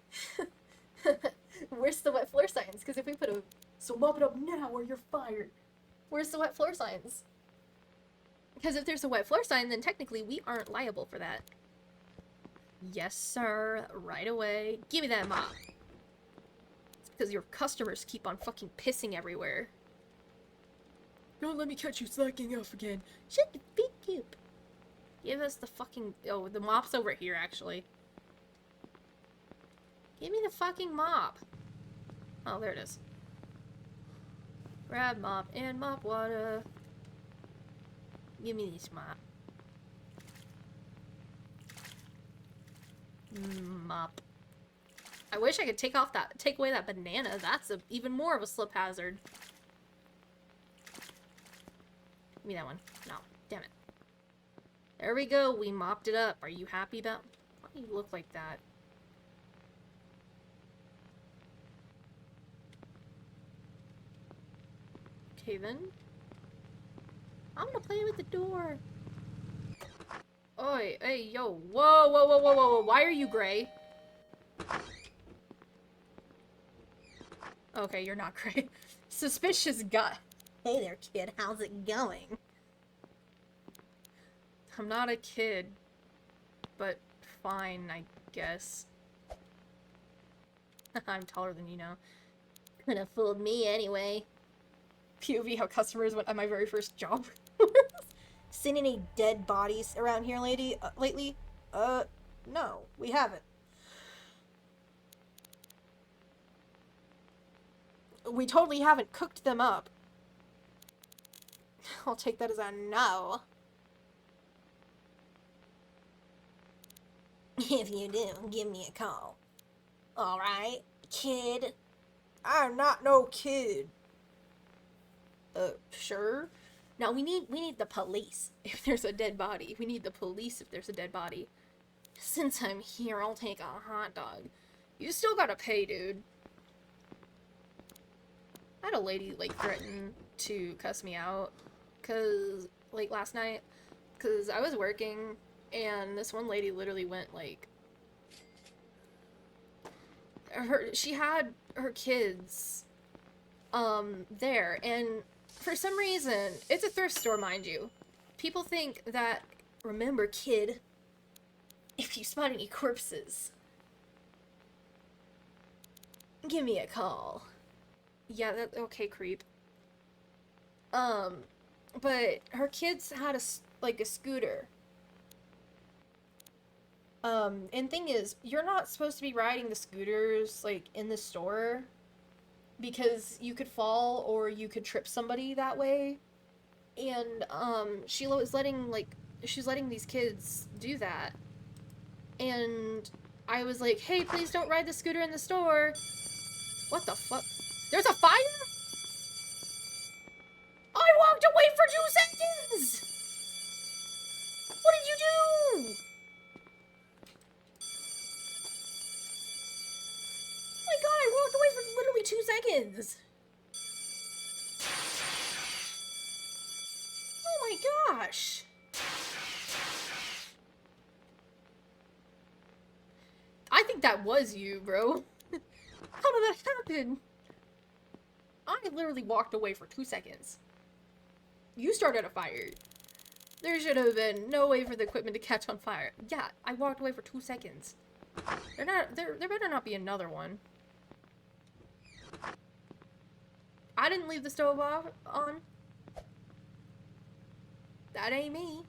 Where's the wet floor signs? Because if we so mop it up now or you're fired. Where's the wet floor signs? Because if there's a wet floor sign, then technically we aren't liable for that. Yes, sir. Right away. Give me that mop. It's because your customers keep on fucking pissing everywhere. Don't let me catch you slacking off again. Shut the fuck up. Give us the fucking... Oh, the mop's over here, actually. Give me the fucking mop. Oh, there it is. Grab mop and mop water. Give me this mop. Mop. I wish I could take away that banana. That's even more of a slip hazard. Give me that one. No, damn it. There we go. We mopped it up. Are you happy about? Why do you look like that? Okay then. I'm gonna play with the door. Oi, hey, yo, whoa, whoa, whoa, whoa, whoa, why are you gray? Okay, you're not gray. Suspicious guy. Hey there, kid, how's it going? I'm not a kid, but fine, I guess. I'm taller than you know. Could have fooled me anyway. POV how customers went at my very first job. Seen any dead bodies around here, lately? No, we haven't. We totally haven't cooked them up. I'll take that as a no. If you do, give me a call. Alright, kid? I'm not no kid. Sure. Now we need the police if there's a dead body. We need the police if there's a dead body. Since I'm here, I'll take a hot dog. You still gotta pay, dude. I had a lady, like, threaten to cuss me out. Cause, like, last night, cause I was working, and this one lady literally went, like... She had her kids, there, and... For some reason, it's a thrift store, mind you. People think that, remember, kid, if you spot any corpses, give me a call. Yeah, okay, creep. But her kids had a scooter. And thing is, you're not supposed to be riding the scooters, like, in the store. Because you could fall or you could trip somebody that way. And, Sheila was she's letting these kids do that. And I was like, hey, please don't ride the scooter in the store. What the fuck? There's a fire? I walked away for 2 seconds! What did you do? Oh my god, I walked away for literally 2 seconds. Oh my gosh. I think that was you, bro. How did that happen? I literally walked away for 2 seconds. You started a fire. There should have been no way for the equipment to catch on fire. Yeah, I walked away for 2 seconds. There better not be another one. I didn't leave the stove on. That ain't me.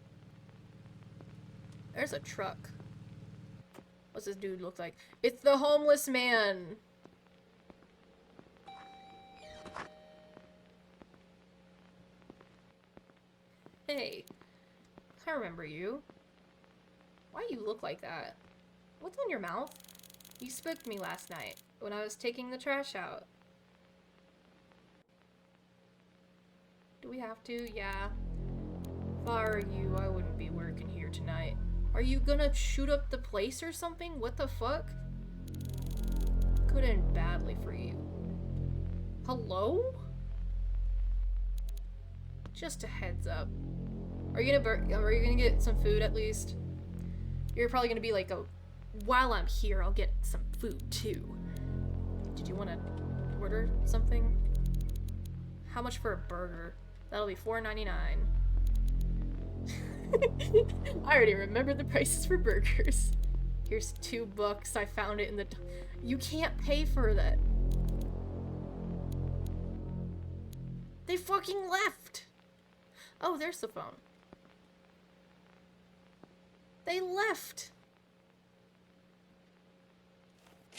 There's a truck. What's this dude look like? It's the homeless man. Hey, I remember you. Why do you look like that? What's on your mouth? You spooked me last night when I was taking the trash out. Do we have to? Yeah. If I were you, I wouldn't be working here tonight. Are you gonna shoot up the place or something? What the fuck? Could end badly for you. Hello? Just a heads up. Are you gonna get some food at least? You're probably gonna be like, oh, while I'm here, I'll get some food too. Did you want to order something? How much for a burger? That'll be $4.99. I already remember the prices for burgers. Here's $2. I found it in the... You can't pay for that. They fucking left! Oh, there's the phone. They left!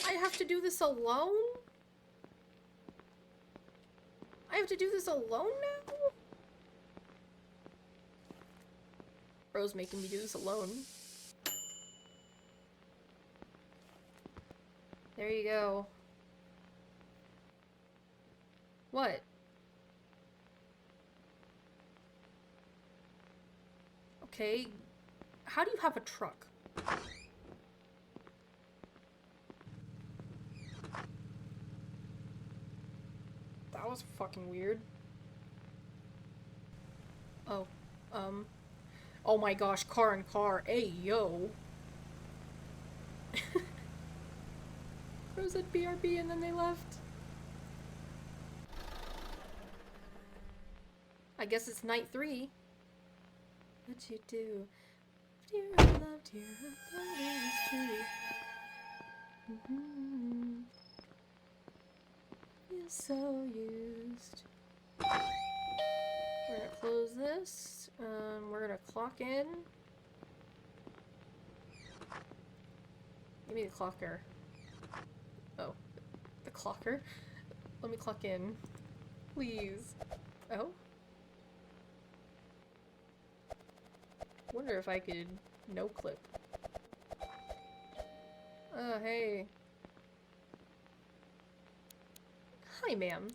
I have to do this alone? I have to do this alone now? Bro's making me do this alone. There you go. What? Okay. How do you have a truck? That was fucking weird. Oh, oh my gosh, car and car. Hey, yo. Rose said BRB and then they left. I guess it's night 3. What'd you do? Dear, I loved you. I thought it was true. Feel so used. We're gonna close this. We're gonna clock in. Give me the clocker. Oh, the clocker? Let me clock in. Please. Oh? Wonder if I could no clip. Oh, hey. Hi, ma'am.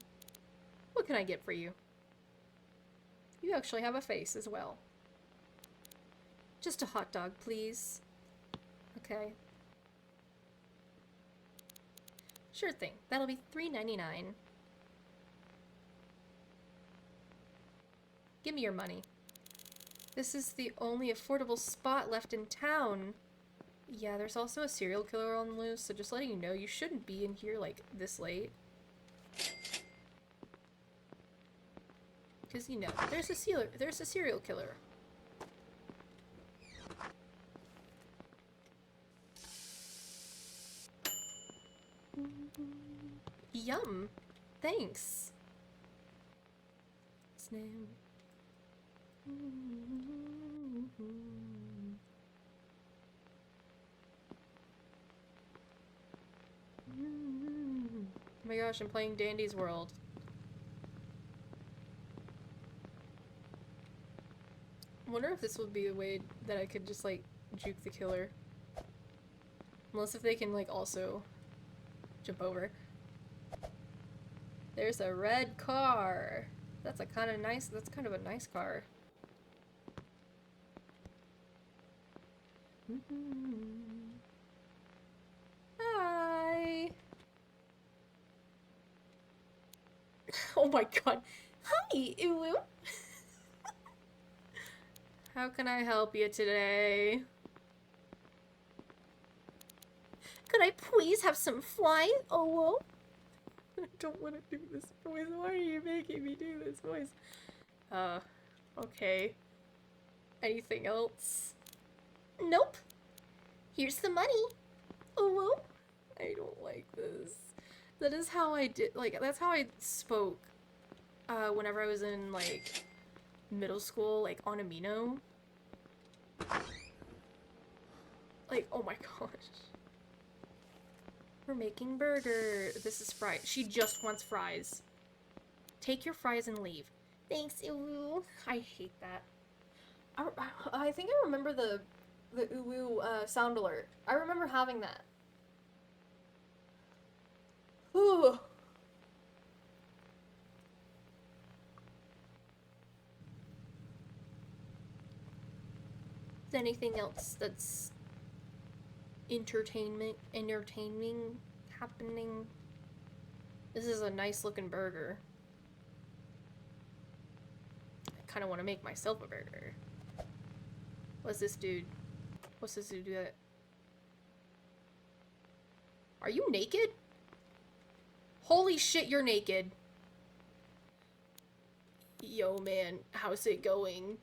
What can I get for you? You actually have a face as well. Just a hot dog, please. Okay. Sure thing. That'll be $3.99. Give me your money. This is the only affordable spot left in town. Yeah, there's also a serial killer on the loose, so just letting you know, you shouldn't be in here, like, this late. Because, you know, there's a serial killer. Yum! Thanks! What's his name? Oh my gosh, I'm playing Dandy's World. I wonder if this would be a way that I could just, like, juke the killer. Unless if they can, like, also jump over. There's a red car. That's a kind of nice, that's kind of a nice car. Hi. Oh my god. Hi, Uwu. How can I help you today? Could I please have some fly, Uwu? I don't want to do this voice. Why are you making me do this voice? Okay. Anything else? Nope. Here's the money. Uwu. I don't like this. That is how I did, like, that's how I spoke, whenever I was in, like, middle school, like, on Amino. Like, oh my gosh. We're making burger. This is fries. She just wants fries. Take your fries and leave. Thanks, Uwu. I hate that. I think I remember the Uwu, sound alert. I remember having that. Ooh. Is anything else that's entertaining happening? This is a nice looking burger. I kind of want to make myself a burger. What's this dude? What's this dude do that? Are you naked? Holy shit, you're naked. Yo, man, how's it going?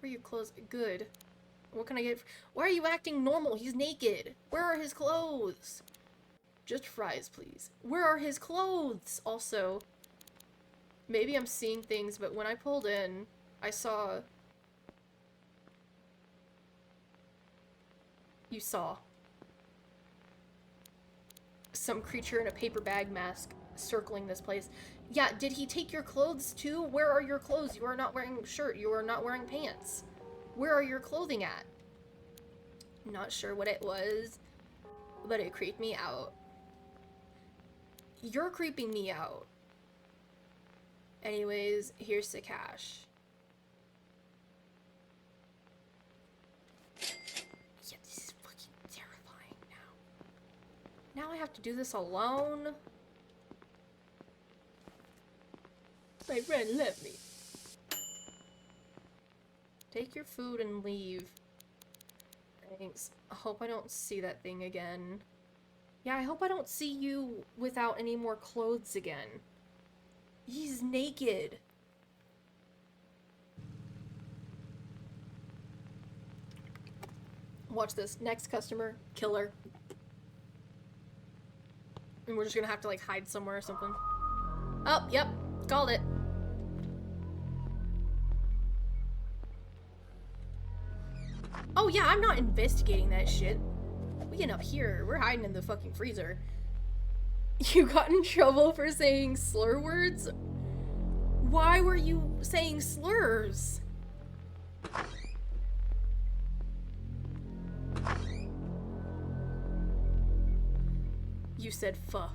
Where are your clothes? Good. What can I get? Why are you acting normal? He's naked. Where are his clothes? Just fries, please. Where are his clothes? Also, maybe I'm seeing things, but when I pulled in, I saw... You saw some creature in a paper bag mask circling this place. Yeah, did he take your clothes too? Where are your clothes? You are not wearing a shirt. You are not wearing pants. Where are your clothing at? Not sure what it was, but it creeped me out. You're creeping me out. Anyways, here's the cash. Yeah, this is fucking terrifying now. Now I have to do this alone? My friend left me. Take your food and leave. Thanks. I hope I don't see that thing again. Yeah, I hope I don't see you without any more clothes again. He's naked. Watch this. Next customer, killer. And we're just gonna have to like hide somewhere or something. Oh, yep. Called it. Oh yeah, I'm not investigating that shit. We getting up here. We're hiding in the fucking freezer. You got in trouble for saying slur words? Why were you saying slurs? You said fuh.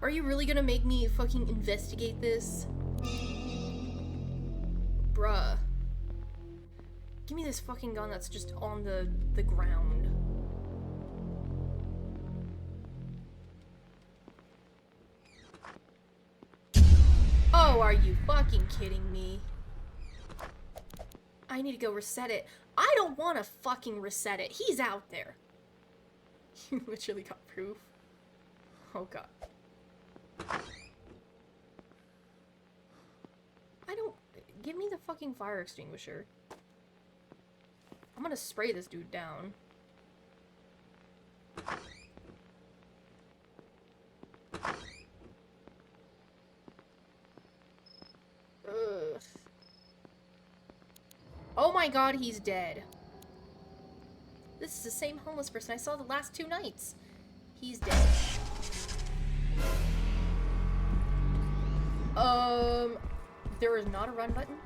Are you really gonna make me fucking investigate this? Bruh. Give me this fucking gun that's just on the ground. Oh, are you fucking kidding me? I need to go reset it. I don't want to fucking reset it. He's out there. You literally got proof. Oh god. I don't... Give me the fucking fire extinguisher. I'm gonna spray this dude down. Ugh. Oh my god, he's dead. This is the same homeless person I saw the last 2 nights. He's dead. There is not a run button.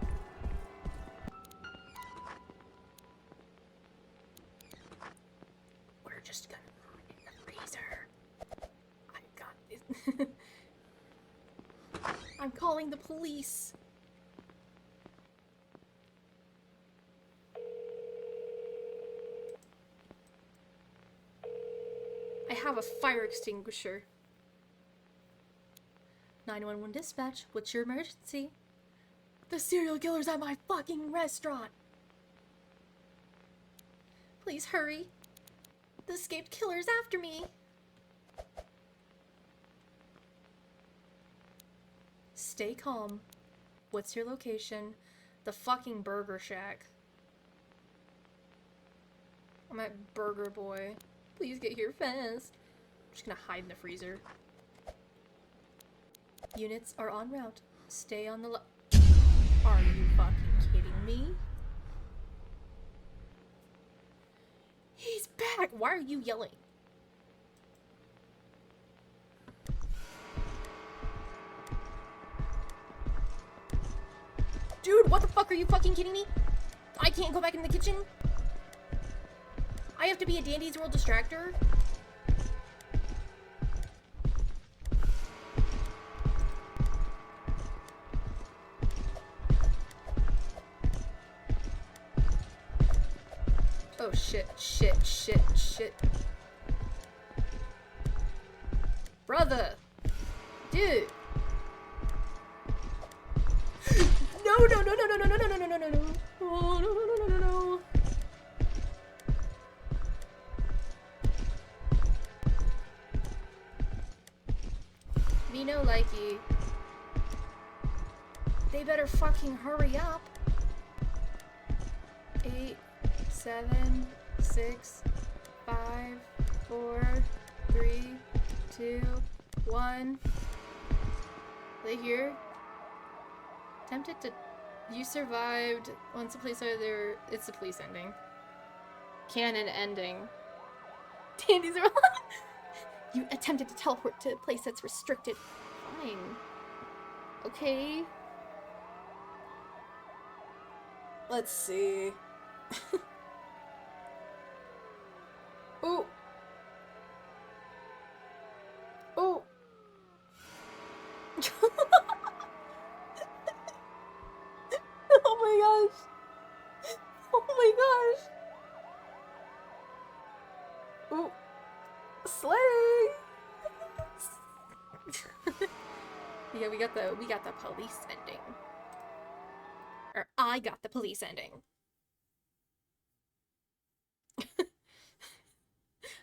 We're just gonna put it in the freezer. I got this. I'm calling the police. I have a fire extinguisher. 911 dispatch, what's your emergency? The serial killer's at my fucking restaurant. Please hurry. The escaped killer's after me. Stay calm. What's your location? The fucking Burger Shack. I'm at Burger Boy. Please get here fast. I'm just gonna hide in the freezer. Units are en route. Stay on the Are you fucking kidding me? He's back! Why are you yelling? Dude, what the fuck, are you fucking kidding me? I can't go back in the kitchen? I have to be a Dandy's World distractor? Oh shit, shit, shit, shit. Brother! Dude! No, no, no, no, no, no, no, no, no, no, no, no, no. Oh, no, no, no, no, no, no. Me no likey. They better fucking hurry up. 8, 7, 6, 5, 4, 3, 2, 1. They here? Tempted to. You survived. Once the police are there, it's the police ending. Canon ending. Dandies are alive. You attempted to teleport to a place that's restricted. Fine. Okay. Let's see. Ooh. Ooh. Oh my gosh. Oh my gosh. Ooh. Slay. Yeah, we got the police ending. Or I got the police ending.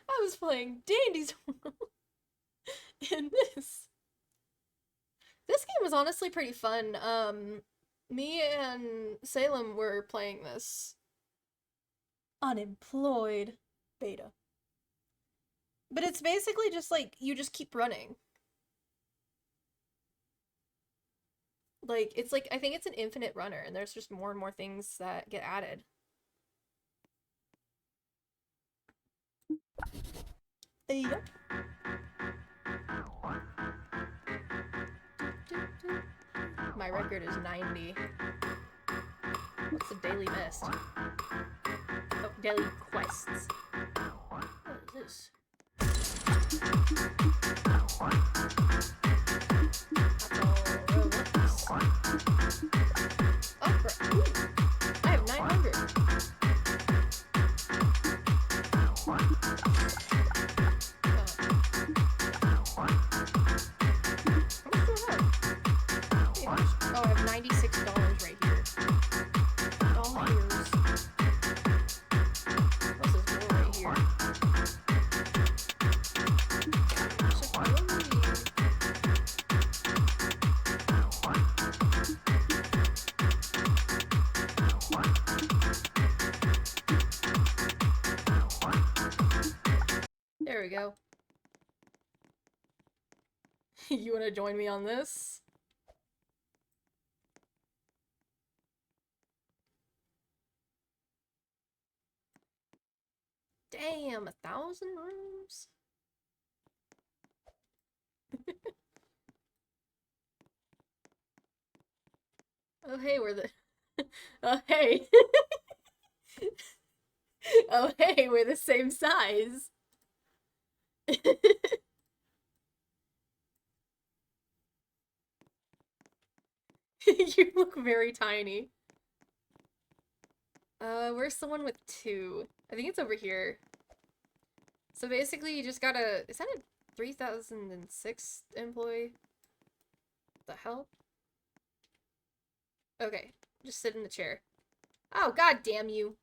I was playing Dandy's World in this. This game was honestly pretty fun. Me and Salem were playing this unemployed beta. But it's basically just like, you just keep running. Like, it's like, I think it's an infinite runner, and there's just more and more things that get added. Yep. My record is 90. What's the daily best? Oh, daily quests. What is this? That's all Roblox. Oh, ooh, I have 900. Oh, I have $96 right here. Dollars. What's this door right here? There we go. You wanna join me on this? Damn, 1,000 rooms? Oh hey, we're the oh hey. Oh hey, we're the same size. You look very tiny. Where's someone with 2? I think it's over here. So basically, you just gotta. Is that a 3006 employee? The hell? Okay, just sit in the chair. Oh, god damn you.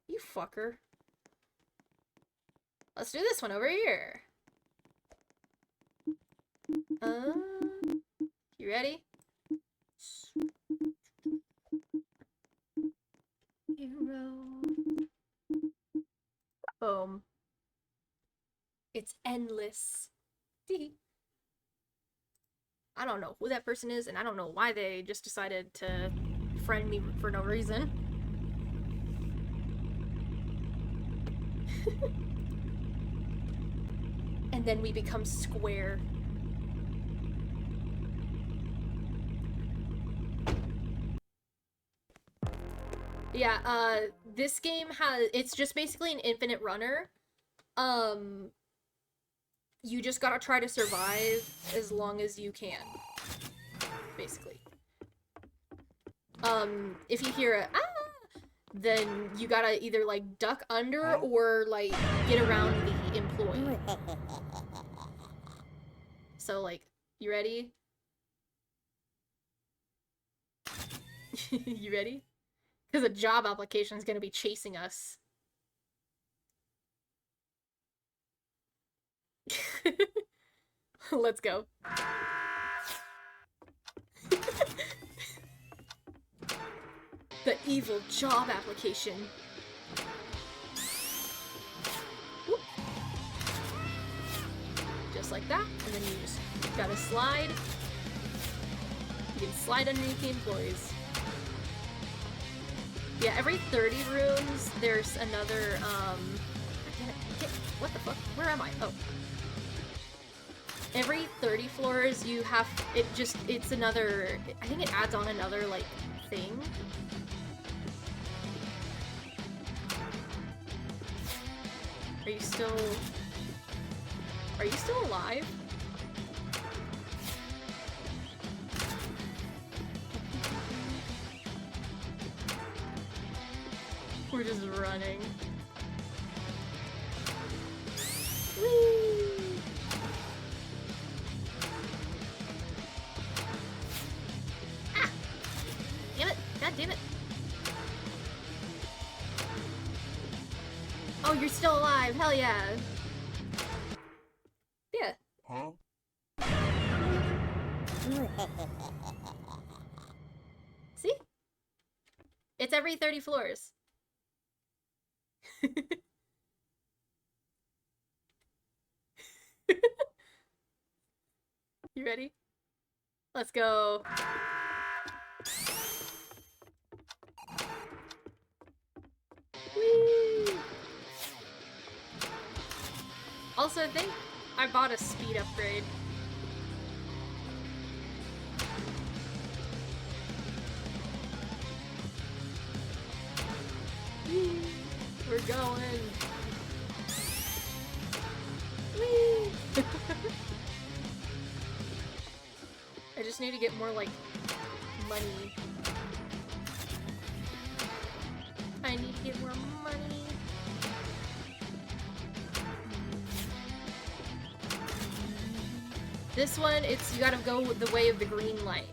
You fucker. Let's do this one over here. You ready? Hero. Boom. It's endless. I don't know who that person is, and I don't know why they just decided to friend me for no reason. And then we become square. Yeah, this game it's just basically an infinite runner. You just gotta try to survive as long as you can, basically. If you hear a ah, then you gotta either like duck under or like get around the employee. So like, you ready? You ready? Because a job application is gonna be chasing us. Let's go. evil job application. Whoop. Just like that, and then you just gotta slide. You can slide underneath the employees. Yeah, every 30 rooms, there's another, what the fuck? Where am I? Oh. Every 30 floors, you have, it's another, I think it adds on another, like, thing. Are you still alive? We're just running. Whee! Ah! Damn it! God damn it! Oh, you're still alive! Hell yeah! Yeah. Huh? See? It's every 30 floors. You ready? Let's go. Whee! Also, I think I bought a speed upgrade. Whee! We're going. Whee! I just need to get more, like, money. I need to get more money. This one, you gotta go the way of the green light.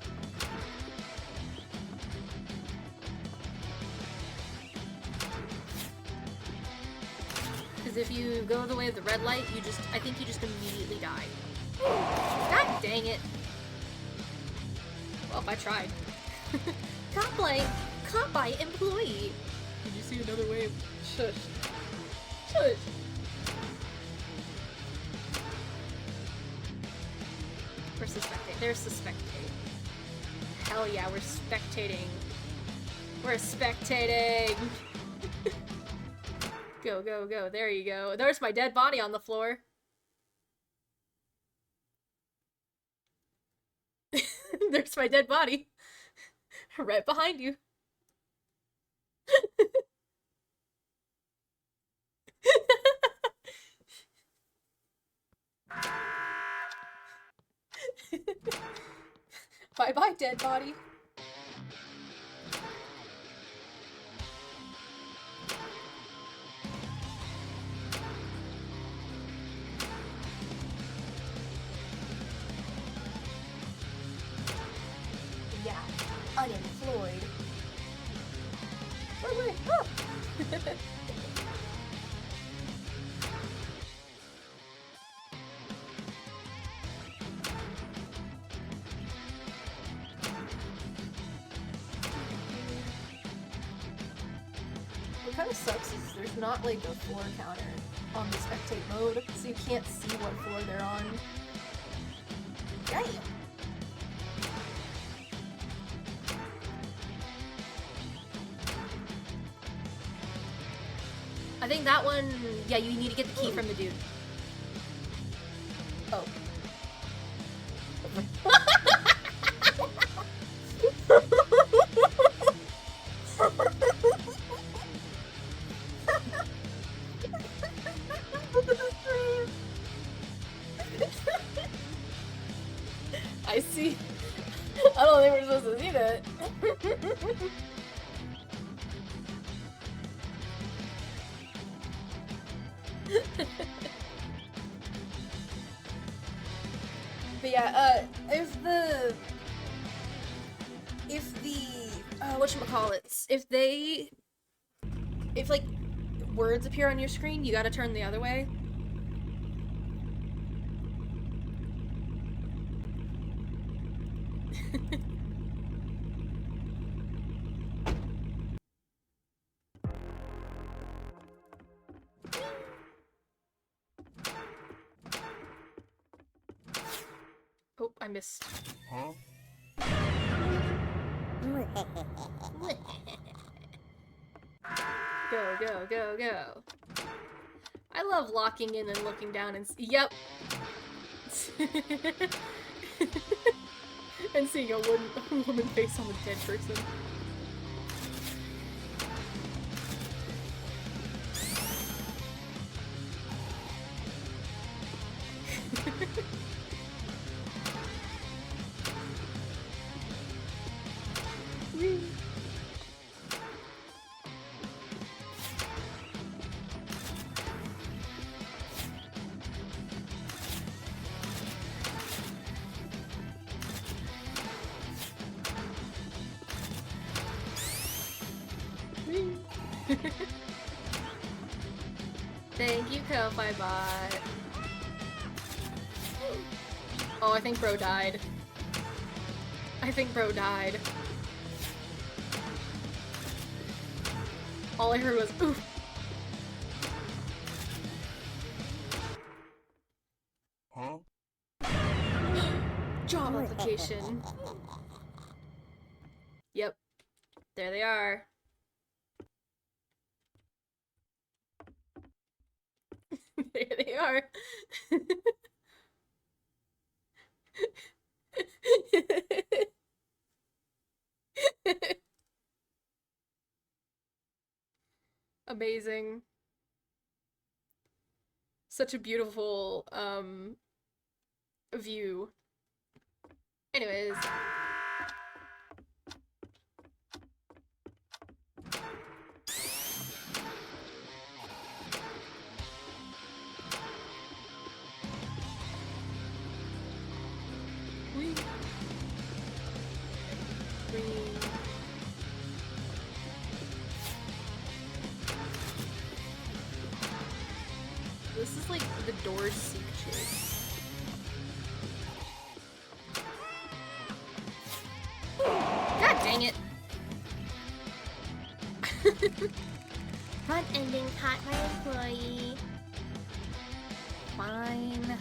Because if you go the way of the red light, I think you just immediately die. God dang it. Well, I tried. Caught by employee. Did you see another wave? Shush. Shush. Where's the spectate? There's the spectate. Hell yeah, we're spectating. We're spectating. Go, go, go. There you go. There's my dead body on the floor. There's my dead body. Right behind you. Bye-bye, dead body. Yeah, unemployed. Wait. Oh. What kind of sucks is there's not like a floor counter on the spectate mode, so you can't see what floor they're on. Damn! I think that one, yeah, you need to get the key from the dude. Oh. I see. I don't think we're supposed to see that. But yeah, whatchamacallits, if like words appear on your screen, you gotta turn the other way. missed. Huh? Go, go, go, go. I love locking in and looking down and yep. And seeing a woman face on a dead person. Whee. Whee. Thank you, Ko-Fi Bot. Oh, I think bro died. I think bro died. All I heard was oof. Huh? Job application. Yep. There they are. There they are. Amazing. Such a beautiful view. Anyways. Whee. Green. This is like the Doors seek chase. God dang it! Front ending caught my employee. Fine.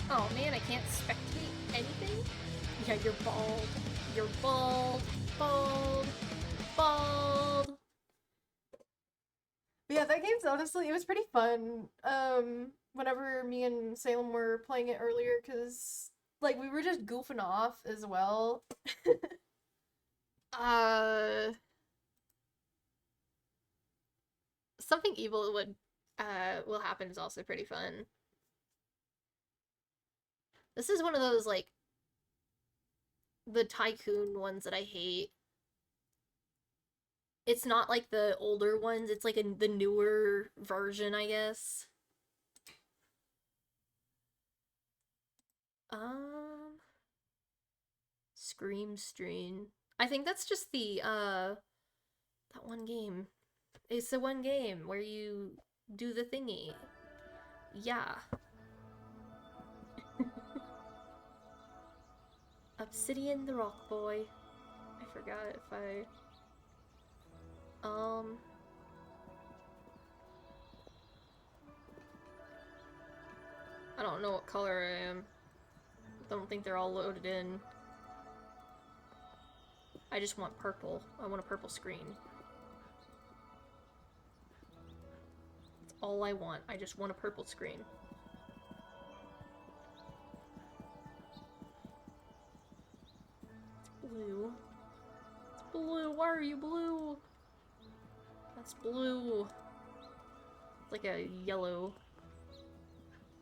Oh man, I can't spectate anything? Yeah, you're bald. You're bald. Bald. Bald. But yeah, that game's honestly, it was pretty fun. Whenever me and Salem were playing it earlier, because, like, we were just goofing off as well. Something evil will happen is also pretty fun. This is one of those, like, the tycoon ones that I hate. It's not like the older ones, it's like the newer version, I guess. Scream Stream. I think that's just the, that one game. It's the one game where you do the thingy. Yeah. Obsidian the Rock Boy. I forgot if I... I don't know what color I am. Don't think they're all loaded in. I just want purple. I want a purple screen. That's all I want. I just want a purple screen. It's blue. It's blue. Why are you blue? That's blue. It's like a yellow.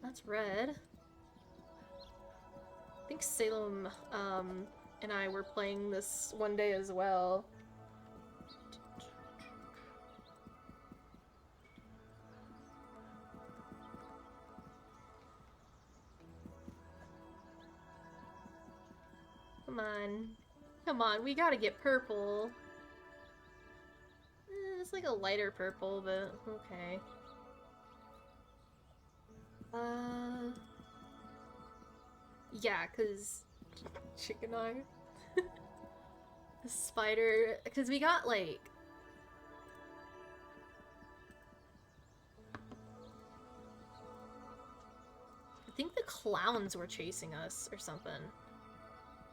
That's red. I think Salem, and I were playing this one day as well. Come on. Come on, we gotta get purple. It's like a lighter purple, but okay. Yeah, 'cause chicken eye. The spider, because we got like I think the clowns were chasing us or something.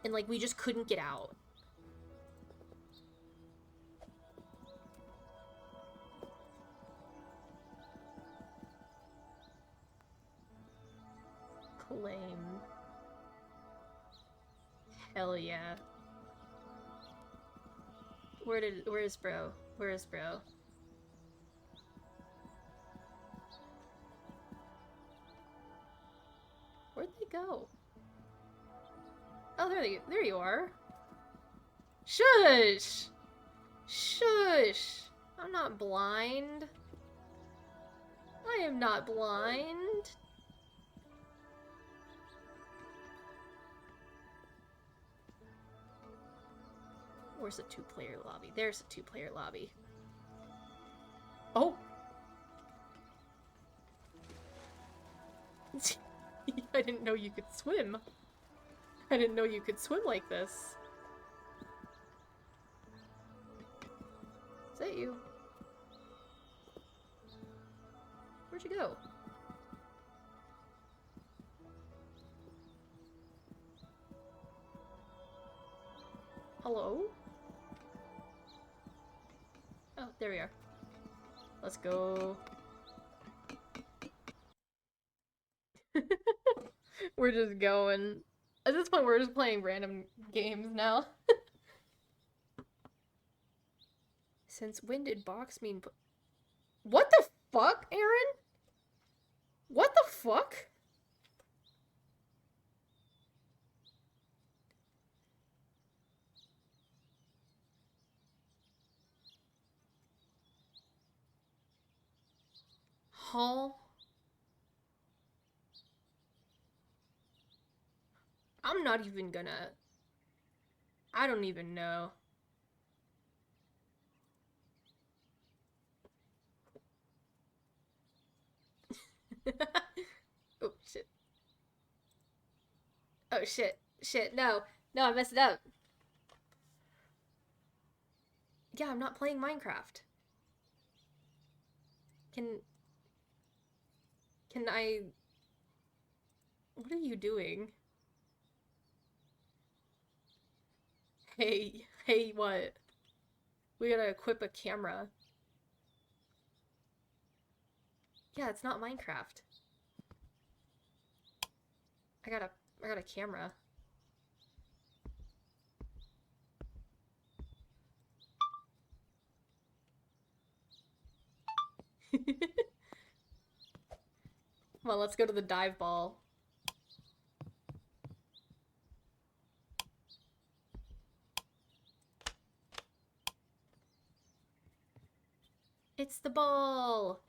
And like we just couldn't get out. Claim. Hell yeah. Where's bro? Where is bro? Where'd they go? Oh, there you are. Shush! Shush! I'm not blind. I am not blind. Where's the two-player lobby? There's a two-player lobby. Oh! I didn't know you could swim. I didn't know you could swim like this. Is that you? Where'd you go? Hello? Oh, there we are. Let's go. We're just going. At this point, we're just playing random games now. Since when did box mean... What the fuck, Aaron? What the fuck? Hall? I'm not even gonna... I don't even know. Oh, shit. Oh, shit. Shit, no. No, I messed it up. Yeah, I'm not playing Minecraft. Can I... What are you doing? Hey, hey, what? We gotta equip a camera. Yeah, it's not Minecraft. I got a camera. Well, let's go to the dive ball. It's the ball!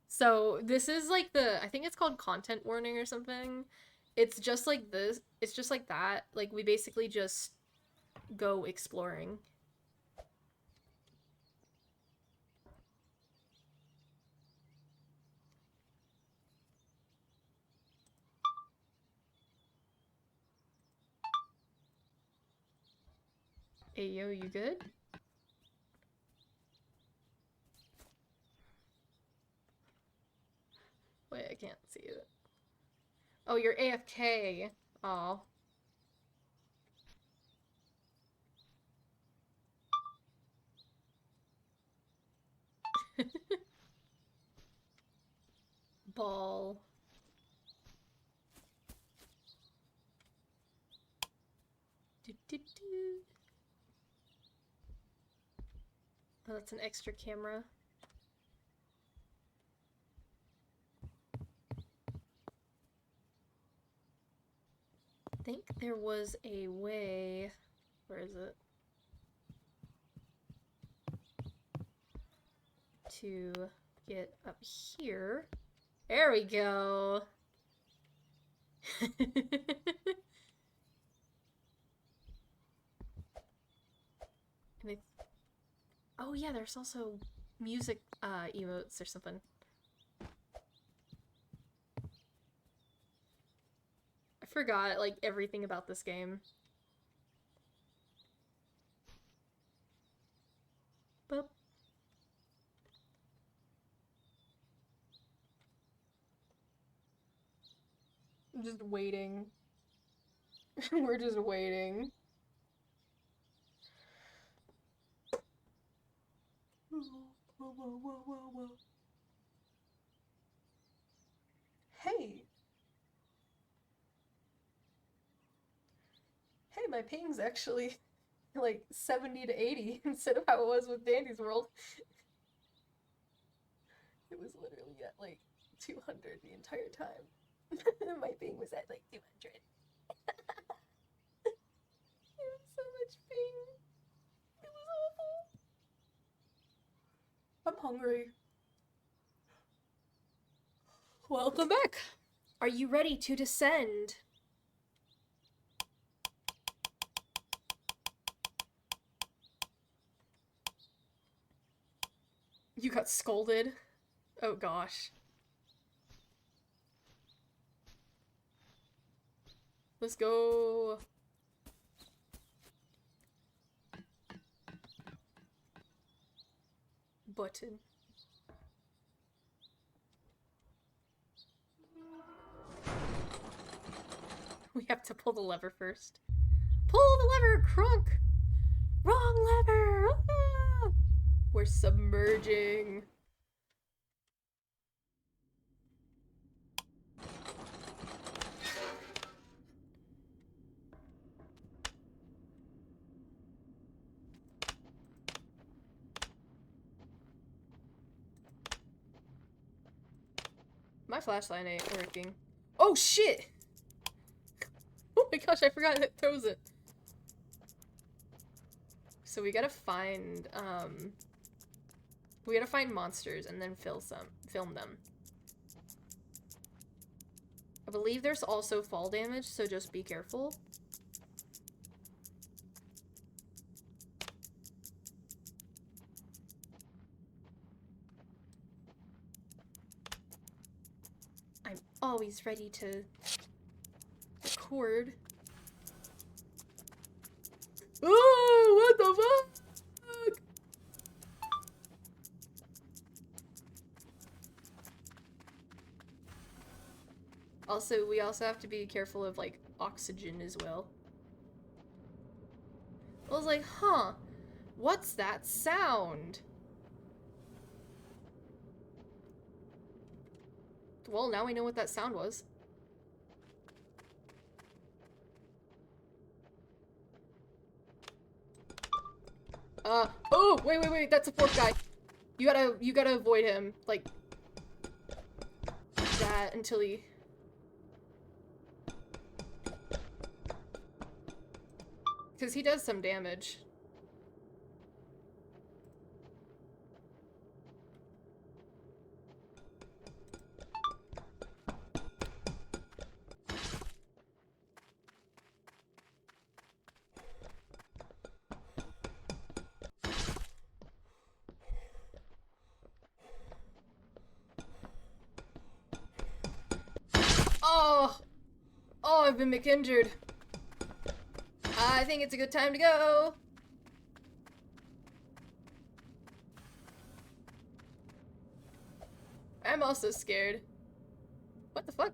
So, this is like I think it's called content warning or something. It's just like this. It's just like that. Like, we basically just go exploring. Hey, yo, you good? Wait, I can't see it. Oh, you're AFK. Aw. Ball. Do, do, do. Oh, that's an extra camera. I think there was a way. Where is it? To get up here. There we go. And oh yeah, there's also music emotes or something. I forgot, like, everything about this game. Boop. I'm just waiting. We're just waiting. Hey. Hey, my ping's actually like 70 to 80 instead of how it was with Dandy's World. It was literally at like 200 the entire time. My ping was at like 200. It was so much ping. It was awful. I'm hungry. Welcome back. Are you ready to descend? You got scolded? Oh gosh. Let's go. Button. We have to pull the lever first. Pull the lever, Crunk! Wrong lever! Ah! We're submerging. My flashlight ain't working. Oh shit! Oh my gosh, I forgot it throws it. So we gotta find monsters and then film them. I believe there's also fall damage, so just be careful. I'm always ready to record. Oh, what the fuck? Also, we also have to be careful of, like, oxygen as well. I was like, huh, what's that sound? Well, now we know what that sound was. Oh, wait, that's a fourth guy. You gotta avoid him, like, that until he... Because he does some damage. Oh! Oh, I've been McInjured. I think it's a good time to go. I'm also scared. What the fuck?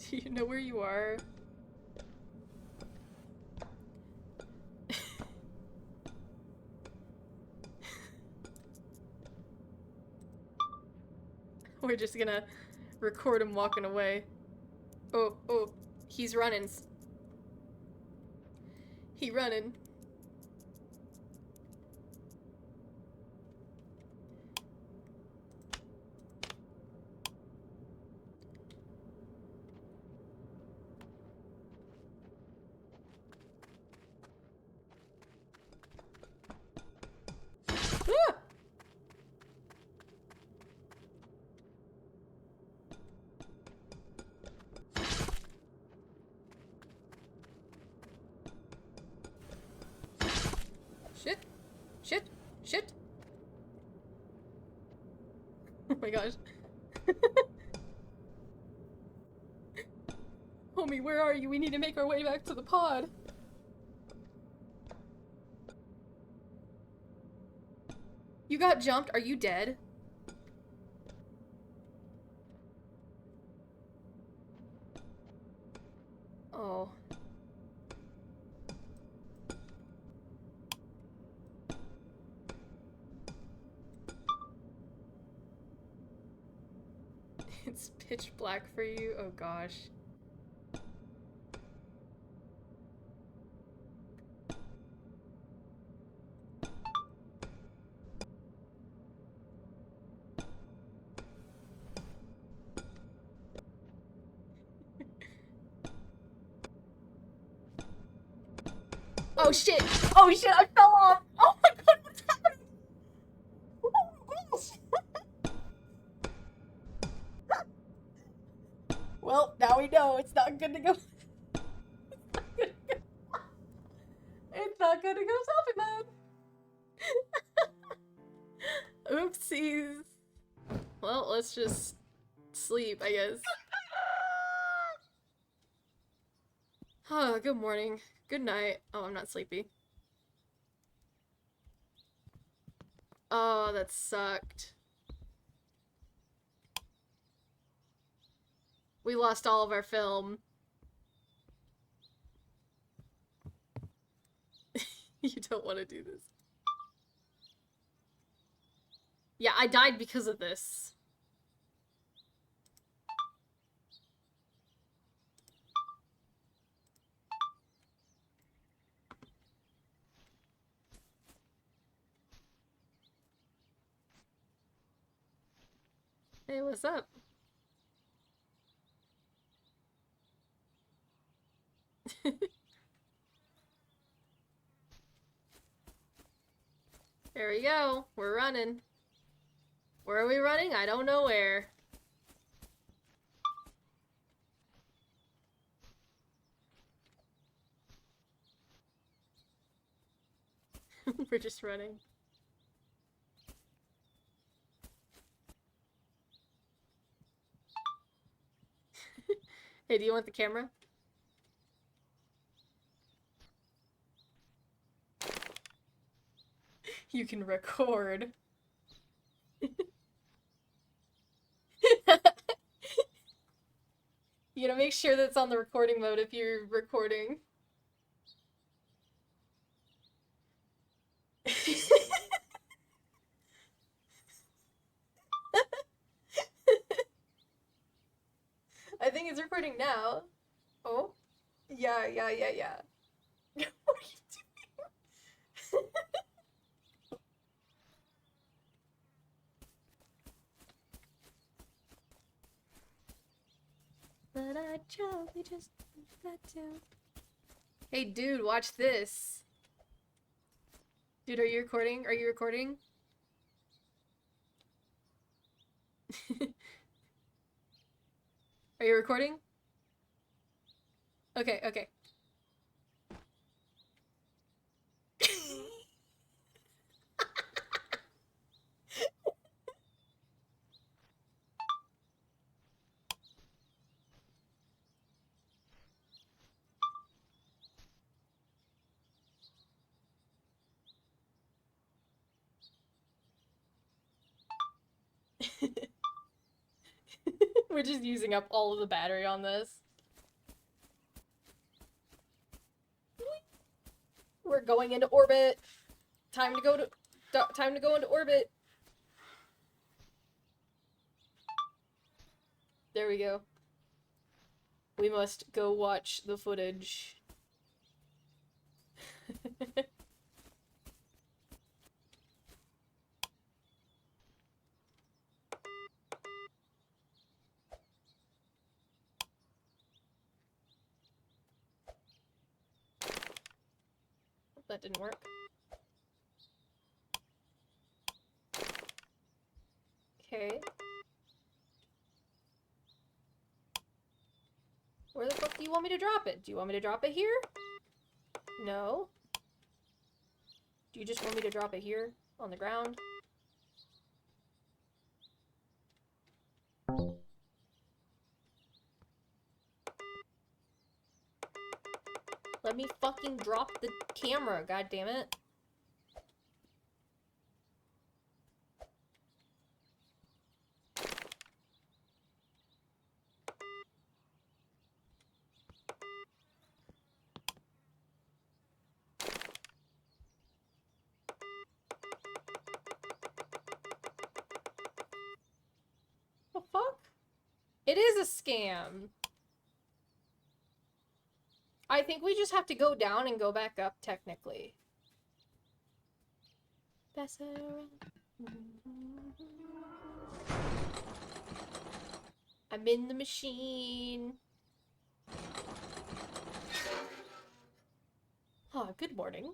Do you know where you are? We're just gonna record him walking away. Oh, he's running. He running. my gosh. Homie, where are you? We need to make our way back to the pod. You got jumped? Are you dead? Oh. It's pitch black for you? Oh gosh. Oh shit! Oh shit, I fell off! Oh my god, what's happening? Oh my gosh! Well, now we know it's not good to go. It's not good to go selfie mode. Oopsies. Well, let's just sleep, I guess. Oh, good morning. Good night. Oh, I'm not sleepy. Oh, that sucked. We lost all of our film. You don't want to do this. Yeah, I died because of this. Hey, what's up? There we go. We're running. Where are we running? I don't know where. We're just running. Hey, do you want the camera? You can record. You gotta make sure that's on the recording mode if you're recording. I think it's recording now. Oh? Yeah. What are you doing? But I probably just that down. Hey, dude, watch this. Dude, are you recording? Are you recording? Are you recording? Okay. We're just using up all of the battery on this. We're going into orbit. Time to go into orbit. There we go. We must go watch the footage. That didn't work. Okay. Where the fuck do you want me to drop it? Do you want me to drop it here? No. Do you just want me to drop it here on the ground? Let me fucking drop the camera, god damn it. The fuck? It is a scam. I think we just have to go down and go back up, technically. Pass it around. I'm in the machine. Oh, good morning.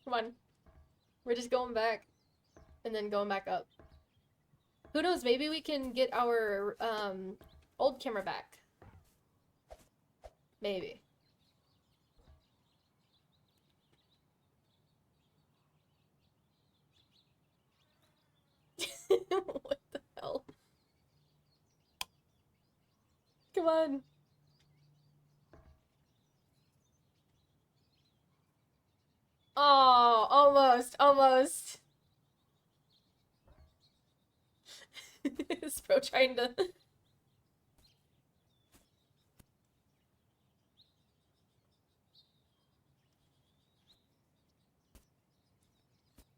Come on. We're just going back. And then going back up. Who knows, maybe we can get our, old camera back. Maybe. What the hell? Come on. Oh, almost, almost. Is bro trying to...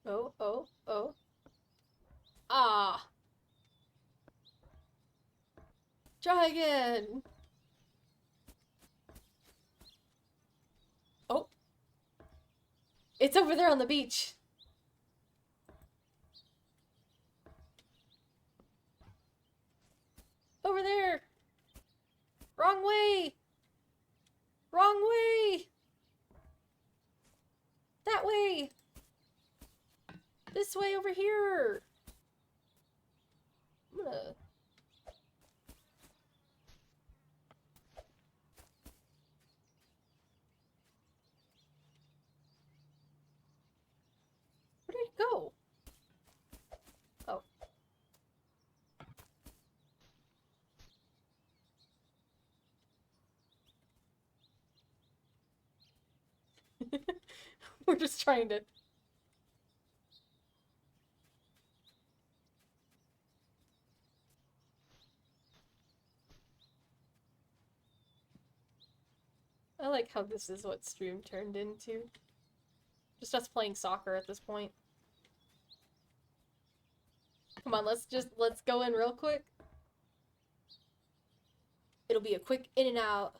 Oh, oh, oh. Ah. Try again. Oh. It's over there on the beach. Over there. Wrong way. Wrong way. That way. This way over here. I'm gonna... Where did it go? Oh. We're just trying to... I like how this is what stream turned into. Just us playing soccer at this point. Come on, let's go in real quick. It'll be a quick in and out.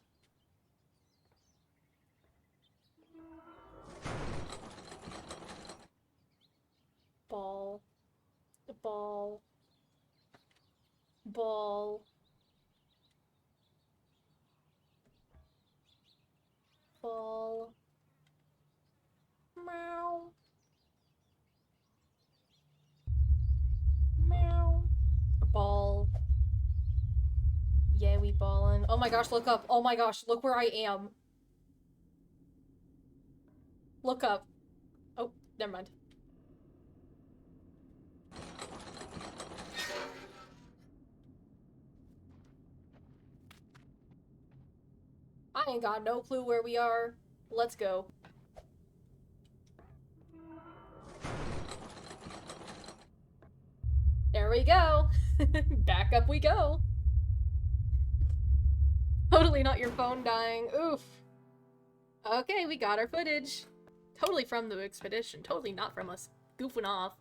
Ball. The ball. Ball. Ball. Meow. Meow. Ball. Yeah, we ballin'. Oh my gosh, look up. Oh my gosh, look where I am. Look up. Oh, never mind. I ain't got no clue where we are. Let's go. There we go. Back up we go. Totally not your phone dying. Oof. Okay, we got our footage. Totally from the expedition. Totally not from us goofing off.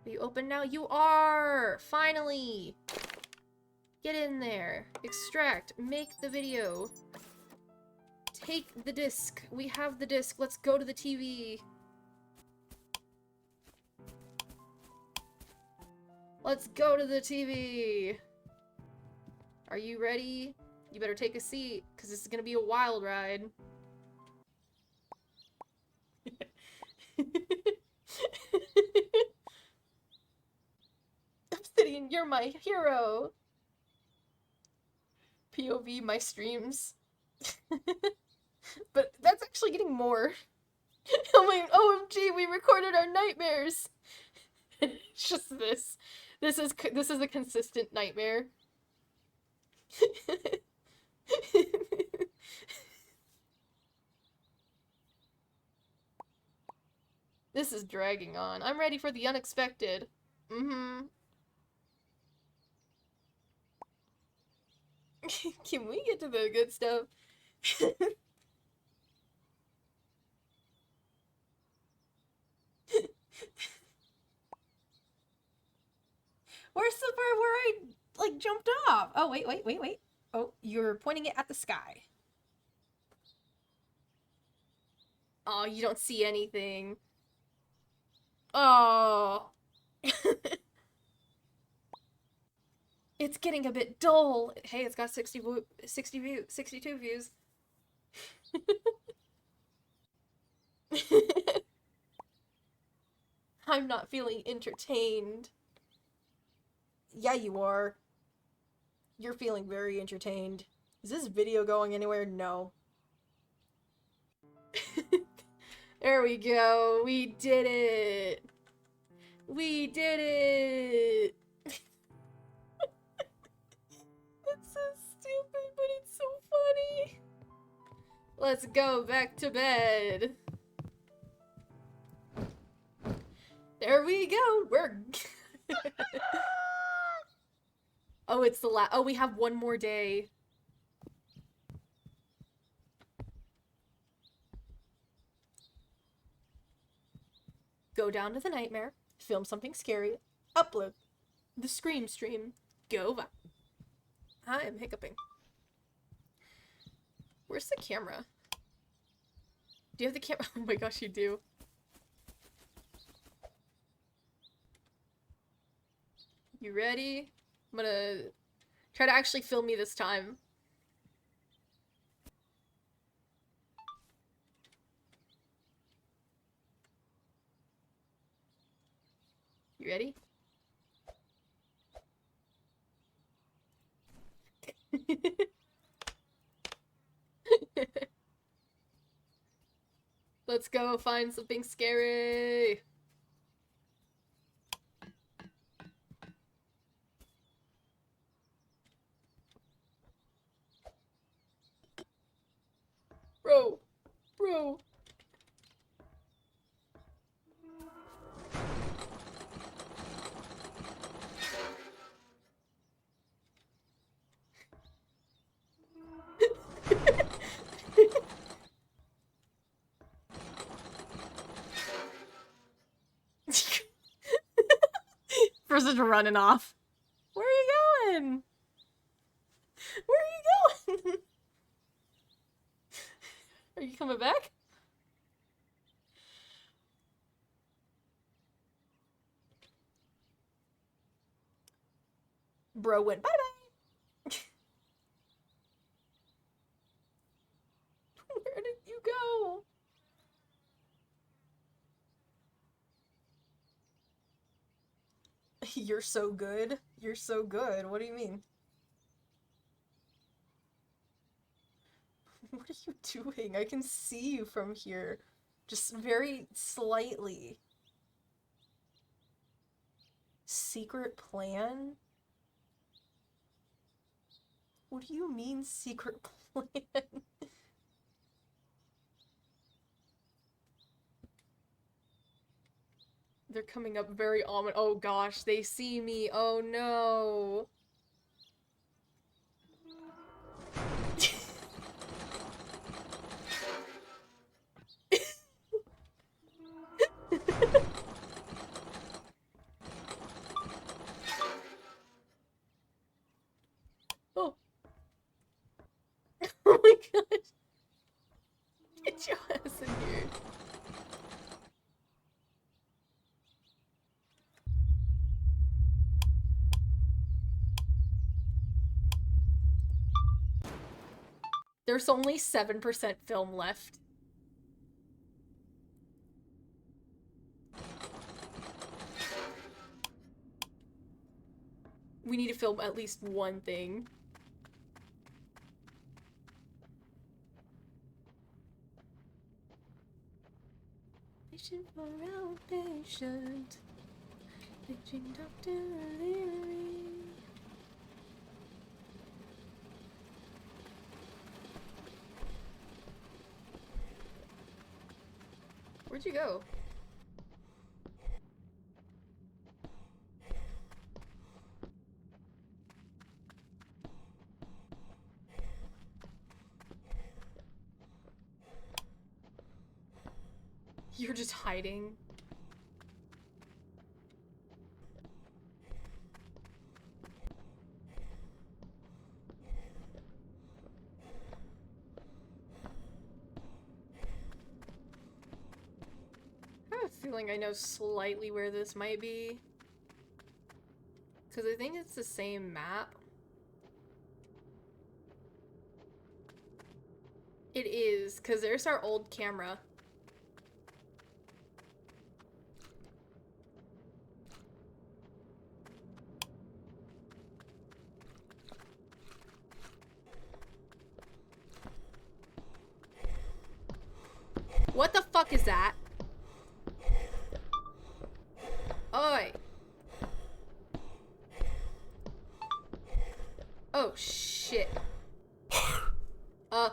Are you open now? You are! Finally! Get in there. Extract. Make the video. Take the disc. We have the disc. Let's go to the TV. Let's go to the TV. Are you ready? You better take a seat, because this is gonna be a wild ride. Alien, you're my hero. POV, my streams. But that's actually getting more. Oh my, OMG, we recorded our nightmares. It's just this. This is a consistent nightmare. This is dragging on. I'm ready for the unexpected. Mm-hmm. Can we get to the good stuff? Where's the part where I, like, jumped off? Oh, wait. Oh, you're pointing it at the sky. Oh, you don't see anything. Oh. It's getting a bit dull. Hey, it's got 62 views. I'm not feeling entertained. Yeah, you are. You're feeling very entertained. Is this video going anywhere? No. There we go. We did it. We did it. It's so stupid, but it's so funny. Let's go back to bed. There we go. We're Oh, it's the oh, we have one more day. Go down to the nightmare, film something scary, upload the scream stream, go back. I am hiccuping. Where's the camera? Do you have the camera? Oh my gosh, you do. You ready? I'm gonna try to actually film me this time. You ready? Let's go find something scary. Bro. Bro. Person's running off. Where are you going? Where are you going? Are you coming back? Bro went bye-bye. Where did you go? You're so good. You're so good. What do you mean? What are you doing? I can see you from here. Just very slightly. Secret plan? What do you mean, secret plan? They're coming up very ominous. Oh gosh, they see me. Oh no. Oh. Oh my gosh. Get your ass in here. There's only 7% film left. We need to film at least one thing. Patient for outpatient. Paging Dr. O'Leary. Where'd you go? You're just hiding. I have a feeling I know slightly where this might be. Because I think it's the same map. It is, because there's our old camera. What the fuck is that? Oi! Oh shit. Help!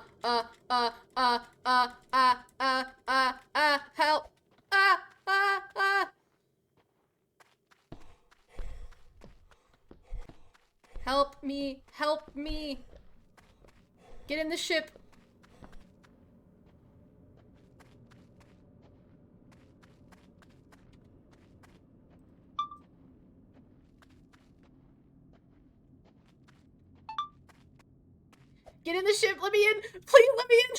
Help me! Help me! Get in the ship! Get in the ship! Let me in! Please let me in!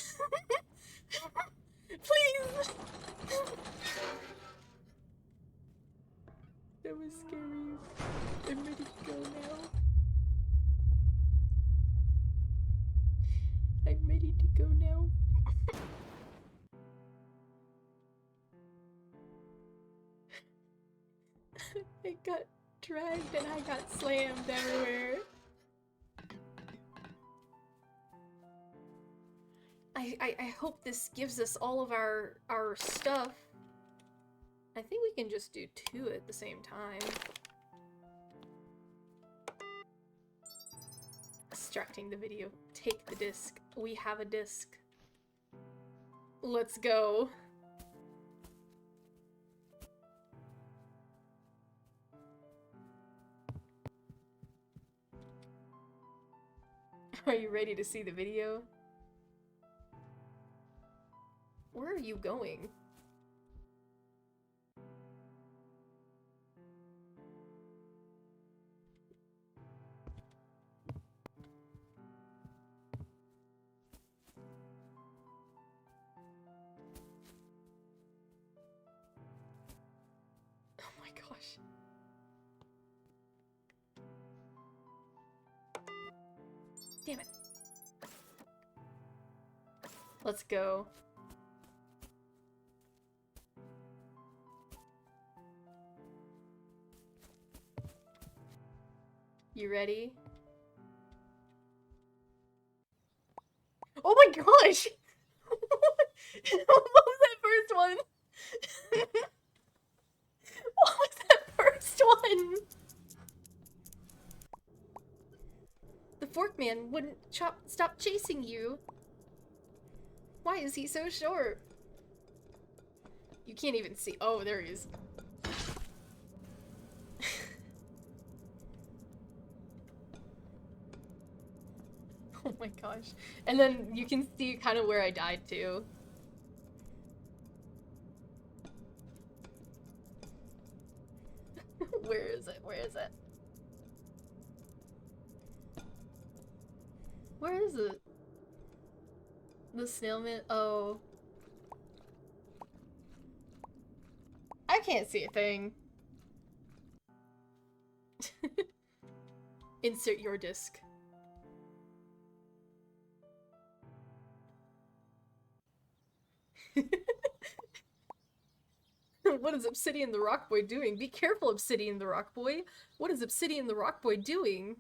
Please! That was scary. I'm ready to go now. I'm ready to go now. I got dragged and I got slammed everywhere. I hope this gives us all of our stuff. I think we can just do 2 at the same time. Extracting the video. Take the disc. We have a disc. Let's go. Are you ready to see the video? Where are you going? Oh my gosh. Damn it. Let's go. You ready? Oh my gosh! What was that first one? What was that first one? The fork man wouldn't stop chasing you. Why is he so short? You can't even see. Oh, there he is. Oh my gosh. And then you can see kind of where I died too. Where is it? Where is it? Where is it? The snailman? Oh. I can't see a thing. Insert your disc. What is Obsidian the Rock Boy doing? Be careful, Obsidian the Rock Boy. What is Obsidian the Rock Boy doing?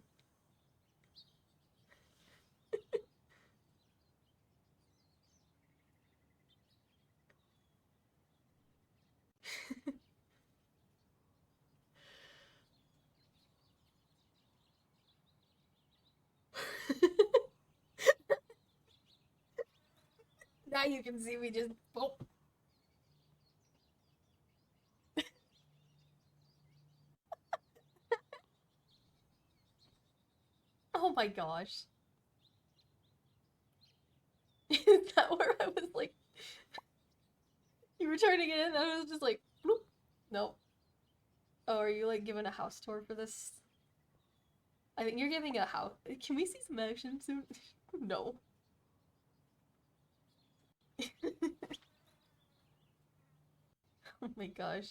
Now you can see we just... Oh. Oh my gosh. Is that where I was like... You were trying to get in and I was just like... Bloop. Nope. Oh, are you like giving a house tour for this? I think you're giving a house... Can we see some action soon? No. Oh my gosh.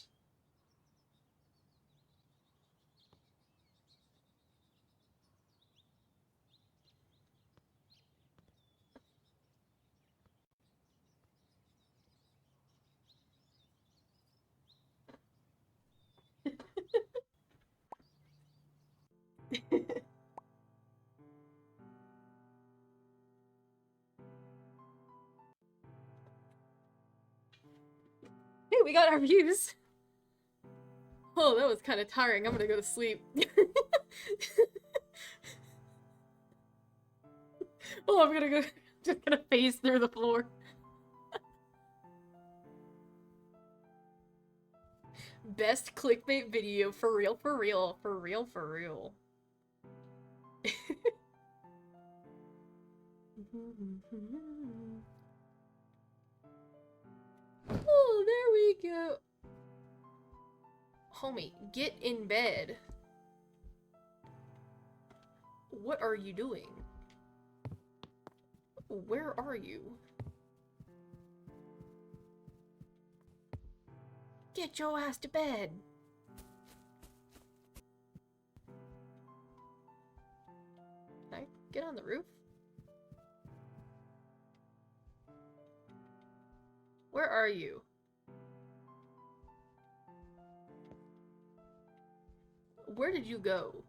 Hey, we got our views. Oh, that was kind of tiring. I'm gonna go to sleep. Oh, I'm gonna go. Just gonna phase through the floor. Best clickbait video for real, for real, for real, for real. Oh, there we go. Homie, get in bed. What are you doing? Where are you? Get your ass to bed. Can I get on the roof? Where are you? Where did you go?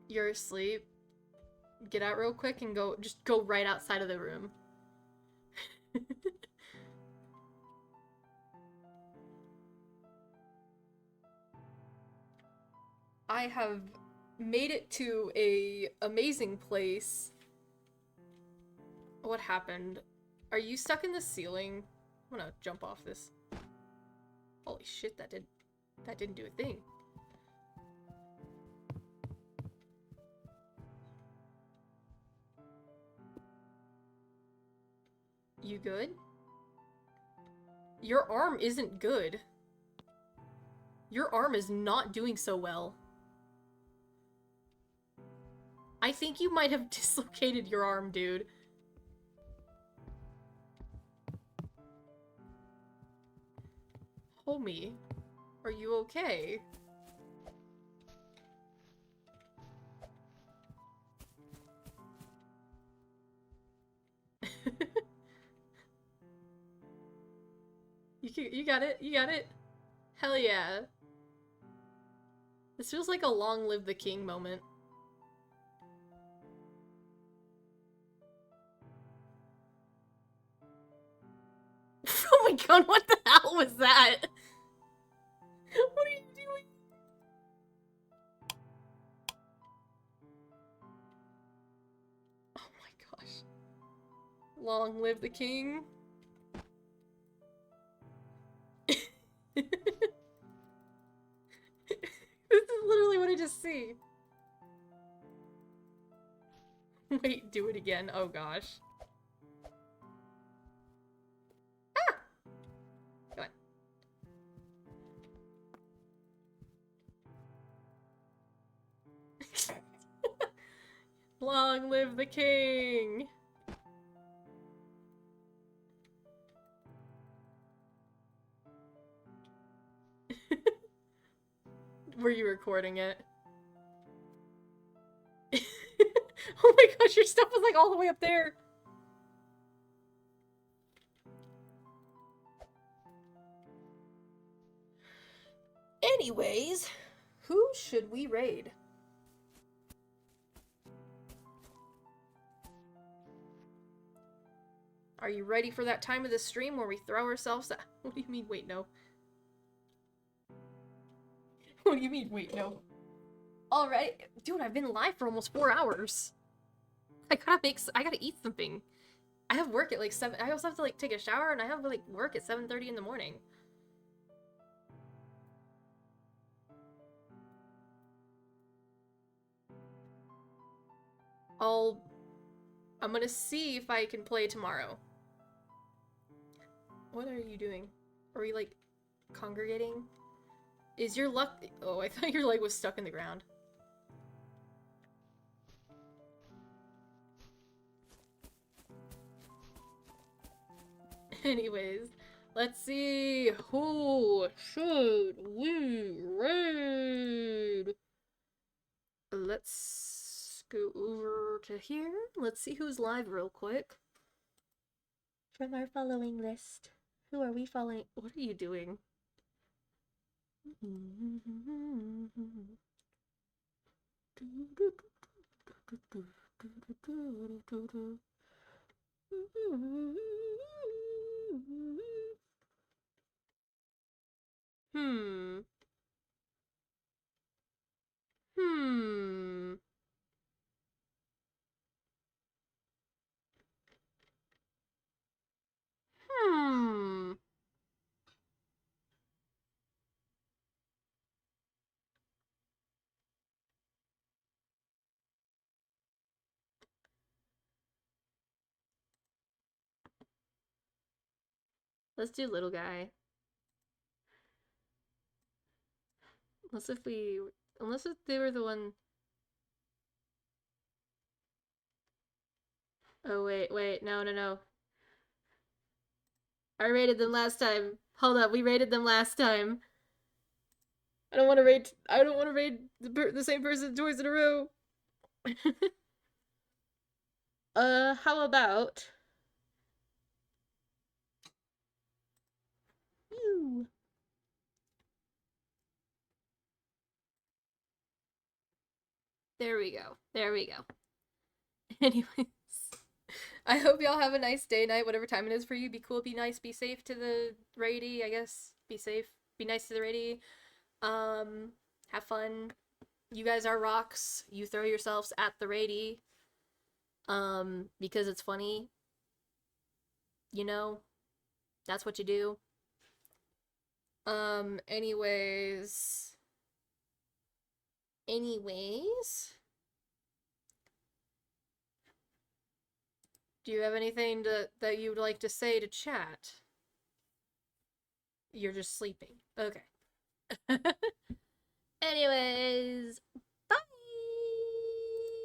You're asleep. Get out real quick and go, just go right outside of the room. I have made it to a amazing place. What happened? Are you stuck in the ceiling? I'm gonna jump off this. Holy shit, that didn't do a thing. You good? Your arm isn't good. Your arm is not doing so well. I think you might have dislocated your arm, dude. Homie, are you okay? You got it, you got it. Hell yeah. This feels like a long live the king moment. Oh my god, what the hell was that? What are you doing? Oh my gosh. Long live the king. This is literally what I just see. Wait, do it again. Oh gosh. Ah! Come on. Long live the king! Were you recording it? Oh my gosh, your stuff was like all the way up there! Anyways, who should we raid? Are you ready for that time of the stream where we throw ourselves at— What do you mean, wait, no? What do you mean, wait, no? Already? Dude, I've been live for almost 4 hours. I gotta eat something. I have work at like 7. I also have to like take a shower and I have like work at 7:30 in the morning. I'm gonna see if I can play tomorrow. What are you doing? Are we like congregating? Is your luck— Oh, I thought your leg was stuck in the ground. Anyways, let's see. Who should we raid? Let's go over to here. Let's see who's live real quick. From our following list. Who are we following? What are you doing? Hmm. Hmm. Hmm. Let's do little guy. Unless if they were the one. Oh wait, no. I rated them last time. Hold up, we rated them last time. I don't want to raid. I don't want to raid the same person twice in a row. How about you? There we go. There we go. Anyways, I hope y'all have a nice day, night, whatever time it is for you. Be cool, be nice, be safe to the raidie, I guess. Be safe, be nice to the raidie. Have fun. You guys are rocks. You throw yourselves at the raidie. Because it's funny. You know, that's what you do. Anyways. Do you have anything that you'd like to say to chat? You're just sleeping. Okay. Anyways,